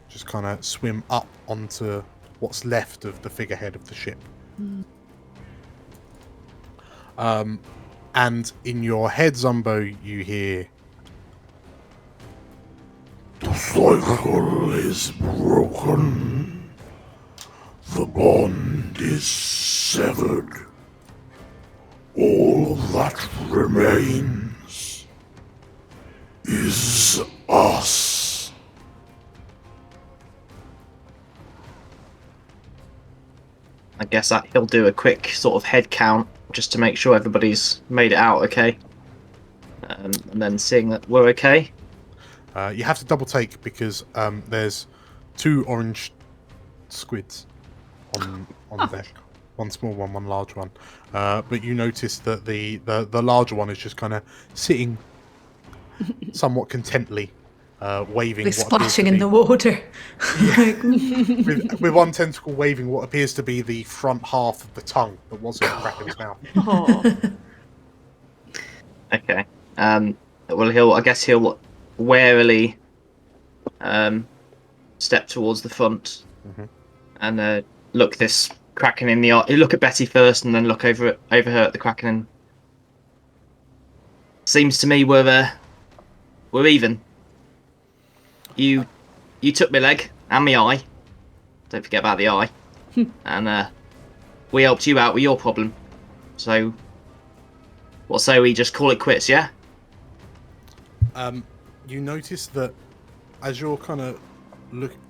Speaker 1: just kind of swim up onto what's left of the figurehead of the ship. And in your head, Zumbo, you hear, "The cycle is broken. The bond is severed. All that remains is us."
Speaker 7: I guess that he'll do a quick sort of head count just to make sure everybody's made it out okay. And then seeing that we're okay.
Speaker 1: You have to double take because there's 2 orange squids on deck. one small one, one large one. But you notice that the larger one is just kind of sitting somewhat contently, waving.
Speaker 6: They're
Speaker 1: what appears
Speaker 6: splashing
Speaker 1: to
Speaker 6: in
Speaker 1: be-
Speaker 6: the water.
Speaker 1: with one tentacle waving what appears to be the front half of the tongue that was in the Kraken's mouth.
Speaker 4: Oh.
Speaker 7: Okay. Well, I guess he'll warily step towards the front and look this Kraken in the eye. Look at Betty first, and then look over her at the Kraken. And seems to me we're even. You took my leg and my eye. Don't forget about the eye. And we helped you out with your problem. So, what say we just call it quits, yeah?
Speaker 1: You notice that as you're kind of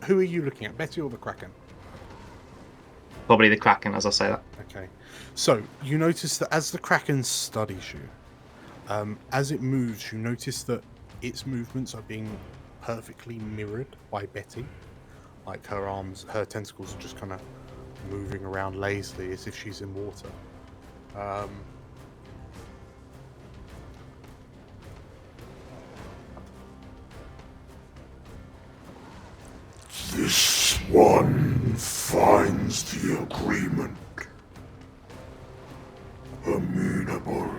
Speaker 1: who are you looking at, Betty or the Kraken?
Speaker 7: Probably the Kraken, as I say that.
Speaker 1: Okay, so you notice that as the Kraken studies you, as it moves, you notice that its movements are being perfectly mirrored by Betty. Like her arms, her tentacles are just kind of moving around lazily as if she's in water.
Speaker 11: This one finds the agreement amenable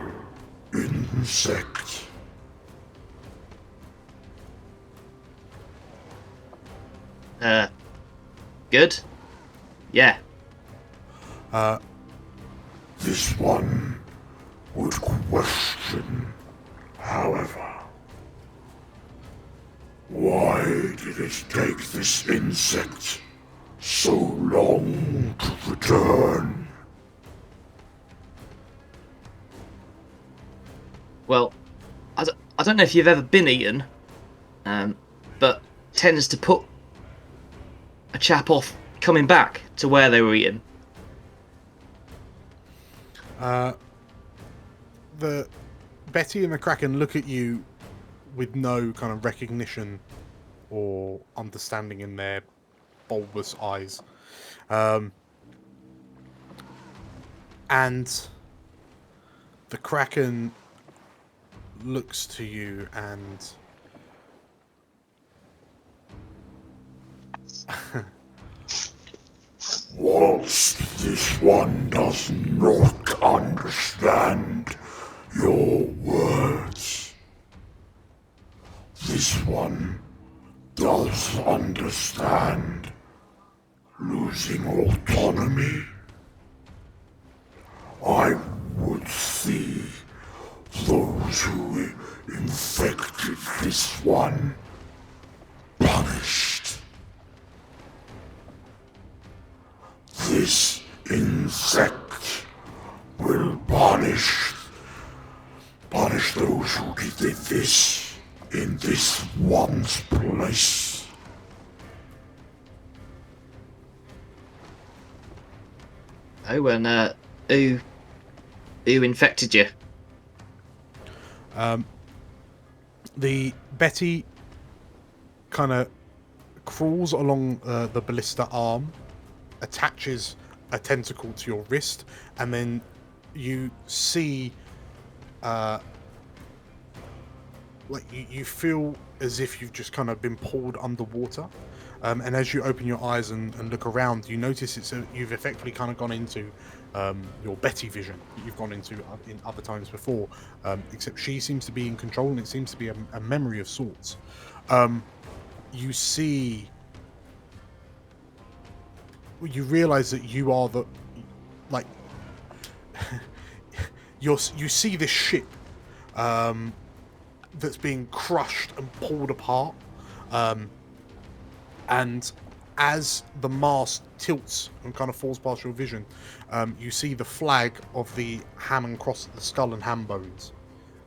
Speaker 11: insect.
Speaker 7: Good? Yeah.
Speaker 11: This one would question, however. Why did it take this insect so long to return?
Speaker 7: Well, I don't know if you've ever been eaten, but tends to put a chap off coming back to where they were eaten.
Speaker 1: The Betty and the Kraken look at you with no kind of recognition or understanding in their bulbous eyes. And the Kraken looks to you and
Speaker 11: Whilst this one does not understand your words, this one does understand losing autonomy. I would see those who infected this one punished. This insect will punish those who did this in this one's place.
Speaker 7: Oh, and who infected you?
Speaker 1: the Betty kind of crawls along the ballista arm, attaches a tentacle to your wrist, and then you see like you feel as if you've just kind of been pulled underwater, and as you open your eyes and look around, you notice you've effectively kind of gone into your Betty vision that you've gone into in other times before, except she seems to be in control, and it seems to be a memory of sorts. You see, you realize that you are the, like, you see this ship that's being crushed and pulled apart, and as the mast tilts and kind of falls past your vision, you see the flag of the ham and cross, the skull and ham bones,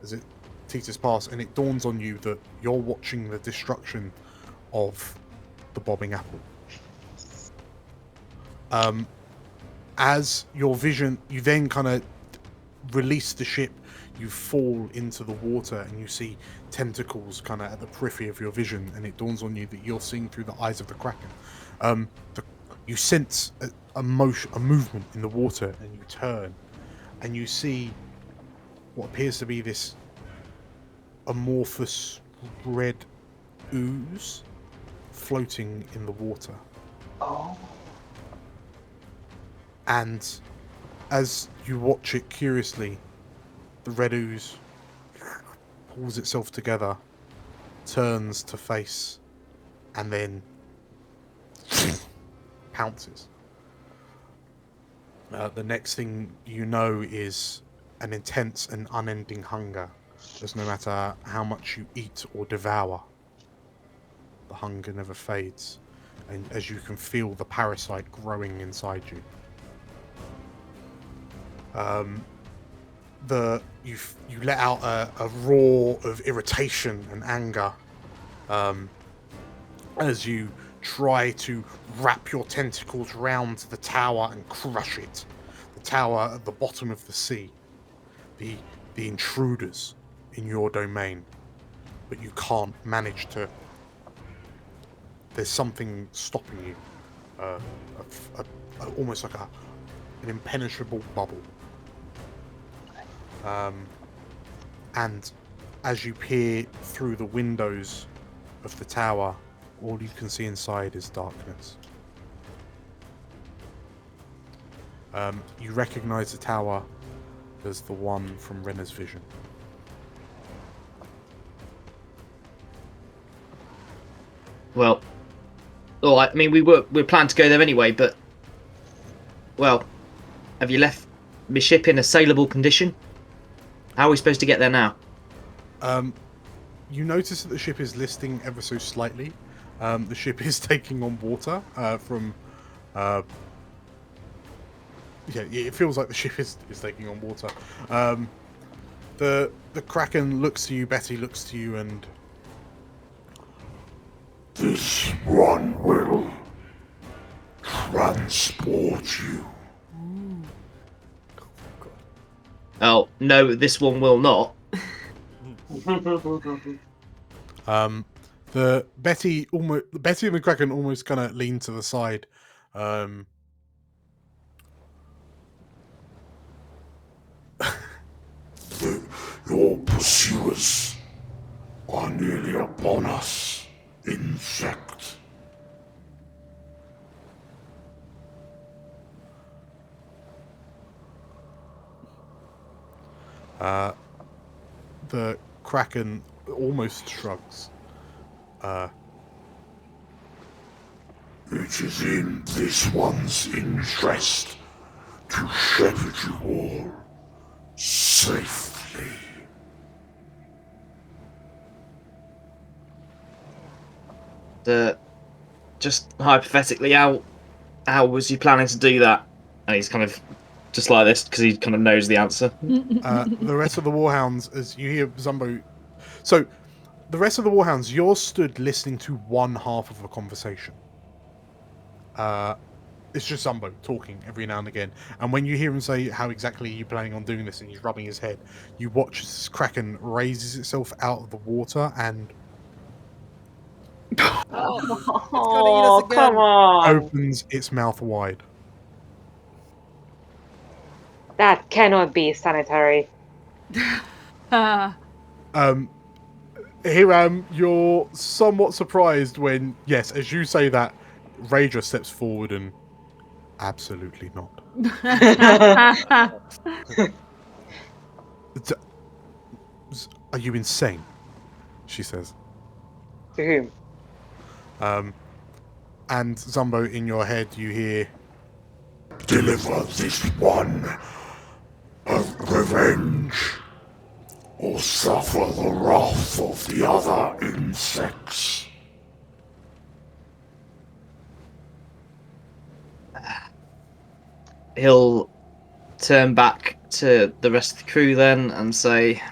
Speaker 1: as it teeters past, and it dawns on you that you're watching the destruction of the bobbing apple. As your vision, you then kind of release the ship, you fall into the water, and you see tentacles kind of at the periphery of your vision, and it dawns on you that you're seeing through the eyes of the Kraken. You sense a movement in the water, and you turn, and you see what appears to be this amorphous red ooze floating in the water.
Speaker 8: Oh.
Speaker 1: And as you watch it curiously, the red ooze pulls itself together, turns to face, and then pounces. The next thing you know is an intense and unending hunger, as no matter how much you eat or devour, the hunger never fades, and as you can feel the parasite growing inside you. You let out a roar of irritation and anger as you try to wrap your tentacles round the tower and crush it. The tower at the bottom of the sea. The intruders in your domain. But you can't manage to... There's something stopping you. Almost like an impenetrable bubble. And as you peer through the windows of the tower, all you can see inside is darkness. You recognize the tower as the one from Renner's vision.
Speaker 7: Well, all right. I mean, we planned to go there anyway, but well, have you left my ship in a sailable condition? How are we supposed to get there now?
Speaker 1: You notice that the ship is listing ever so slightly. The ship is taking on water from... yeah, it feels like the ship is taking on water. The Kraken looks to you, Betty looks to you, and...
Speaker 11: This one will transport you.
Speaker 7: Oh, no, this one will not.
Speaker 1: The Betty and the Kraken almost kind of lean to the side.
Speaker 11: Your pursuers are nearly upon us, insect.
Speaker 1: The Kraken almost shrugs.
Speaker 11: It is in this one's interest to shepherd you all safely.
Speaker 7: Just hypothetically, how was you planning to do that? And he's kind of just like this because he kind of knows the answer.
Speaker 1: The rest of the Warhounds, as you hear Zumbo... So, the rest of the Warhounds, you're stood listening to one half of a conversation. It's just Zumbo talking every now and again. And when you hear him say how exactly you're planning on doing this and he's rubbing his head, you watch as Kraken raises itself out of the water and...
Speaker 9: Oh, come on.
Speaker 1: opens its mouth wide.
Speaker 9: That cannot be sanitary.
Speaker 1: Hiram, you're somewhat surprised when, yes, as you say that, Rager steps forward and absolutely not. Are you insane? She says.
Speaker 9: To whom?
Speaker 1: And Zumbo, in your head, you hear,
Speaker 11: Deliver this one of revenge, or suffer the wrath of the other insects.
Speaker 7: He'll turn back to the rest of the crew then and say,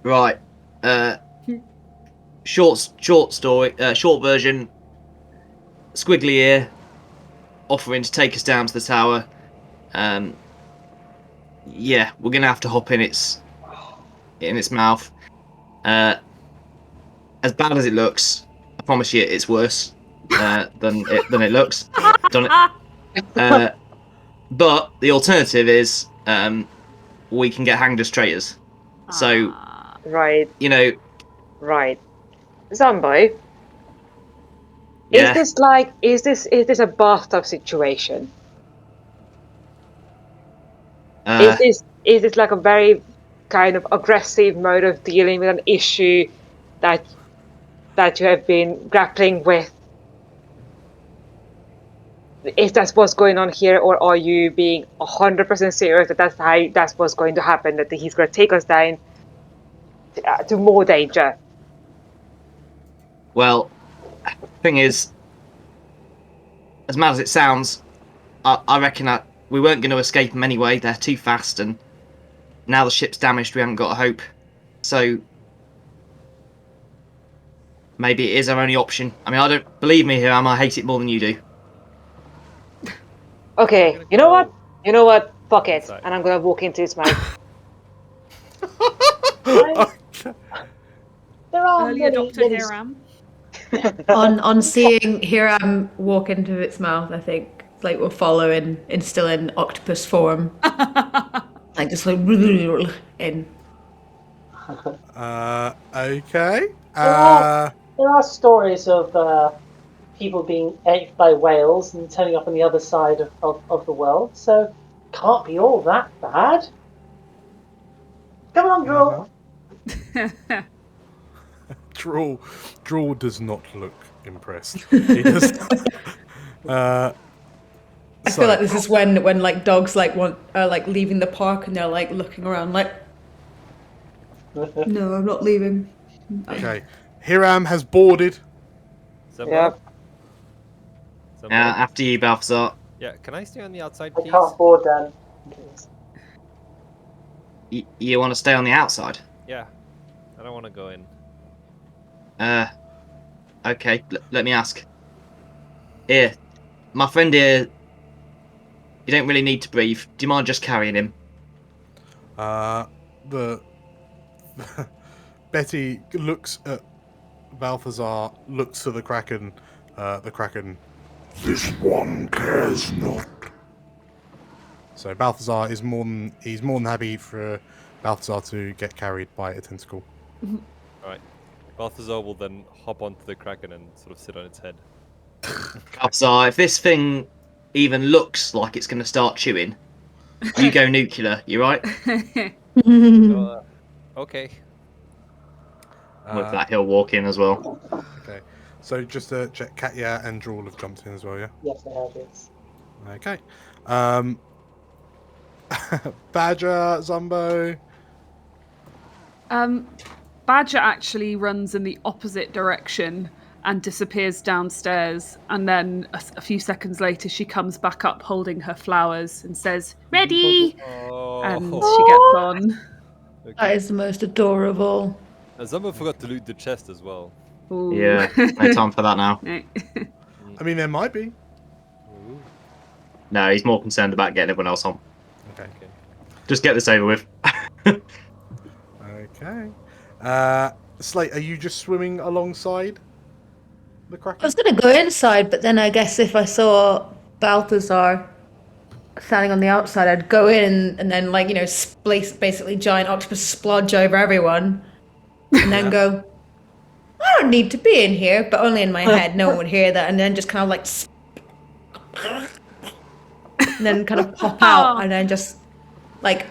Speaker 7: right, short story, short version, squiggly ear, offering to take us down to the tower. Yeah, we're gonna have to hop in its mouth. As bad as it looks, I promise you, it's worse than it looks. Done it. But the alternative is we can get hanged as traitors. So,
Speaker 9: Right.
Speaker 7: you know,
Speaker 9: Right. Zombo,
Speaker 7: yeah.
Speaker 9: is this a bathtub situation? Is this like a very kind of aggressive mode of dealing with an issue that you have been grappling with? Is that what's going on here, or are you being 100% serious that that's what's going to happen? That he's going to take us down to more danger?
Speaker 7: Well, thing is, as mad as it sounds, I reckon we weren't going to escape them anyway. They're too fast, and now the ship's damaged. We haven't got a hope. So maybe it is our only option. I mean, I don't believe me here. I hate it more than you do.
Speaker 9: Okay, you know what? Fuck it, inside. And I'm gonna walk into his mouth.
Speaker 8: There are
Speaker 4: Early adopter Hiram.
Speaker 6: on seeing Hiram walk into its mouth, I think Slate will follow in still in octopus form, like just like in.
Speaker 1: Okay.
Speaker 8: There are stories of people being ate by whales and turning up on the other side of the world, so can't be all that bad. Come on, Drool.
Speaker 1: Drool does not look impressed. He does.
Speaker 6: I feel like this is when like dogs like are like leaving the park and they're like looking around like, no, I'm not leaving.
Speaker 1: Okay, Hiram has boarded.
Speaker 9: Yeah.
Speaker 7: After you, Balthazar.
Speaker 5: Yeah, can I stay on the outside,
Speaker 8: I
Speaker 5: please?
Speaker 8: can't board Dan.
Speaker 7: You want to stay on the outside?
Speaker 5: Yeah, I don't want to go in.
Speaker 7: Okay, let me ask. Here, my friend here, you don't really need to breathe. Do you mind just carrying him?
Speaker 1: Betty looks at Balthazar, looks to the Kraken.
Speaker 11: This one cares not.
Speaker 1: So Balthazar is more than happy for Balthazar to get carried by a tentacle.
Speaker 5: Alright. Balthazar will then hop onto the Kraken and sort of sit on its head.
Speaker 7: Balthazar, if this thing even looks like it's going to start chewing, you go nuclear, you right?
Speaker 5: Okay.
Speaker 7: With that, he'll walk in as well.
Speaker 1: Okay. So just to check, Katya and Drool have jumped in as well, yeah?
Speaker 8: Yes, I have, yes.
Speaker 1: Okay. Badger, Zumbo.
Speaker 4: Badger actually runs in the opposite direction and disappears downstairs, and then a few seconds later she comes back up holding her flowers and says, "Ready!" And she gets on.
Speaker 5: Okay.
Speaker 6: That is the most adorable.
Speaker 5: Zumbo forgot to loot the chest as well.
Speaker 4: Ooh.
Speaker 7: Yeah, no time for that now.
Speaker 1: I mean, there might be.
Speaker 5: Ooh.
Speaker 7: No, he's more concerned about getting everyone else on.
Speaker 1: Okay.
Speaker 7: Just get this over with.
Speaker 1: Okay. Slate, are you just swimming alongside the Kraken?
Speaker 6: I was gonna go inside, but then I guess if I saw Balthazar standing on the outside, I'd go in and then, like, you know, basically giant octopus splodge over everyone, and then go, I don't need to be in here, but only in my head. No one would hear that, and then just kind of like, and then kind of pop out, and then just like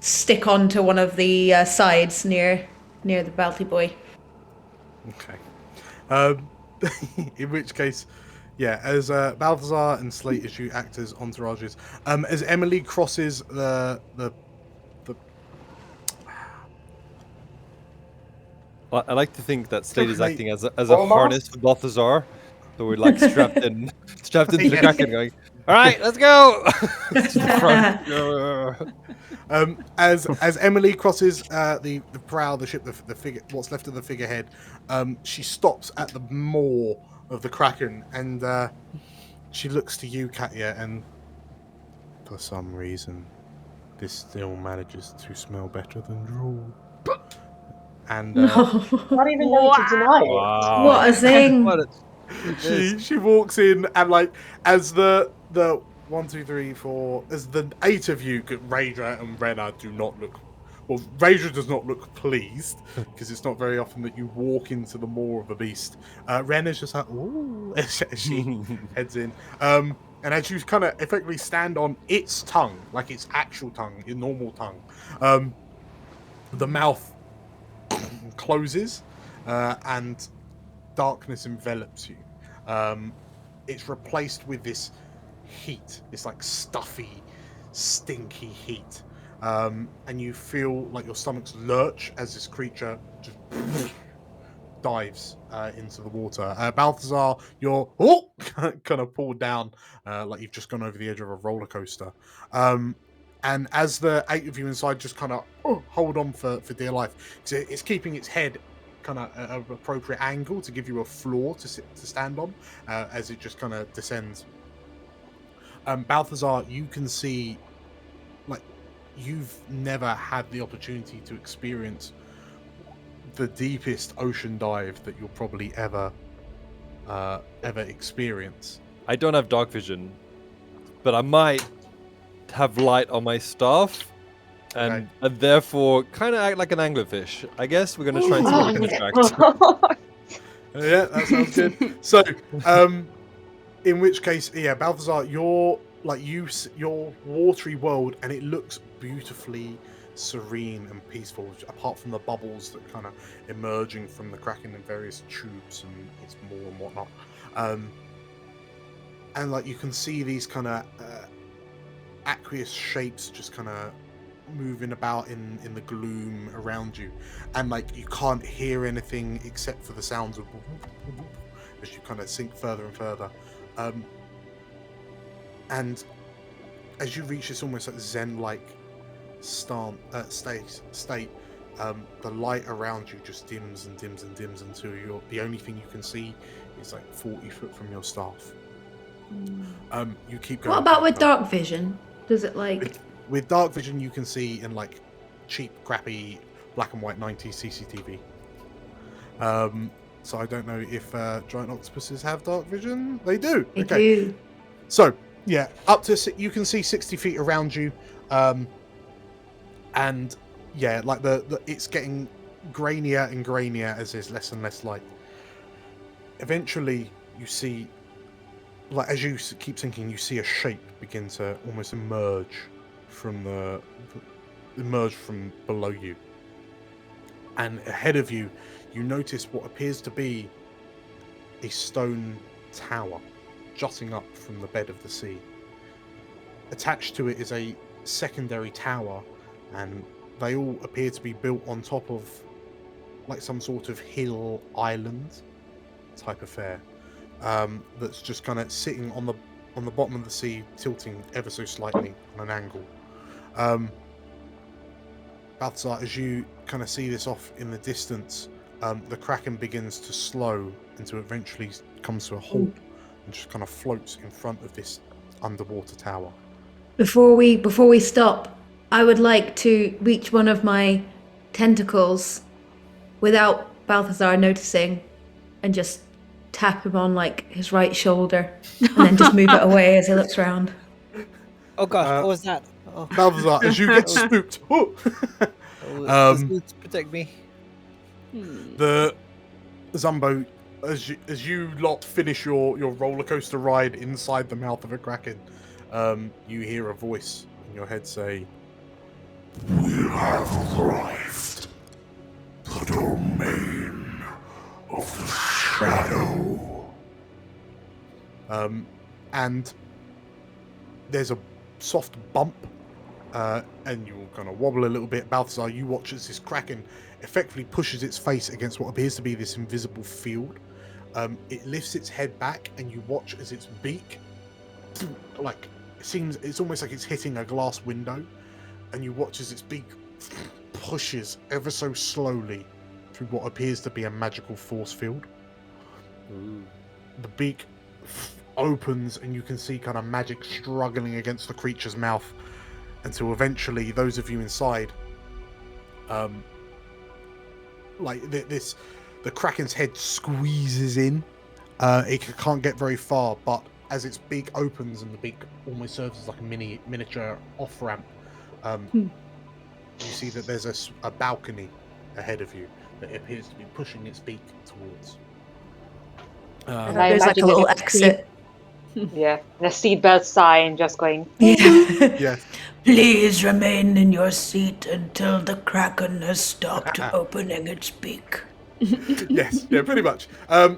Speaker 6: stick onto one of the sides near the Balty boy.
Speaker 1: Okay. In which case, yeah, as Balthazar and Slate issue act as entourages, as Emily crosses the
Speaker 5: I like to think that Slade is acting as a harness for Balthazar. So we're like strapped into the Kraken going, alright, let's go!
Speaker 1: As Emily crosses the prow of the ship, the figure, what's left of the figurehead, she stops at the maw of the Kraken, and she looks to you, Katya, and for some reason, this still manages to smell better than drool. And
Speaker 8: not even going to deny it.
Speaker 5: Wow.
Speaker 6: What a thing!
Speaker 1: she walks in and like as the 1, 2, 3, 4 as the 8 of you, Raedra and Renna do not look. Well, Raedra does not look pleased because it's not very often that you walk into the maw of a beast. Renna's just like, ooh, as she heads in. And as you kind of effectively stand on its tongue, like its actual tongue, your normal tongue, the mouth closes and darkness envelops you. It's replaced with this heat, this like stuffy, stinky heat. And you feel like your stomachs lurch as this creature just dives into the water. Balthazar, you're kind of pulled down like you've just gone over the edge of a roller coaster. And as the 8 of you inside just kind of hold on for dear life, it's keeping its head kind of at an appropriate angle to give you a floor to stand on as it just kind of descends. Balthazar, you can see, like, you've never had the opportunity to experience the deepest ocean dive that you'll probably ever experience.
Speaker 5: I don't have dark vision, but I might have light on my staff, and therefore kind of act like an anglerfish. I guess we're going to try and see what we can attract.
Speaker 1: Yeah, that sounds good. So, in which case, yeah, Balthazar, your watery world, and it looks beautifully serene and peaceful, apart from the bubbles that kind of emerging from the Kraken in various tubes and its maw and whatnot. And like you can see these kind of aqueous shapes just kind of moving about in the gloom around you, and like you can't hear anything except for the sounds of as you kind of sink further and further. And as you reach this almost like zen-like state, the light around you just dims and dims and dims until the only thing you can see is like 40 foot from your staff. You keep going.
Speaker 6: What about with dark vision? Does it like...
Speaker 1: With dark vision, you can see in like cheap, crappy black and white 90s CCTV. So I don't know if giant octopuses have dark vision. They do.
Speaker 6: They do.
Speaker 1: So yeah, up to you can see 60 feet around you, and yeah, like the it's getting grainier and grainier as there's less and less light. Eventually, you see, like as you keep sinking, you see a shape begin to almost emerge from below you, and ahead of you, you notice what appears to be a stone tower jutting up from the bed of the sea. Attached to it is a secondary tower, and they all appear to be built on top of like some sort of hill island type affair, that's just kind of sitting on the bottom of the sea, tilting ever so slightly on an angle. Balthazar, as you kind of see this off in the distance, the Kraken begins to slow until it eventually comes to a halt and just kind of floats in front of this underwater tower.
Speaker 6: Before we stop, I would like to reach one of my tentacles without Balthazar noticing and just tap him on like his right shoulder and then just move it away as he looks around.
Speaker 12: Oh gosh, what was that? Oh.
Speaker 1: Balthazar, as you get spooked,
Speaker 12: protect me.
Speaker 1: The Zumbo, as you lot finish your roller coaster ride inside the mouth of a Kraken, you hear a voice in your head say,
Speaker 11: "We have arrived. The domain of the shadow."
Speaker 1: And there's a soft bump, and you'll kind of wobble a little bit. Balthazar, you watch as this Kraken effectively pushes its face against what appears to be this invisible field. It lifts its head back, and you watch as its beak, like, it's almost like it's hitting a glass window, and you watch as its beak pushes ever so slowly through what appears to be a magical force field. The beak opens, and you can see kind of magic struggling against the creature's mouth until eventually those of you inside, the Kraken's head squeezes in, It can't get very far, but as its beak opens and the beak almost serves as like a miniature off ramp, you see that there's a balcony ahead of you that it appears to be pushing its beak towards.
Speaker 6: There's like a little exit.
Speaker 9: Yeah, the seatbelt sign just going.
Speaker 1: Yeah.
Speaker 13: Please remain in your seat until the Kraken has stopped opening its beak.
Speaker 1: Yes, yeah, pretty much.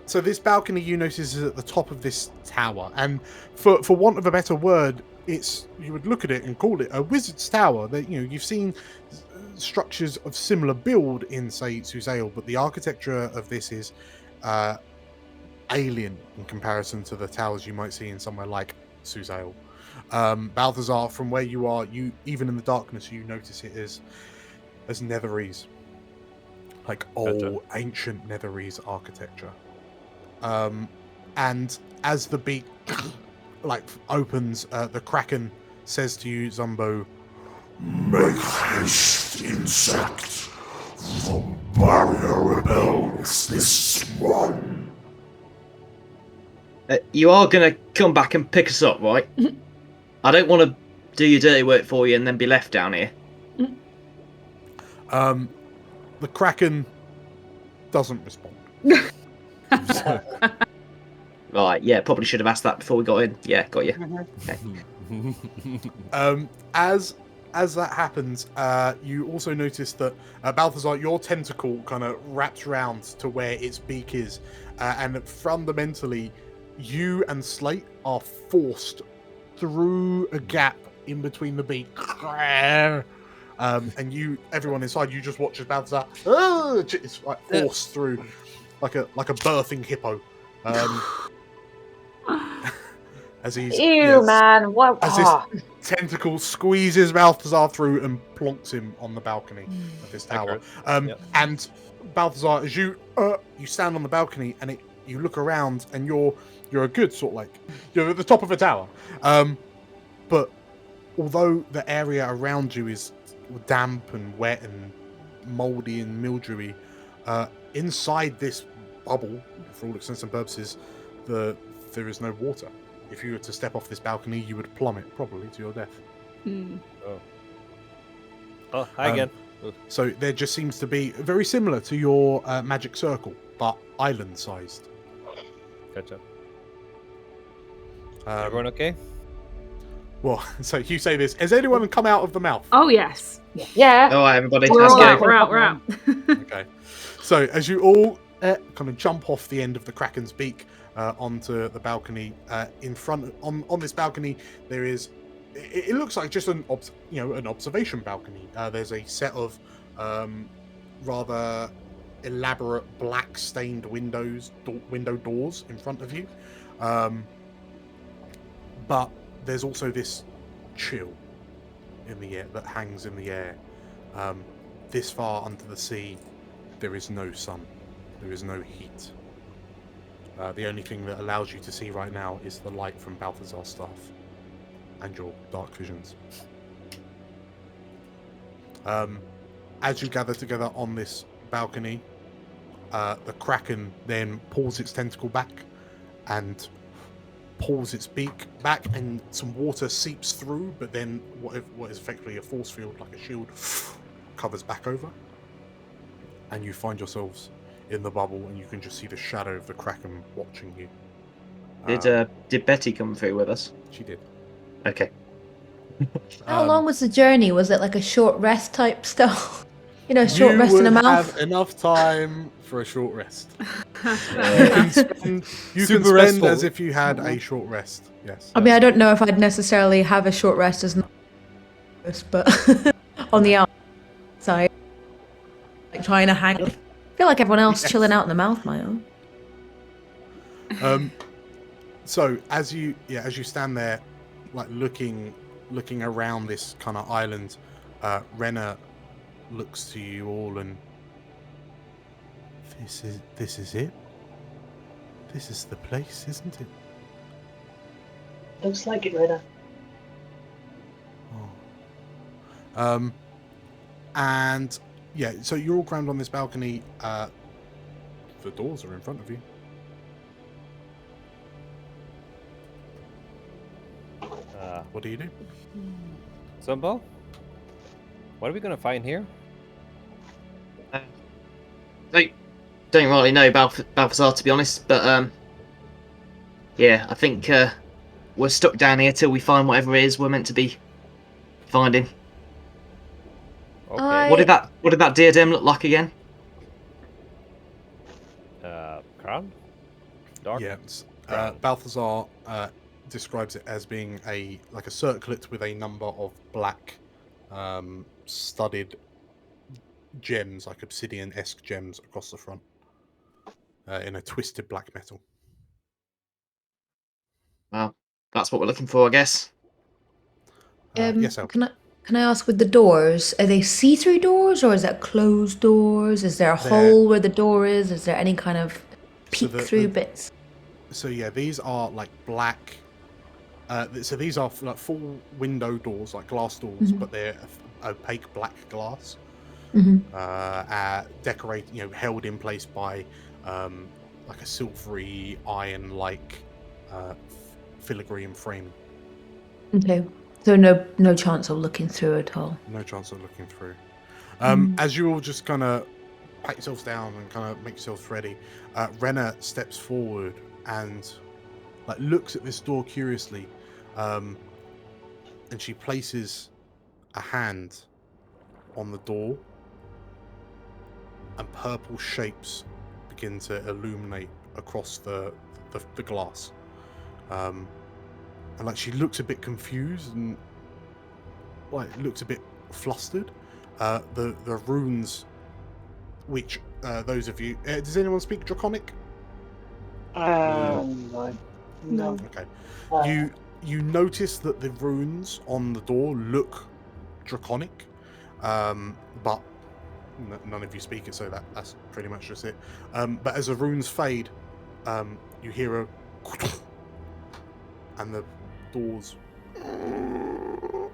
Speaker 1: So this balcony you notice is at the top of this tower, and for want of a better word, you would look at it and call it a wizard's tower. That you've seen structures of similar build in, say, Suzail, but the architecture of this is alien in comparison to the towers you might see in somewhere like Suzail. Balthazar, from where you are, you even in the darkness, you notice it as Netherese, like old ancient Netherese architecture. And as the beak opens, the Kraken says to you, Zumbo,
Speaker 11: "Make haste, insect. The barrier rebels this one."
Speaker 7: You are going to come back and pick us up, right? I don't want to do your dirty work for you and then be left down here.
Speaker 1: The Kraken doesn't respond.
Speaker 7: Right, yeah, probably should have asked that before we got in. Yeah, got you. Okay.
Speaker 1: As that happens, you also notice that Balthazar, your tentacle kind of wraps round to where its beak is, and fundamentally, you and Slate are forced through a gap in between the beak, and everyone inside, you just watch as Balthazar is like forced through, like a birthing hippo. As he's
Speaker 9: man! What?
Speaker 1: As his tentacle squeezes Balthazar through and plonks him on the balcony of this tower. And Balthazar, as you stand on the balcony and you look around, and you're a good sort of like you're at the top of a tower. But although the area around you is damp and wet and mouldy and mildewy, inside this bubble, for all intents and purposes, there is no water. If you were to step off this balcony, you would plummet probably to your death.
Speaker 5: Oh, hi again.
Speaker 1: So there just seems to be very similar to your magic circle, but island-sized.
Speaker 5: Gotcha. Everyone okay?
Speaker 1: Well, so you say this. Has anyone come out of the mouth?
Speaker 4: Oh, yes.
Speaker 9: Yeah.
Speaker 7: All right, everybody.
Speaker 4: We're
Speaker 7: Let's
Speaker 4: all
Speaker 7: go.
Speaker 4: out. We're out. We're out.
Speaker 1: Okay. So as you all kind of jump off the end of the Kraken's beak onto the balcony, in front on this balcony there is. It looks like just an observation balcony. There's a set of rather elaborate black stained window doors in front of you, but there's also this chill in the air that hangs in the air. This far under the sea, there is no sun, there is no heat. The only thing that allows you to see right now is the light from Balthazar's staff and your dark visions. As you gather together on this balcony, the Kraken then pulls its tentacle back and pulls its beak back, and some water seeps through, but then what is effectively a force field, like a shield, covers back over, and you find yourselves in the bubble, and you can just see the shadow of the Kraken watching you.
Speaker 7: Did Betty come through with us?
Speaker 1: She did.
Speaker 7: Okay.
Speaker 6: How long was the journey? Was it like a short rest type stuff? Short rest in a mouth?
Speaker 1: You would have enough time for a short rest. You can spend as if you had a short rest. Yes.
Speaker 6: I mean, I don't know if I'd necessarily have a short rest as but on the outside, like trying to hang. I feel like everyone else chilling out in the mouth, my own.
Speaker 1: So as you stand there, like looking around this kind of island, Renna looks to you all, and this is it. This is the place, isn't it?
Speaker 8: Looks like it, Renna.
Speaker 1: Oh. And yeah, so you're all crammed on this balcony. The doors are in front of you. what do you do?
Speaker 5: Zumbo? What are we gonna find here?
Speaker 7: Don't really know Balthazar, to be honest, but yeah, I think we're stuck down here till we find whatever it is we're meant to be finding.
Speaker 5: Okay.
Speaker 7: What did that diadem look like again?
Speaker 5: Crown? Dark?
Speaker 1: Yeah, Balthazar describes it as being a circlet with a number of black studded gems, like obsidian-esque gems across the front, in a twisted black metal.
Speaker 7: Well, that's what we're looking for, I guess.
Speaker 1: Yes, El.
Speaker 6: Can I ask, with the doors, are they see-through doors or is that closed doors? Is there a hole where the door is? Is there any kind of peek-through bits?
Speaker 1: So yeah, these are like black. So these are like full window doors, like glass doors, but they're opaque black glass, decorated, held in place by like a silvery iron-like filigree framing.
Speaker 6: Okay, so no chance of looking through at all.
Speaker 1: No chance of looking through. As you all just kind of pat yourselves down and kind of make yourselves ready, Renna steps forward and like looks at this door curiously, and she places a hand on the door, and purple shapes begin to illuminate across the glass. And like she looks a bit confused and like looks a bit flustered. The runes, which those of you, does anyone speak Draconic?
Speaker 8: No.
Speaker 1: Okay. You notice that the runes on the door look Draconic, but none of you speak it, so that's pretty much just it. But as the runes fade, you hear a and the doors to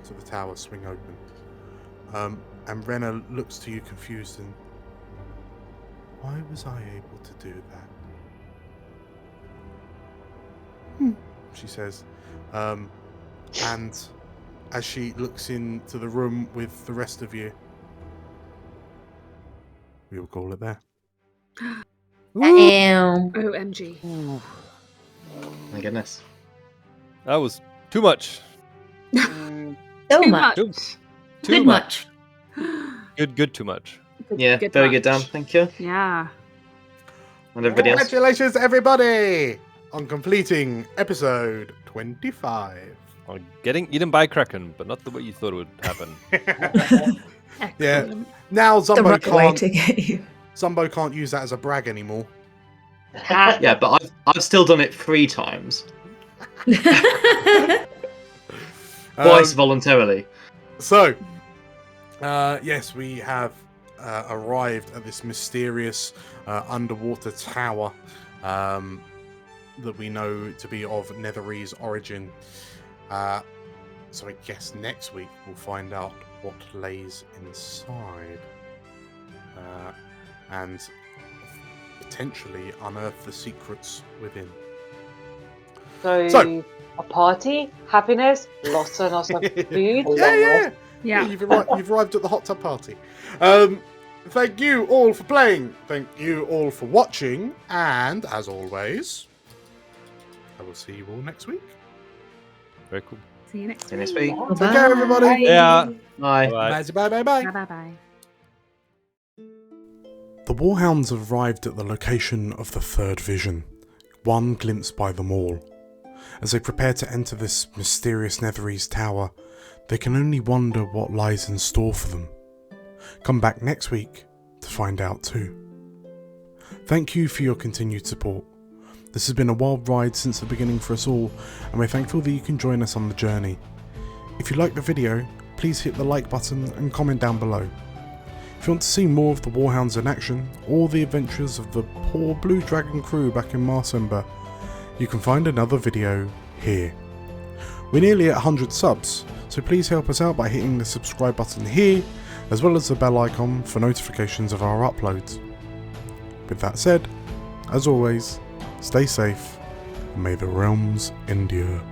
Speaker 1: the tower swing open. And Renna looks to you confused and, why was I able to do that? She says. And as she looks into the room with the rest of you, we will call it there.
Speaker 6: Damn.
Speaker 4: OMG.
Speaker 7: My goodness.
Speaker 5: That was too much.
Speaker 6: So much.
Speaker 5: Too much. Good, too much.
Speaker 7: Yeah, very good, Dan. Thank you.
Speaker 4: Yeah.
Speaker 7: And everybody else.
Speaker 1: Congratulations, everybody, on completing episode 25.
Speaker 5: On getting eaten by Kraken, but not the way you thought it would happen.
Speaker 1: Yeah. Now
Speaker 6: The
Speaker 1: Zumbo
Speaker 6: right way to get you.
Speaker 1: Zumbo can't use that as a brag anymore.
Speaker 7: Yeah, but I've still done it 3 times. Twice voluntarily.
Speaker 1: So, yes, we have arrived at this mysterious underwater tower that we know to be of Netherese origin. So I guess next week we'll find out what lays inside. And potentially unearth the secrets within.
Speaker 9: So a party, happiness, lots and lots of food.
Speaker 1: Yeah. You've arrived at the hot tub party. Thank you all for playing. Thank you all for watching. And as always, I will see you all next week.
Speaker 5: Very cool.
Speaker 4: See you next
Speaker 7: next
Speaker 4: week.
Speaker 7: week.
Speaker 1: Take care, everybody.
Speaker 5: Yeah.
Speaker 7: Bye.
Speaker 1: Bye.
Speaker 4: Bye.
Speaker 1: The Warhounds have arrived at the location of the third vision, one glimpsed by them all. As they prepare to enter this mysterious Netherese tower, they can only wonder what lies in store for them. Come back next week to find out too. Thank you for your continued support. This has been a wild ride since the beginning for us all, and we're thankful that you can join us on the journey. If you liked the video, please hit the like button and comment down below. If you want to see more of the Warhounds in action, or the adventures of the poor Blue Dragon crew back in Marsember, you can find another video here. We're nearly at 100 subs, so please help us out by hitting the subscribe button here, as well as the bell icon for notifications of our uploads. With that said, as always, stay safe, and may the realms endure.